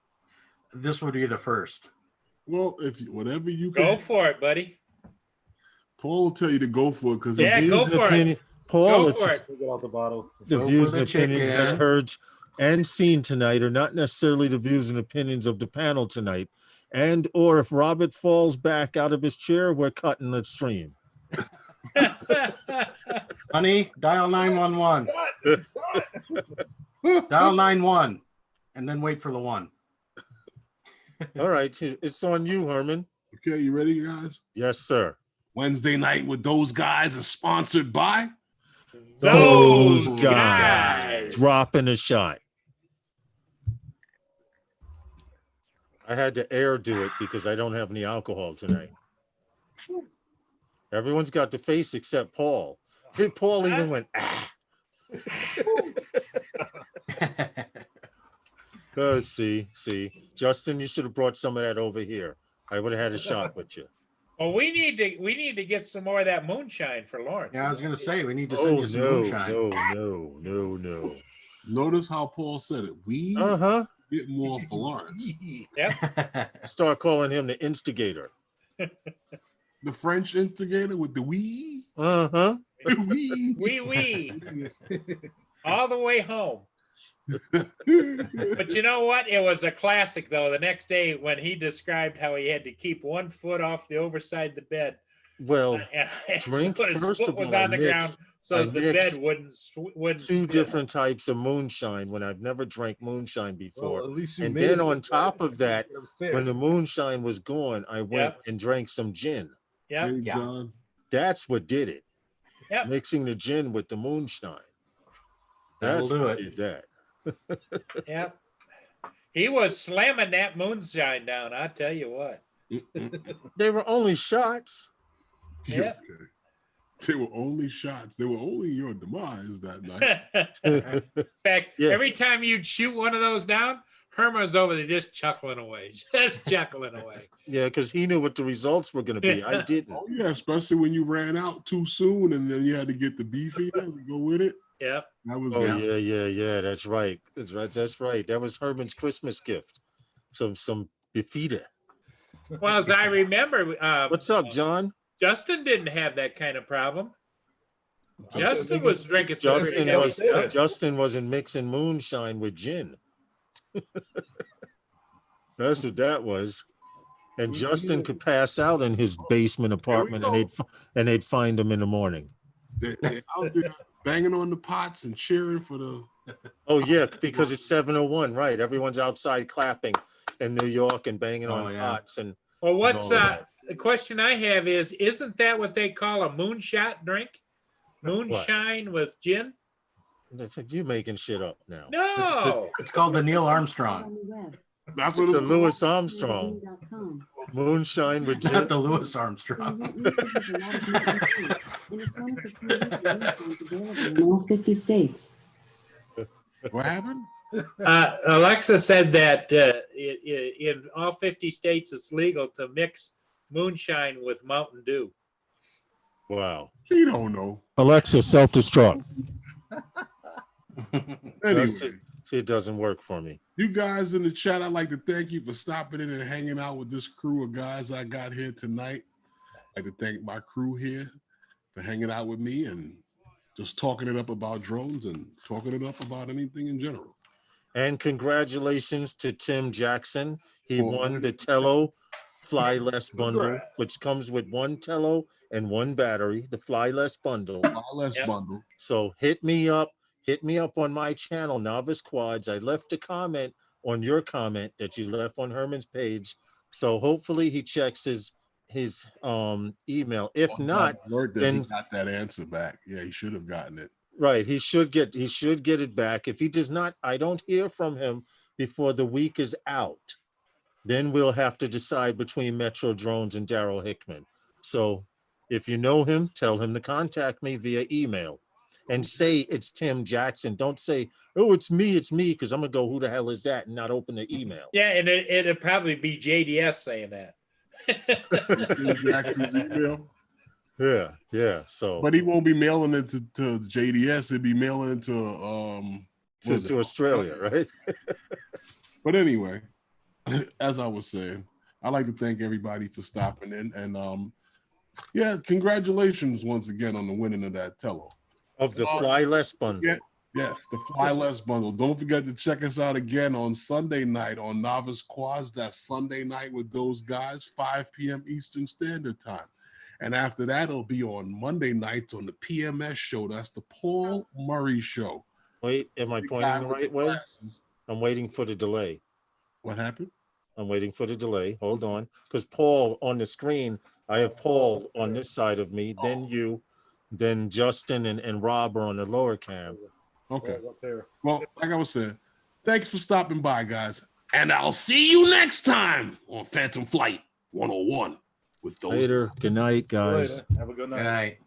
This would be the first.
Well, whatever you
Go
can,
for it, buddy.
Paul will tell you to go for it because
Yeah, go
Views and
for it.
opinion- Paul,
Go
it's-
for it.
Get out the bottle.
the
Go
views
for
and
the
opinions that
chicken.
are heard and seen tonight are not necessarily the views and opinions of the panel tonight. And or if Robert falls back out of his chair, we're cutting the stream.
Honey, dial 911. Dial 91 and then wait for the one.
All right, it's on you, Herman.
Okay, you ready, guys?
Yes, sir.
Wednesday night with those guys is sponsored by.
Those
Those
guys.
Dropping a shot. I had to air do it because I don't have any alcohol tonight. Everyone's got the face except Paul. Paul even went, ah. See, Justin, you should have brought some of that over here. I would have had a shot with you.
Well, we need to get some more of that moonshine for Lawrence.
Yeah, I was gonna say we need to
Oh
send you some moonshine.
no.
Notice how Paul said it. We get more for Lawrence.
Yep.
Start calling him the instigator.
The French instigator with the we.
Wee wee. All the way home. But you know what? It was a classic, though. The next day, when he described how he had to keep 1 foot off the overside of the bed,
Well,
and
drink
so his
first
foot
of
was
all,
on the
Mitch,
ground, so
I
the
mixed
bed wouldn't.
two
spin.
different types of moonshine when I've never drank moonshine before.
Well, at least you
And
made
then
it
on top of that,
upstairs.
when the moonshine was gone, I went and drank some gin.
Yep.
Hey, John.
That's what did it.
Yep.
Mixing the gin with the moonshine.
That'll
That's
do
what
it.
did that.
Yep. He was slamming that moonshine down. I tell you what.
They were only shots.
Yeah.
Okay. They were only shots. They were only your demise that night.
In fact,
Yeah.
every time you'd shoot one of those down, Herman was over there just chuckling away. Just chuckling away.
Yeah, because he knew what the results were going to be. I didn't.
Oh yeah, especially when you ran out too soon and then you had to get the beefeater to go with it.
Yep.
That was
Oh
it.
yeah. That's right. That's right. That was Herman's Christmas gift. Some beefeater.
Well, as I remember,
What's up, John?
Justin didn't have that kind of problem. Justin was drinking some pretty
Justin
heavy
was
stuff.
Justin wasn't mixing moonshine with gin. That's what that was. And Justin could pass out in his basement apartment, and they'd find him in the morning.
They're out there banging on the pots and cheering for the.
Oh yeah, because it's 7:01, right? Everyone's outside clapping in New York and banging on
yeah.
pots and.
Well, what's
and all that.
the question I have is, isn't that what they call a moonshot drink? Moonshine with gin?
You making shit up now?
No.
It's called the Neil Armstrong,
That's what
It's
it's
a Louis Armstrong moonshine with
not
gin.
the Louis Armstrong.
In all 50 states.
What happened?
Alexa said that in all 50 states it's legal to mix moonshine with Mountain Dew.
Wow.
He don't know.
Alexa, self-destruct.
Anyway,
It doesn't work for me.
you guys in the chat, I'd like to thank you for stopping in and hanging out with this crew of guys I got here tonight. I'd like to thank my crew here for hanging out with me and just talking it up about drones and talking it up about anything in general.
And congratulations to Tim Jackson. He
Oh.
won the Tello Fly Less bundle, which comes with one Tello and one battery, the Fly Less bundle.
Less
Yep.
bundle.
So hit me up on my channel, Novice Quads. I left a comment on your comment that you left on Herman's page. So hopefully he checks his email. If not,
Alert that
then-
he got that answer back. Yeah, he should have gotten it.
right, he should get it back. If he does not, I don't hear from him before the week is out. Then we'll have to decide between Metro Drones and Daryl Hickman. So if you know him, tell him to contact me via email and say it's Tim Jackson. Don't say, oh, it's me, because I'm gonna go, who the hell is that? And not open the email.
Yeah, and it'd probably be JDS saying that.
Jackson's email.
Yeah. So
But he won't be mailing it to JDS. He'll be mailing it to
to Australia, right?
But anyway, as I was saying, I'd like to thank everybody for stopping in. And yeah, congratulations once again on the winning of that Tello.
Of the Fly Less bundle.
Yeah. Yes, the Fly Less bundle. Don't forget to check us out again on Sunday night on Novice Quads. That's Sunday night with those guys, 5 p.m. Eastern Standard Time. And after that, it'll be on Monday nights on the PMS show. That's the Paul Murray Show.
Wait, am I pointing the right way?
Glasses.
I'm waiting for the delay.
What happened?
I'm waiting for the delay. Hold on. Because Paul on the screen, I have Paul on this side of me, then you, then Justin and Rob are on the lower cam.
Okay.
Up there.
Well, like I was saying, thanks for stopping by, guys. And I'll see you next time on Phantom Flight 101 with those.
Later. Good night, guys.
Later. Have a good night.
Good night.